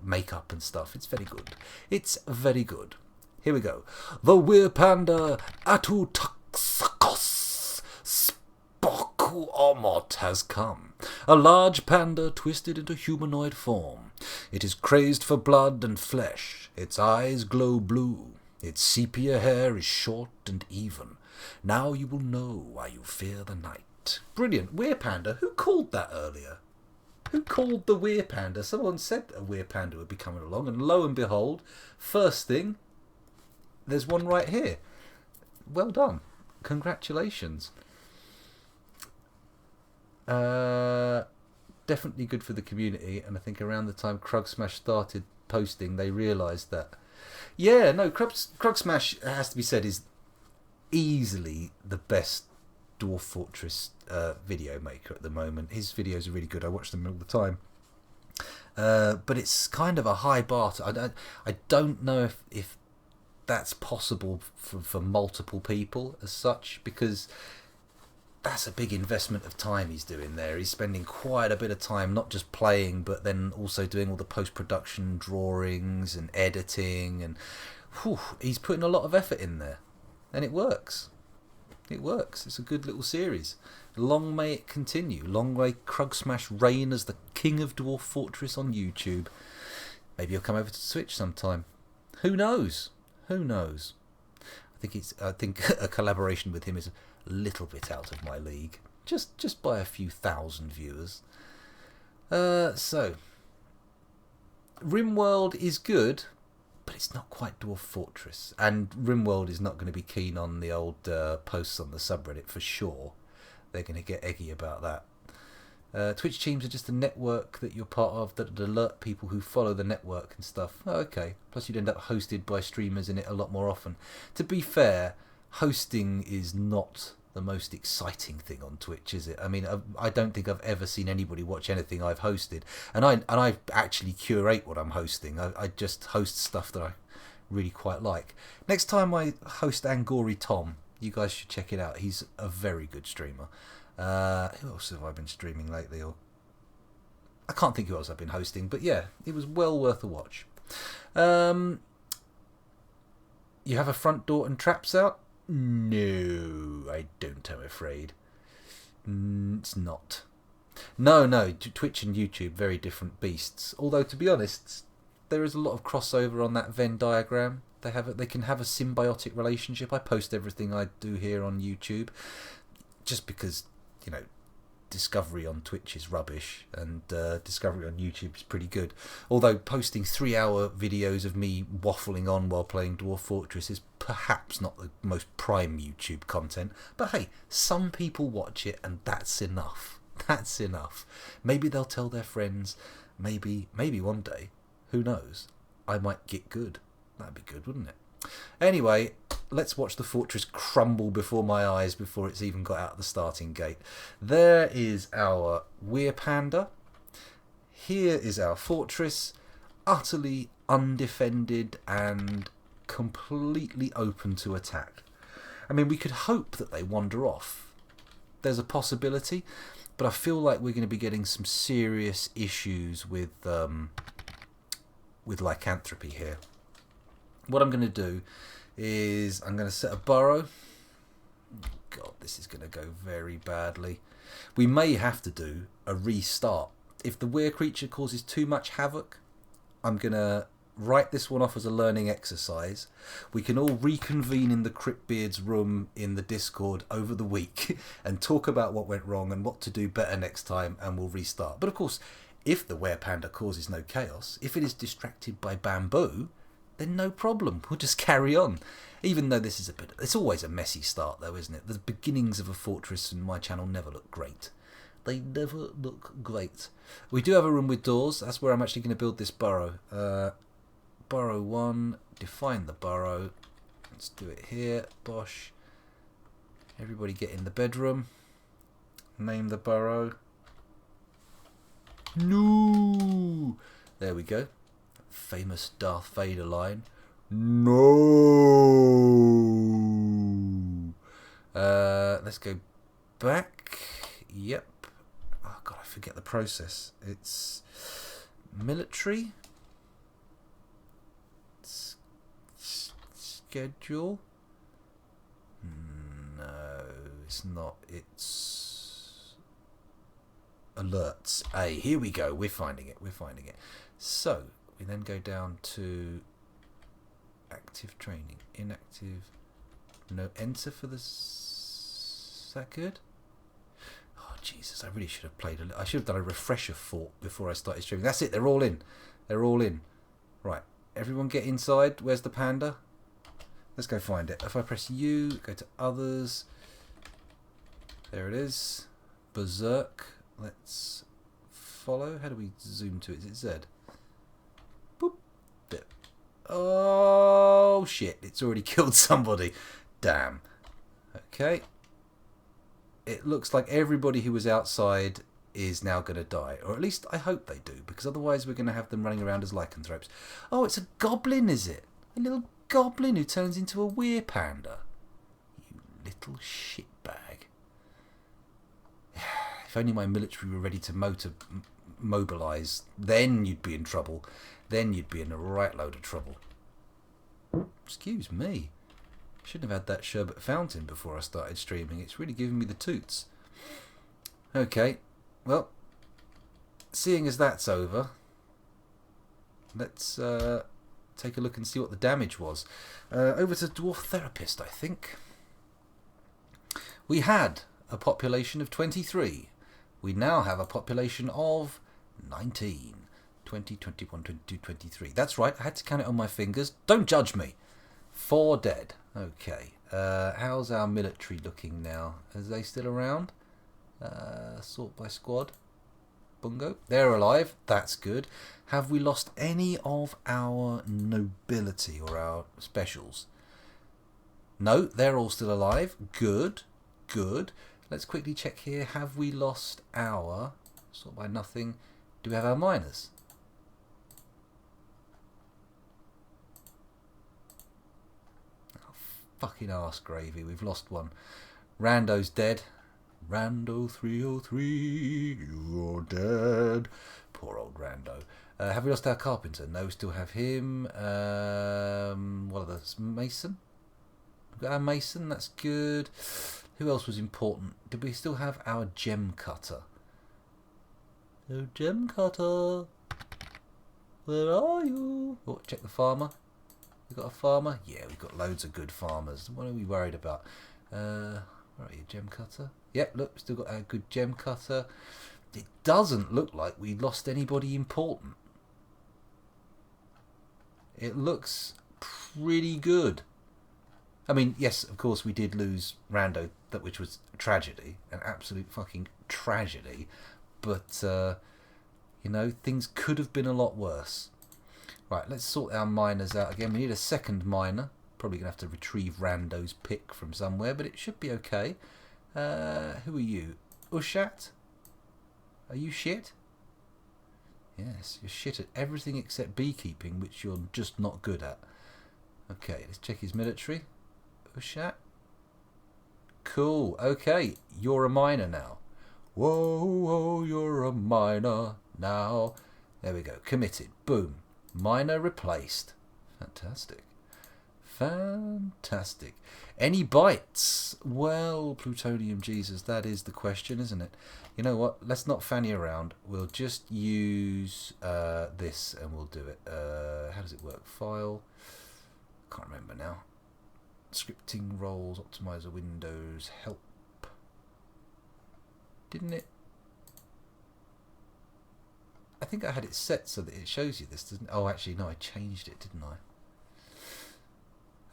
makeup and stuff. It's very good. It's very good. Here we go. The Weir Panda Atutuxakos Spoku Omot has come. A large panda twisted into humanoid form. It is crazed for blood and flesh. Its eyes glow blue. Its sepia hair is short and even. Now you will know why you fear the night. Brilliant. Weir Panda. Who called that earlier? Who called the Weir Panda? Someone said a Weir Panda would be coming along, and lo and behold, first thing, there's one right here. Well done. Congratulations. Definitely good for the community, and I think around the time Krug Smash started posting, they realised that. Yeah, no, Krug Smash, has to be said, is easily the best Dwarf Fortress video maker at the moment. His videos are really good. I watch them all the time. But it's kind of a high bar. I don't know if that's possible for multiple people as such, because that's a big investment of time he's doing there. He's spending quite a bit of time not just playing, but then also doing all the post-production drawings and editing, and he's putting a lot of effort in there, and it works. It works. It's a good little series. Long may it continue. Long may Krug Smash reign as the king of Dwarf Fortress on YouTube. Maybe he'll come over to Twitch sometime. Who knows? Who knows? I think a collaboration with him is a little bit out of my league. Just by a few thousand viewers. So RimWorld is good, but it's not quite Dwarf Fortress. And RimWorld is not going to be keen on the old posts on the subreddit for sure. They're going to get eggy about that. Twitch teams are just a network that you're part of that alert people who follow the network and stuff. Oh, okay. Plus you'd end up hosted by streamers in it a lot more often. To be fair, hosting is not the most exciting thing on Twitch, is it? I mean, I don't think I've ever seen anybody watch anything I've hosted. And I actually curate what I'm hosting. I just host stuff that I really quite like. Next time I host Angori Tom, you guys should check it out. He's a very good streamer. Who else have I been streaming lately? I can't think who else I've been hosting, but yeah, it was well worth a watch. You have a front door and traps out? No, I don't, I'm afraid. It's not. No, Twitch and YouTube, very different beasts. Although, to be honest, there is a lot of crossover on that Venn diagram. They can have a symbiotic relationship. I post everything I do here on YouTube, just because, you know, discovery on Twitch is rubbish and discovery on YouTube is pretty good. Although posting 3-hour videos of me waffling on while playing Dwarf Fortress is perhaps not the most prime YouTube content, but hey, some people watch it and that's enough. That's enough. Maybe they'll tell their friends. Maybe one day, who knows, I might get good. That'd be good, wouldn't it? Anyway, let's watch the fortress crumble before my eyes before it's even got out of the starting gate. There is our Weir Panda. Here is our fortress, utterly undefended and completely open to attack. I mean, we could hope that they wander off. There's a possibility, but I feel like we're going to be getting some serious issues with lycanthropy here. What I'm going to do is I'm going to set a burrow. God, this is going to go very badly. We may have to do a restart. If the weird creature causes too much havoc, I'm going to write this one off as a learning exercise. We can all reconvene in the Cryptbeards room in the Discord over the week and talk about what went wrong and what to do better next time, and we'll restart. But of course, if the werepanda causes no chaos, if it is distracted by bamboo, then no problem. We'll just carry on. Even though this is it's always a messy start though, isn't it? The beginnings of a fortress in my channel never look great. They never look great. We do have a room with doors. That's where I'm actually going to build this burrow. Burrow 1, define the burrow. Let's do it here. Bosh. Everybody get in the bedroom. Name the burrow. No! There we go. Famous Darth Vader line. No! Let's go back. Yep. Oh god, I forget the process. It's military. Schedule. No, it's not. It's alerts. A. Here we go. We're finding it. So we then go down to active training, inactive. No, enter for the. Is that good? Oh Jesus! I really should have played I should have done a refresher fort before I started streaming. That's it. They're all in. Right. Everyone get inside. Where's the panda? Let's go find it. If I press U, go to others. There it is. Berserk. Let's follow. How do we zoom to it? Is it Z? Boop. Dip. Oh shit. It's already killed somebody. Damn. Okay. It looks like everybody who was outside is now going to die. Or at least I hope they do, because otherwise we're going to have them running around as lycanthropes. Oh, it's a goblin, is it? A little goblin who turns into a weir panda. You little shitbag. If only my military were ready to mobilise, then you'd be in trouble. Then you'd be in a right load of trouble. Excuse me. Shouldn't have had that sherbet fountain before I started streaming. It's really giving me the toots. Okay, well, seeing as that's over, let's take a look and see what the damage was. Over to Dwarf Therapist, I think. We had a population of 23. We now have a population of 19. 20, 21, 22, 23. That's right, I had to count it on my fingers. Don't judge me. 4 dead. Okay. How's our military looking now? Are they still around? Sort by squad. Bungo. They're alive. That's good. Have we lost any of our nobility or our specials? No, they're all still alive. Good. Good. Let's quickly check here. Have we lost our... Sort by nothing. Do we have our miners? Fucking arse gravy. We've lost one. Rando's dead. Rando 303, you're dead. Poor old Rando. Have we lost our carpenter? No, we still have him. What are those? Mason? We've got our mason, that's good. Who else was important? Did we still have our gem cutter? Oh, gem cutter, where are you? Oh, check the farmer. We got a farmer? Yeah, we've got loads of good farmers. What are we worried about? Where are you, gem cutter? Yep, look, still got our good gem cutter. It doesn't look like we lost anybody important. It looks pretty good. I mean, yes, of course, we did lose Rando, which was a tragedy, an absolute fucking tragedy. But, you know, things could have been a lot worse. Right, let's sort our miners out again. We need a second miner. Probably going to have to retrieve Rando's pick from somewhere, but it should be okay. Who are you? Ushat? Are you shit? Yes, you're shit at everything except beekeeping, which you're just not good at. Okay, let's check his military. Ushat? Cool, okay, you're a miner now. Whoa, whoa, you're a miner now. There we go, committed. Boom. Miner replaced. Fantastic. Fantastic. Any bites? Well, plutonium Jesus, that is the question, isn't it? You know what? Let's not fanny around. We'll just use this and we'll do it. How does it work? File. Can't remember now. Scripting roles, optimizer windows, help. Didn't it? I think I had it set so that it shows you this, doesn't it? Oh, actually, no, I changed it, didn't I?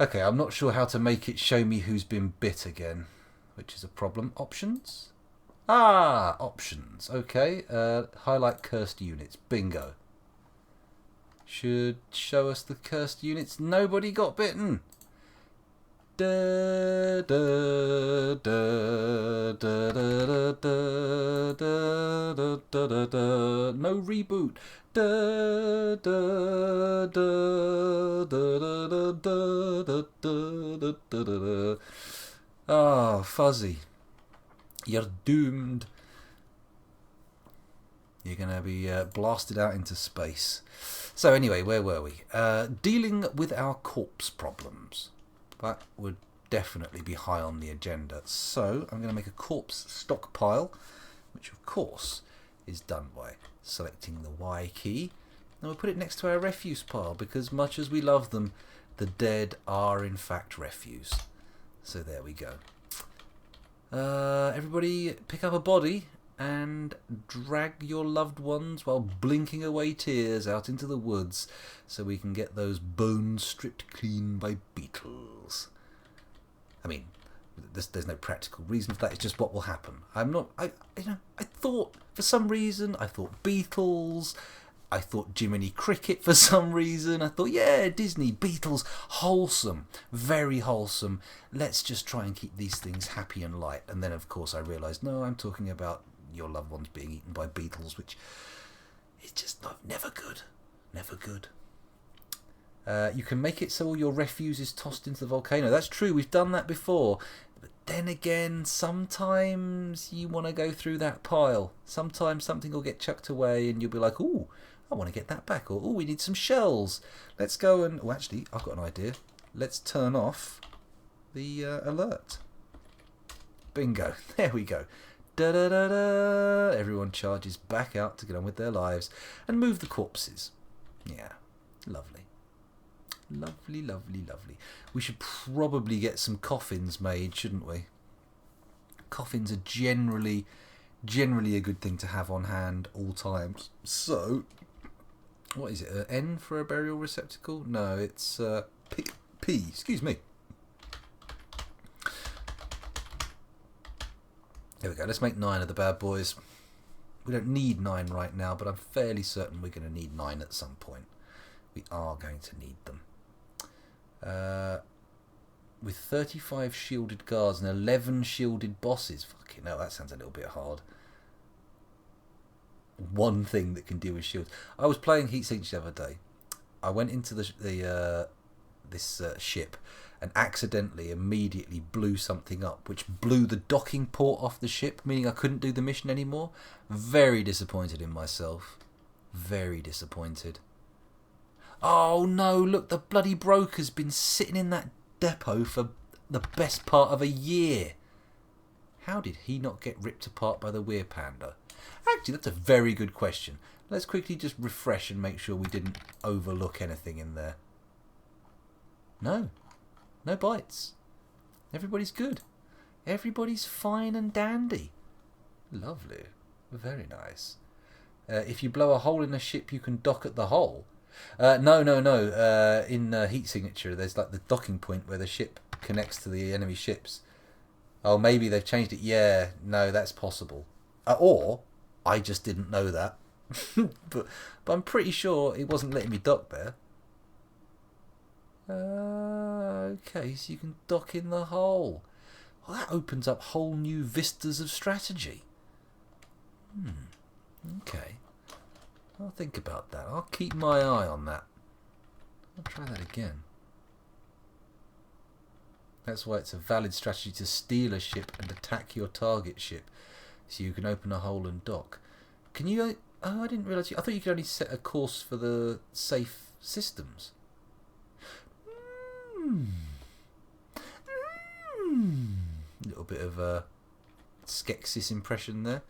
Okay, I'm not sure how to make it show me who's been bit again, which is a problem. Options? Ah, options. Okay, highlight cursed units. Bingo. Should show us the cursed units. Nobody got bitten. Da, da, da, da, da, da, da, da, da, da, da. No reboot. Da, da, da, da, da, da, da, da, da, da. Oh, Fuzzy. You're doomed. You're going to be blasted out into space. So anyway, where were we? Dealing with our corpse problems. That would definitely be high on the agenda. So I'm going to make a corpse stockpile, which of course is done by selecting the Y key. And we'll put it next to our refuse pile because much as we love them, the dead are in fact refuse. So there we go. Everybody pick up a body and drag your loved ones while blinking away tears out into the woods so we can get those bones stripped clean by beetles. I mean, there's no practical reason for that. It's just what will happen. I thought for some reason, I thought beetles. I thought Jiminy Cricket for some reason. I thought, yeah, Disney, Beatles, wholesome, very wholesome. Let's just try and keep these things happy and light. And then, of course, I realised, no, I'm talking about your loved ones being eaten by beetles, which is just never good. Never good. You can make it so all your refuse is tossed into the volcano. That's true, we've done that before. But then again, sometimes you want to go through that pile. Sometimes something will get chucked away and you'll be like, ooh, I want to get that back. Or, oh, we need some shells. Let's go and... Oh, actually, I've got an idea. Let's turn off the alert. Bingo. There we go. Da-da-da-da. Everyone charges back out to get on with their lives and move the corpses. Yeah, lovely. Lovely, lovely, lovely. We should probably get some coffins made, shouldn't we? Coffins are generally a good thing to have on hand all times. So, what is it? N for a burial receptacle? No, it's P. Excuse me. There we go. Let's make 9 of the bad boys. We don't need 9 right now, but I'm fairly certain we're going to need 9 at some point. We are going to need them. With 35 shielded guards and 11 shielded bosses. Fucking hell, that sounds a little bit hard. One thing that can deal with shields. I was playing Heatsink the other day. I went into this ship and accidentally immediately blew something up, which blew the docking port off the ship, meaning I couldn't do the mission anymore. Very disappointed in myself. Very disappointed. Oh no, look, the bloody broker's been sitting in that depot for the best part of a year. How did he not get ripped apart by the Weir Panda? Actually, that's a very good question. Let's quickly just refresh and make sure we didn't overlook anything in there. No. No bites. Everybody's good. Everybody's fine and dandy. Lovely. Very nice. If you blow a hole in a ship, you can dock at the hole. No. In heat signature, there's like the docking point where the ship connects to the enemy ships. Oh, maybe they've changed it. Yeah, no, that's possible. Or I just didn't know that. but I'm pretty sure it wasn't letting me dock there. Okay, so you can dock in the hole. Well, that opens up whole new vistas of strategy. Okay. I'll think about that. I'll keep my eye on that. I'll try that again. That's why it's a valid strategy to steal a ship and attack your target ship, so you can open a hole and dock. Can you... Oh, I didn't realise... I thought you could only set a course for the safe systems. Little bit of a Skeksis impression there.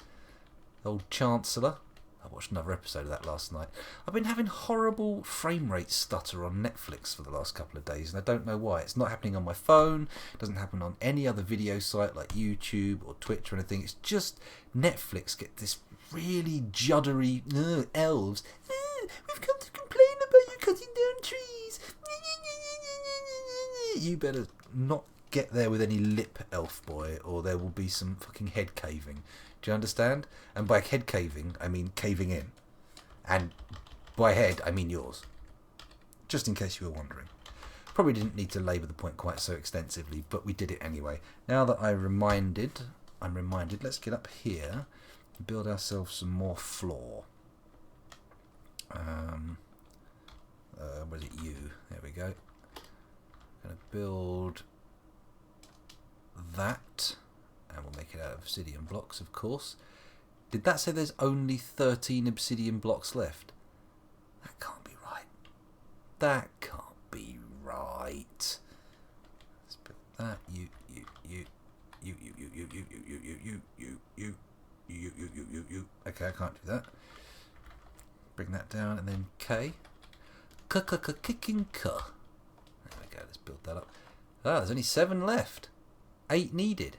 Old Chancellor. I watched another episode of that last night. I've been having horrible frame rate stutter on Netflix for the last couple of days, and I don't know why. It's not happening on my phone. It doesn't happen on any other video site like YouTube or Twitch or anything. It's just Netflix get this really juddery elves. We've come to complain about you cutting down trees. You better not get there with any lip, elf boy, or there will be some fucking head caving. Do you understand? And by head caving, I mean caving in. And by head, I mean yours. Just in case you were wondering. Probably didn't need to labour the point quite so extensively, but we did it anyway. Now that I'm reminded, let's get up here and build ourselves some more floor. Where's it? You. There we go. Going to build that. And we'll make it out of obsidian blocks, of course. Did that say there's only 13 obsidian blocks left? That can't be right. That can't be right. Let's put that. You. Okay, I can't do that. Bring that down and then K. Kicking K. There we go. Let's build that up. Ah, there's only 7 left. 8 needed.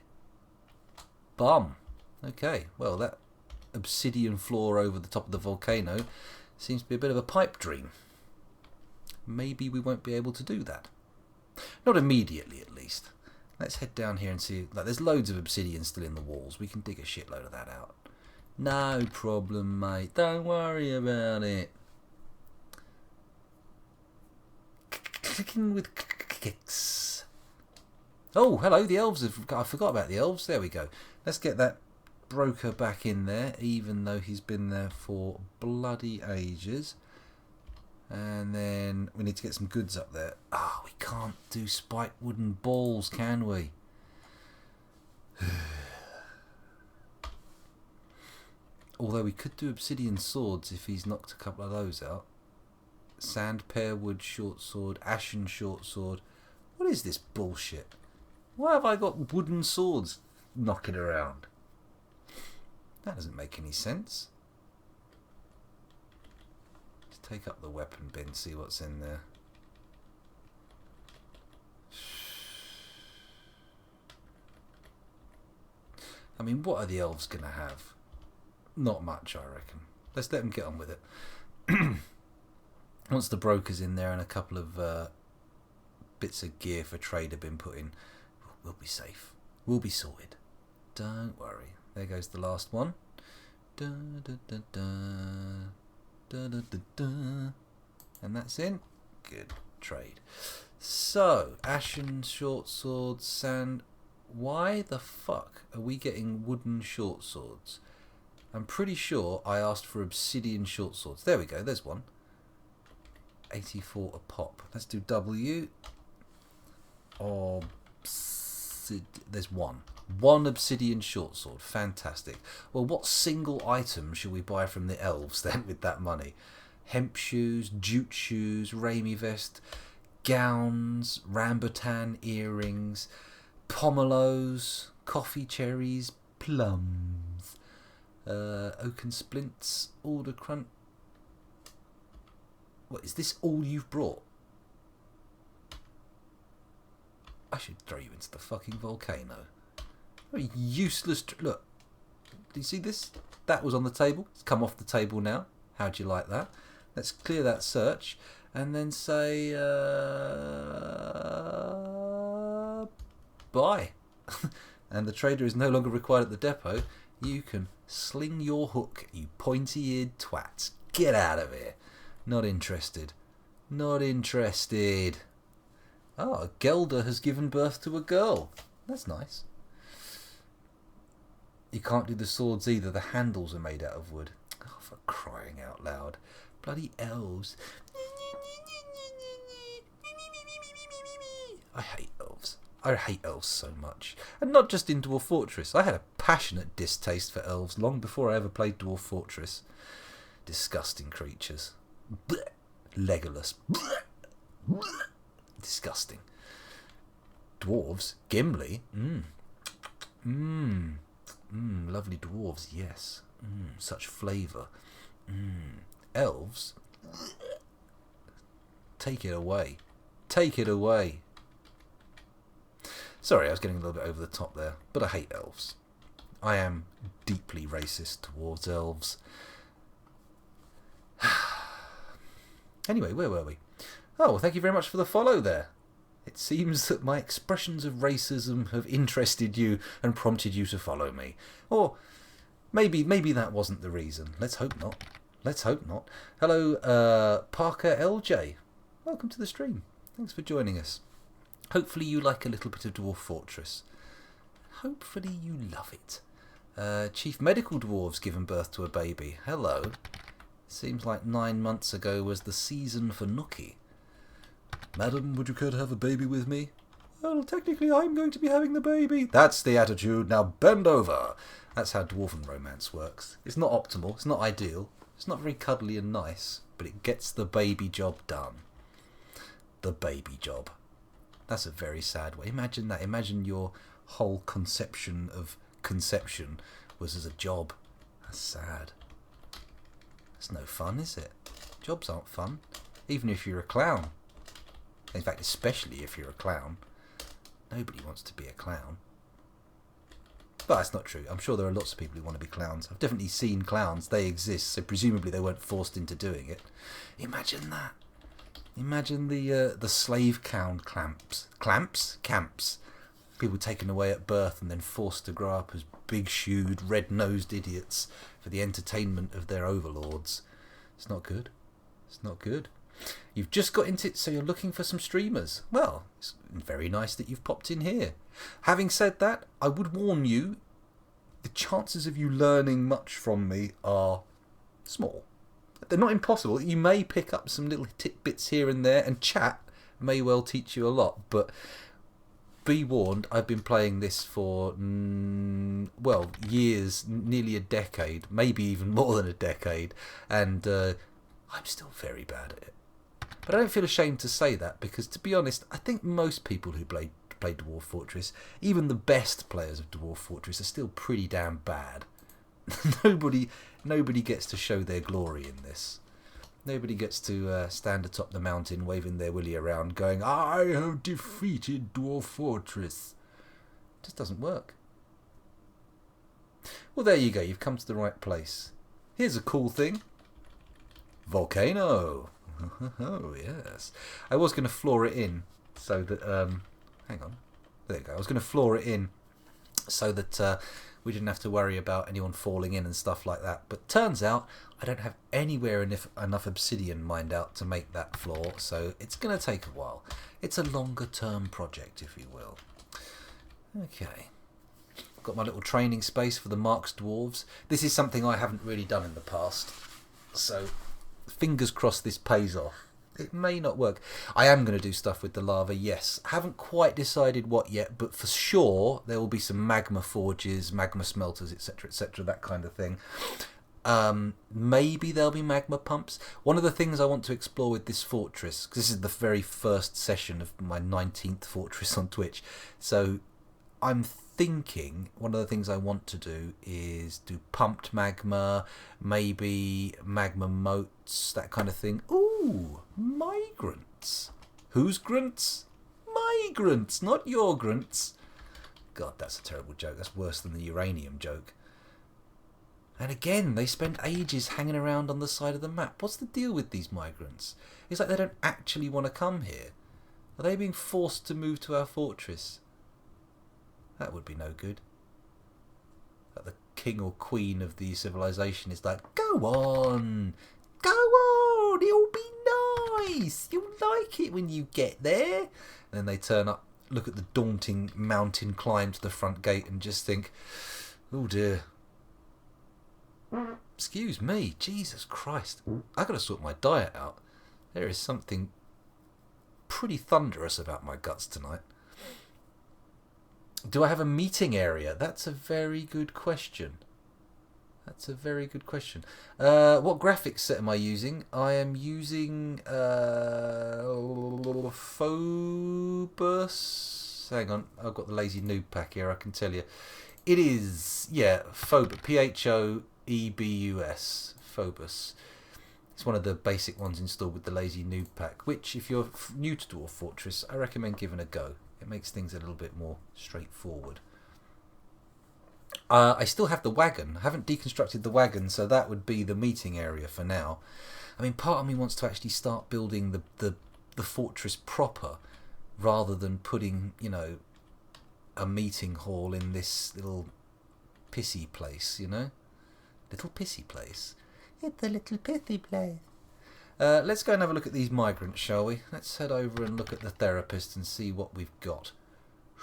Bum. Okay, well that obsidian floor over the top of the volcano seems to be a bit of a pipe dream. Maybe we won't be able to do that. Not immediately, at least. Let's head down here and see. Like, there's loads of obsidian still in the walls. We can dig a shitload of that out. No problem, mate. Don't worry about it. Clicking with kicks. Oh, hello, the elves. I forgot about the elves. There we go. Let's get that broker back in there, even though he's been there for bloody ages. And then we need to get some goods up there. Ah, we can't do spiked wooden balls, can we? Although we could do obsidian swords if he's knocked a couple of those out. Sand pear wood short sword, ashen short sword. What is this bullshit? Why have I got wooden swords knocking around? That doesn't make any sense. Let's take up the weapon bin, see what's in there. I mean, what are the elves going to have? Not much, I reckon. Let's let them get on with it. Once the broker's in there and a couple of bits of gear for trade have been put in, we'll be safe. We'll be sorted. Don't worry. There goes the last one. Da, da, da, da. Da, da, da, da. And that's in. Good trade. So, ashen short swords, sand. Why the fuck are we getting wooden short swords? I'm pretty sure I asked for obsidian short swords. There we go. There's one. 84 a pop. Let's do W. There's one. One obsidian short sword. Fantastic. Well, what single item should we buy from the elves then with that money? Hemp shoes, jute shoes, Raimi vest, gowns, rambutan earrings. pomelos, coffee cherries, plums, oaken splints, alder crunch. What, is this all you've brought? I should throw you into the fucking volcano. Very useless. Look, do you see this? That was on the table. It's come off the table now. How'd you like that? Let's clear that search and then say bye. And the trader is no longer required at the depot. You can sling your hook, you pointy-eared twats. Get out of here. Not interested. Not interested. Ah, Gelder has given birth to a girl. That's nice. You can't do the swords either. The handles are made out of wood. Oh, for crying out loud. Bloody elves. I hate elves. I hate elves so much. And not just in Dwarf Fortress. I had a passionate distaste for elves long before I ever played Dwarf Fortress. Disgusting creatures. Blech. Legolas. Blech. Disgusting. Dwarves. Gimli. Lovely dwarves, yes. Such flavour. Elves. Take it away. Take it away. Sorry, I was getting a little bit over the top there, but I hate elves. I am deeply racist towards elves. Anyway, where were we? Oh, well, thank you very much for the follow there. It seems that my expressions of racism have interested you and prompted you to follow me. Or maybe that wasn't the reason. Let's hope not. Let's hope not. Hello, Parker LJ. Welcome to the stream. Thanks for joining us. Hopefully you like a little bit of Dwarf Fortress. Hopefully you love it. Chief Medical Dwarves given birth to a baby. Hello. Seems like 9 months ago was the season for Nookie. Madam, would you care to have a baby with me? Well, technically I'm going to be having the baby. That's the attitude. Now bend over. That's how dwarven romance works. It's not optimal. It's not ideal. It's not very cuddly and nice. But it gets the baby job done. The baby job. That's a very sad way. Imagine that. Imagine your whole conception of conception was as a job. That's sad. It's no fun, is it? Jobs aren't fun. Even if you're a clown. In fact, especially if you're a clown. Nobody wants to be a clown. But that's not true. I'm sure there are lots of people who want to be clowns. I've definitely seen clowns. They exist, so presumably they weren't forced into doing it. Imagine that. Imagine the slave clown camps. Camps. People taken away at birth and then forced to grow up as big-shoed, red-nosed idiots for the entertainment of their overlords. It's not good. It's not good. You've just got into it, so you're looking for some streamers. Well, it's very nice that you've popped in here. Having said that, I would warn you, the chances of you learning much from me are small. They're not impossible. You may pick up some little tidbits here and there, and chat may well teach you a lot, but be warned, I've been playing this for, well, years, nearly a decade, maybe even more than a decade, and I'm still very bad at it. But I don't feel ashamed to say that, because to be honest, I think most people who play Dwarf Fortress, even the best players of Dwarf Fortress, are still pretty damn bad. Nobody gets to show their glory in this. Nobody gets to stand atop the mountain waving their willy around going, I have defeated Dwarf Fortress. It just doesn't work. Well, there you go. You've come to the right place. Here's a cool thing. Volcano. Oh, yes. I was going to floor it in so that... hang on. There you go. I was going to floor it in so that we didn't have to worry about anyone falling in and stuff like that. But turns out I don't have anywhere enough obsidian mined out to make that floor, so it's going to take a while. It's a longer term project, if you will. Okay. Got my little training space for the Marks Dwarves. This is something I haven't really done in the past, so fingers crossed this pays off. It may not work. I am going to do stuff with the lava, yes. Haven't quite decided what yet, but for sure there will be some magma forges, magma smelters, etc., that kind of thing. Maybe there'll be magma pumps. One of the things I want to explore with this fortress, because this is the very first session of my 19th fortress on Twitch, so I'm thinking one of the things I want to do is do pumped magma, maybe magma moats, that kind of thing. Ooh, migrants. Whose grunts? Migrants, not your grunts. God, that's a terrible joke. That's worse than the uranium joke. And again, they spend ages hanging around on the side of the map. What's the deal with these migrants? It's like they don't actually want to come here. Are they being forced to move to our fortress? That would be no good. Like the king or queen of the civilization is like, go on, it'll be nice. You'll like it when you get there. And then they turn up, look at the daunting mountain climb to the front gate and just think, oh dear. Excuse me, Jesus Christ. I've got to sort my diet out. There is something pretty thunderous about my guts tonight. Do I have a meeting area? That's a very good question. What graphics set am I using? I am using Phobos. Hang on, I've got the lazy noob pack here, I can tell you. It is, Phobos. P-H-O-E-B-U-S. Phobos. It's one of the basic ones installed with the lazy noob pack, which, if you're new to Dwarf Fortress, I recommend giving a go. It makes things a little bit more straightforward. I still have the wagon. I haven't deconstructed the wagon, so that would be the meeting area for now. I mean, part of me wants to actually start building the fortress proper, rather than putting, a meeting hall in this little pissy place, Little pissy place. It's a little pissy place. Let's go and have a look at these migrants, shall we? Let's head over and look at the therapist and see what we've got.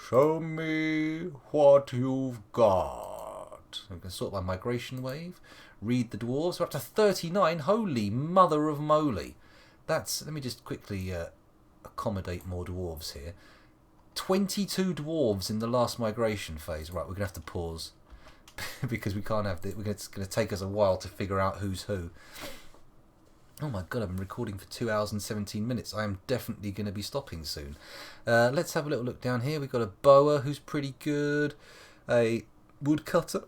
Show me what you've got. I'm going to sort by migration wave. Read the dwarves. We're up to 39. Holy mother of moly. Let me just quickly accommodate more dwarves here. 22 dwarves in the last migration phase. Right, we're going to have to pause. Because we can't have it's going to take us a while to figure out who's who. Oh my god, I've been recording for 2 hours and 17 minutes. I am definitely going to be stopping soon. Let's have a little look down here. We've got a boa who's pretty good. A woodcutter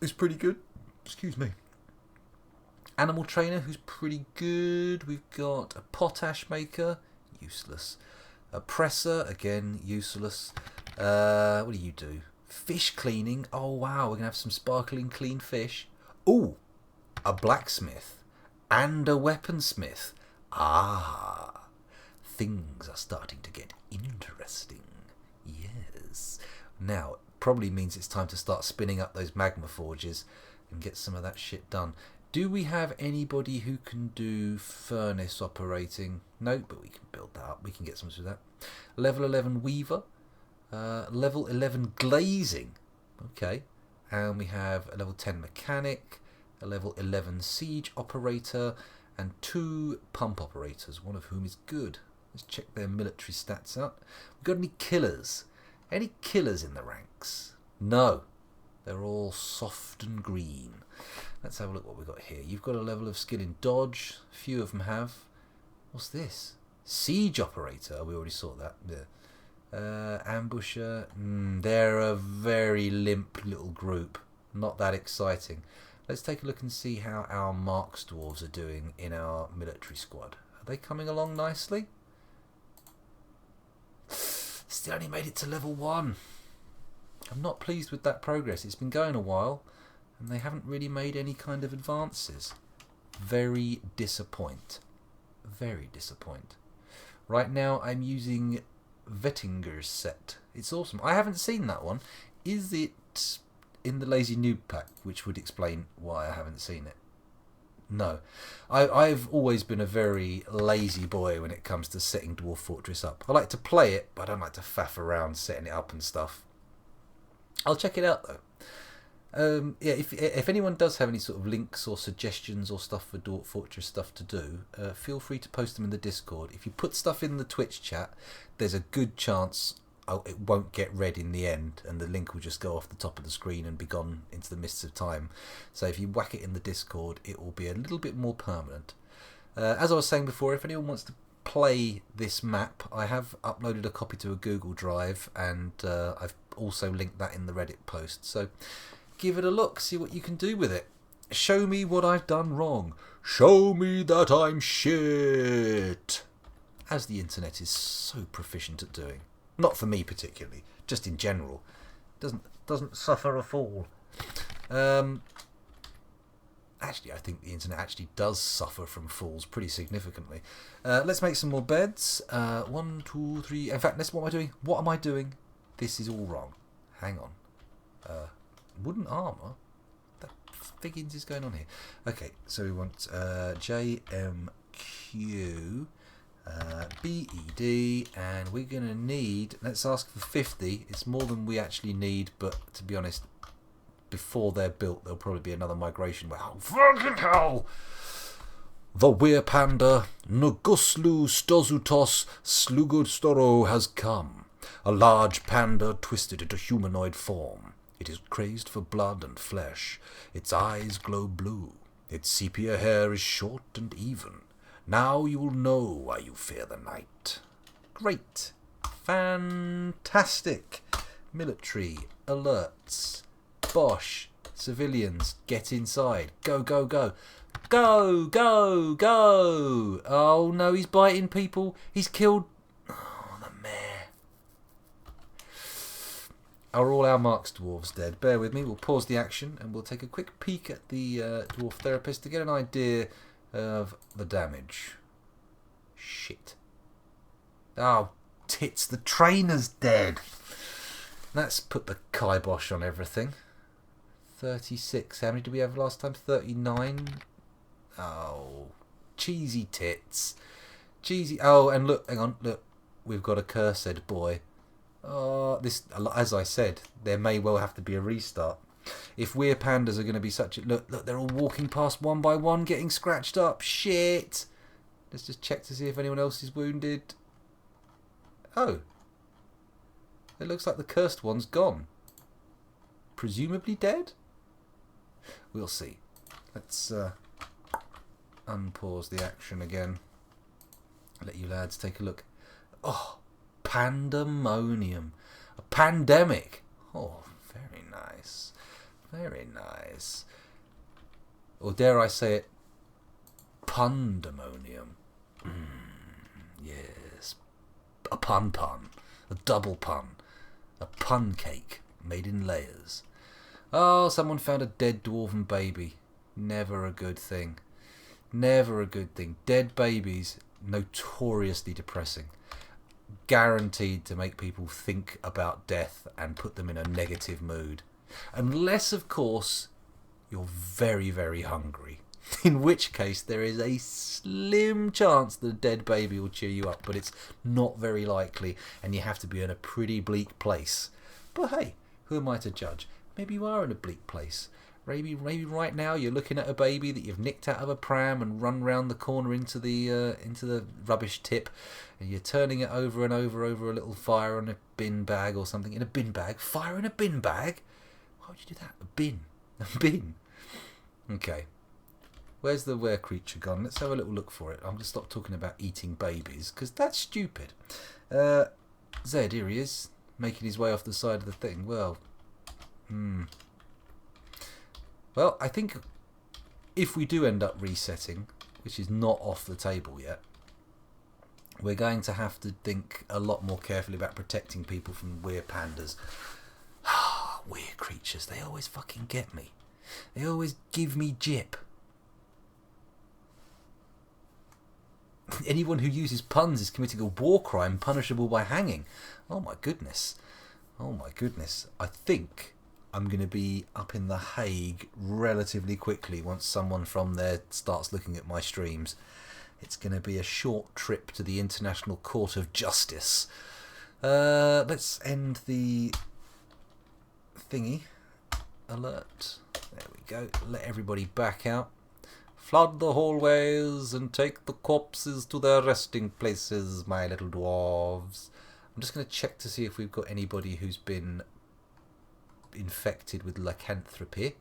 who's pretty good. Excuse me. Animal trainer who's pretty good. We've got a potash maker. Useless. A presser. Again, useless. What do you do? Fish cleaning. Oh wow, we're going to have some sparkling clean fish. Ooh, a blacksmith and a weaponsmith. Ah, things are starting to get interesting. Yes. Now, probably means it's time to start spinning up those magma forges and get some of that shit done. Do we have anybody who can do furnace operating? No, but we can build that up. We can get some of that. Level 11 weaver. Level 11 glazing. Okay. And we have a level 10 mechanic, a level 11 siege operator, and 2 pump operators, one of whom is good. Let's check their military stats out. We've got any killers? Any killers in the ranks? No. They're all soft and green. Let's have a look what we've got here. You've got a level of skill in dodge. A few of them have. What's this? Siege operator. Oh, we already saw that. Yeah. Ambusher. They're a very limp little group. Not that exciting. Let's take a look and see how our Marks dwarves are doing in our military squad. Are they coming along nicely? Still only made it to level 1. I'm not pleased with that progress. It's been going a while and they haven't really made any kind of advances. Very disappoint. Very disappoint. Right now I'm using Vettinger's set. It's awesome. I haven't seen that one. Is it in the Lazy Noob pack, which would explain why I haven't seen it? No. I've always been a very lazy boy when it comes to setting Dwarf Fortress up. I like to play it, but I don't like to faff around setting it up and stuff. I'll check it out though. Yeah, if anyone does have any sort of links or suggestions or stuff for Dwarf Fortress stuff to do, feel free to post them in the Discord. If you put stuff in the Twitch chat, there's a good chance it won't get read in the end and the link will just go off the top of the screen and be gone into the mists of time. So if you whack it in the Discord, it will be a little bit more permanent. As I was saying before, if anyone wants to play this map. I have uploaded a copy to a Google Drive, and I've also linked that in the Reddit post. So give it a look, see what you can do with it. Show me what I've done wrong. Show me that I'm shit. As the internet is so proficient at doing. Not for me particularly, just in general. Doesn't suffer a fall. Actually, I think the internet actually does suffer from falls pretty significantly. Let's make some more beds. 1, 2, 3. In fact, what am I doing? What am I doing? This is all wrong. Hang on. Wooden armour? What the figgins is going on here? Okay, so we want JMQ, BED, and we're going to need... Let's ask for 50. It's more than we actually need, but to be honest... Before they're built, there'll probably be another migration. Wow, fucking hell! The Weir Panda Nuguslu Stozutos Slugudstoro has come. A large panda twisted into humanoid form. It is crazed for blood and flesh. Its eyes glow blue. Its sepia hair is short and even. Now you will know why you fear the night. Great. Fantastic. Military alerts. Bosh, civilians, get inside. Go, go, go. Go, go, go. Oh no, he's biting people. He's killed... Oh, the mayor. Are all our Marks dwarves dead? Bear with me, we'll pause the action and we'll take a quick peek at the dwarf therapist to get an idea of the damage. Shit. Oh, tits, the trainer's dead. Let's put the kibosh on everything. 36. How many did we have last time? 39. Oh, cheesy tits. Cheesy. Oh, and look, hang on, look. We've got a cursed boy. Oh, this, as I said, there may well have to be a restart. If Weir Pandas are going to be such a... Look, they're all walking past one by one, getting scratched up. Shit. Let's just check to see if anyone else is wounded. Oh. It looks like the cursed one's gone. Presumably dead? We'll see. Let's unpause the action again. Let you lads take a look. Oh, pandemonium. A pandemic. Oh, very nice. Very nice. Or dare I say it, pandemonium. Yes. A pun. A double pun. A pun cake made in layers. Oh, someone found a dead dwarven baby. Never a good thing. Never a good thing. Dead babies, notoriously depressing. Guaranteed to make people think about death and put them in a negative mood. Unless, of course, you're very, very hungry. In which case, there is a slim chance that a dead baby will cheer you up, but it's not very likely, and you have to be in a pretty bleak place. But hey, who am I to judge? Maybe you are in a bleak place. Maybe right now you're looking at a baby that you've nicked out of a pram and run round the corner into the rubbish tip, and you're turning it over and over a little fire in a bin bag or something. In a bin bag? Fire in a bin bag? Why would you do that? A bin. A bin. Okay. Where's the were creature gone? Let's have a little look for it. I'm going to stop talking about eating babies, because that's stupid. Zed, here he is, making his way off the side of the thing. Well, Well, I think if we do end up resetting, which is not off the table yet, we're going to have to think a lot more carefully about protecting people from weird pandas. Weird creatures, they always fucking get me. They always give me jip. Anyone who uses puns is committing a war crime punishable by hanging. Oh my goodness. Oh my goodness. I think I'm going to be up in The Hague relatively quickly once someone from there starts looking at my streams. It's going to be a short trip to the International Court of Justice. Let's end the thingy. Alert. There we go. Let everybody back out. Flood the hallways and take the corpses to their resting places, my little dwarves. I'm just going to check to see if we've got anybody who's been infected with lycanthropy.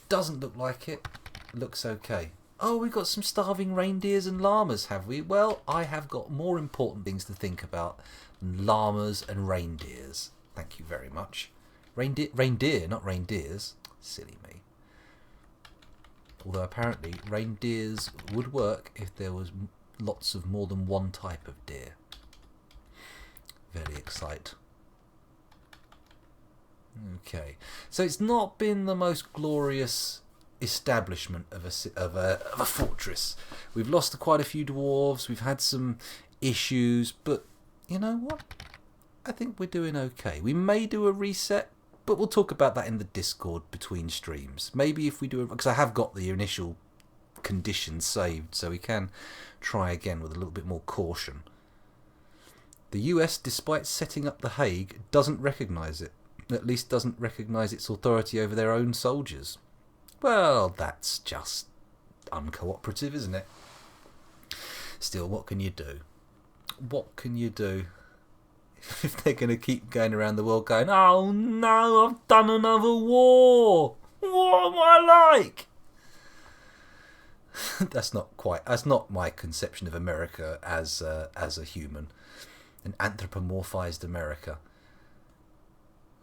Doesn't look like it. Looks okay. Oh, we've got some starving reindeers and llamas, have we? Well, I have got more important things to think about than llamas and reindeers. Thank you very much. Reindeer, not reindeers. Silly me. Although apparently reindeers would work if there was lots of more than one type of deer. Very exciting. Okay, so it's not been the most glorious establishment of a fortress. We've lost quite a few dwarves. We've had some issues, but you know what? I think we're doing okay. We may do a reset, but we'll talk about that in the Discord between streams. Maybe if we do it, because I have got the initial conditions saved, so we can try again with a little bit more caution. The US, despite setting up The Hague, doesn't recognise it. At least doesn't recognise its authority over their own soldiers. Well, that's just uncooperative, isn't it? Still, what can you do? What can you do if they're going to keep going around the world going, oh no, I've done another war. What am I like? That's not my conception of America as a human. An anthropomorphized America.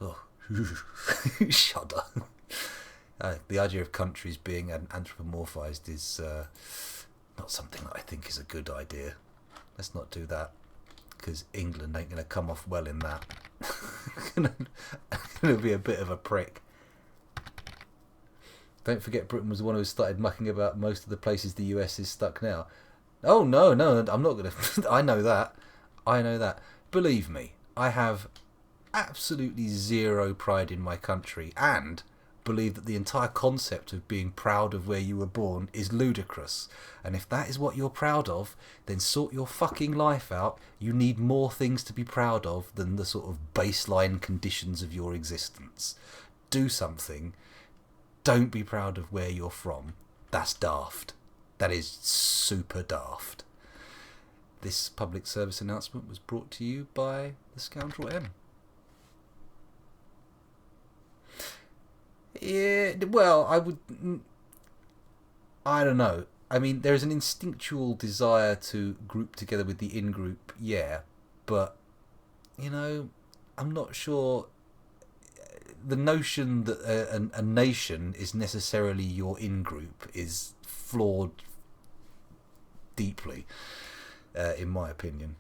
Oh, shudder. The idea of countries being anthropomorphized is not something that I think is a good idea. Let's not do that, because England ain't going to come off well in that. Going to be a bit of a prick. Don't forget Britain was the one who started mucking about most of the places the US is stuck now. Oh, no, I'm not going to... I know that. Believe me, I have absolutely zero pride in my country and believe that the entire concept of being proud of where you were born is ludicrous. And if that is what you're proud of, then sort your fucking life out. You need more things to be proud of than the sort of baseline conditions of your existence. Do something. Don't be proud of where you're from. That's daft. That is super daft. This public service announcement was brought to you by the Scoundrel M. Yeah, well, I don't know. I mean, there's an instinctual desire to group together with the in-group, yeah, but, you know, I'm not sure the notion that a nation is necessarily your in-group is flawed deeply, in my opinion.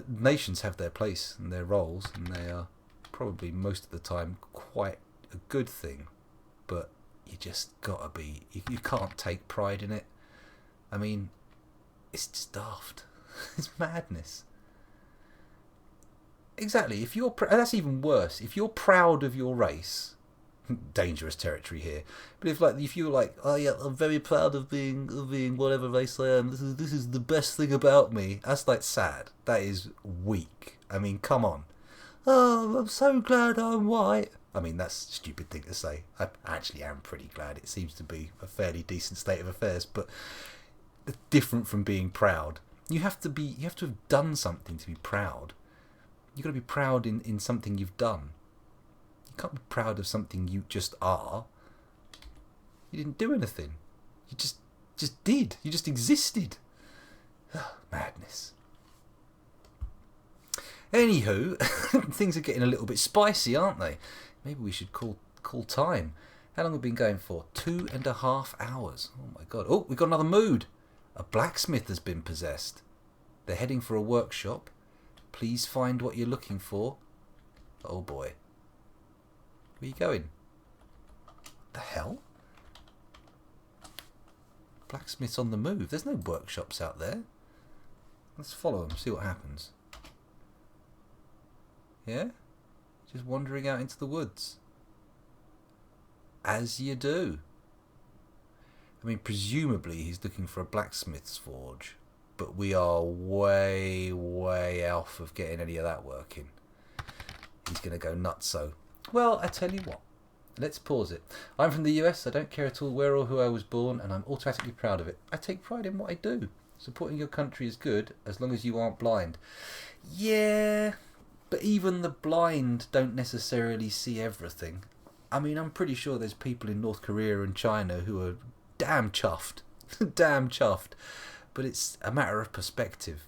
Nations have their place and their roles, and they are probably most of the time quite a good thing, but you just gotta be, you can't take pride in it. I mean, it's just daft. It's madness. Exactly. If you're that's even worse. If you're proud of your race, dangerous territory here. But if you're like, oh yeah, I'm very proud of being whatever race I am. This is the best thing about me. That's like sad. That is weak. I mean, come on. Oh, I'm so glad I'm white. I mean, that's a stupid thing to say. I actually am pretty glad. It seems to be a fairly decent state of affairs, but different from being proud. You have to have done something to be proud. You've got to be proud in something you've done. You can't be proud of something you just are. You didn't do anything. You just did. You just existed. Madness. Anywho, things are getting a little bit spicy, aren't they? Maybe we should call time. How long have we been going for? 2.5 hours. Oh my god. Oh, we've got another mood. A blacksmith has been possessed. They're heading for a workshop. Please find what you're looking for. Oh boy. Where are you going? The hell? Blacksmith's on the move. There's no workshops out there. Let's follow them, see what happens. Yeah? Just wandering out into the woods. As you do. I mean, presumably he's looking for a blacksmith's forge, but we are way, way off of getting any of that working. He's going to go nutso. Well, I tell you what. Let's pause it. I'm from the US. I don't care at all where or who I was born, and I'm automatically proud of it. I take pride in what I do. Supporting your country is good, as long as you aren't blind. Yeah... But even the blind don't necessarily see everything. I mean, I'm pretty sure there's people in North Korea and China who are damn chuffed. Damn chuffed. But it's a matter of perspective.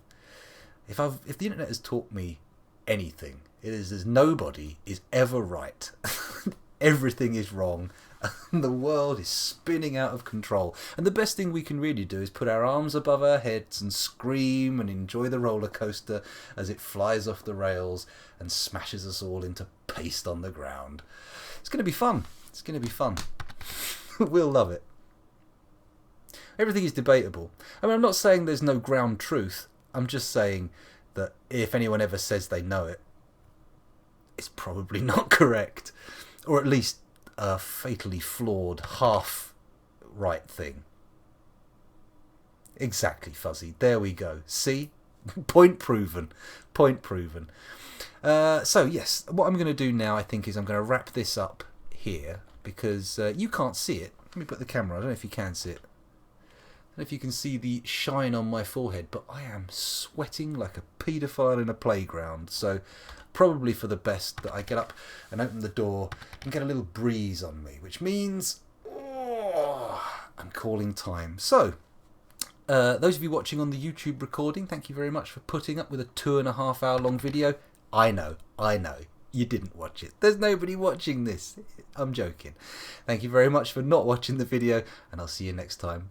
If the internet has taught me anything, it is that nobody is ever right. Everything is wrong. And the world is spinning out of control. And the best thing we can really do is put our arms above our heads and scream and enjoy the roller coaster as it flies off the rails and smashes us all into paste on the ground. It's going to be fun. It's going to be fun. We'll love it. Everything is debatable. I mean, I'm not saying there's no ground truth. I'm just saying that if anyone ever says they know it, it's probably not correct. Or at least a fatally flawed, half-right thing. Exactly, Fuzzy. There we go. See? Point proven. Point proven. So, yes, what I'm going to do now, I think, is I'm going to wrap this up here, because you can't see it. Let me put the camera. I don't know if you can see it. I don't know if you can see the shine on my forehead, but I am sweating like a paedophile in a playground. So probably for the best that I get up and open the door and get a little breeze on me, which means I'm calling time. So those of you watching on the YouTube recording, thank you very much for putting up with a 2.5 hour long video. I know, you didn't watch it. There's nobody watching this. I'm joking. Thank you very much for not watching the video, and I'll see you next time.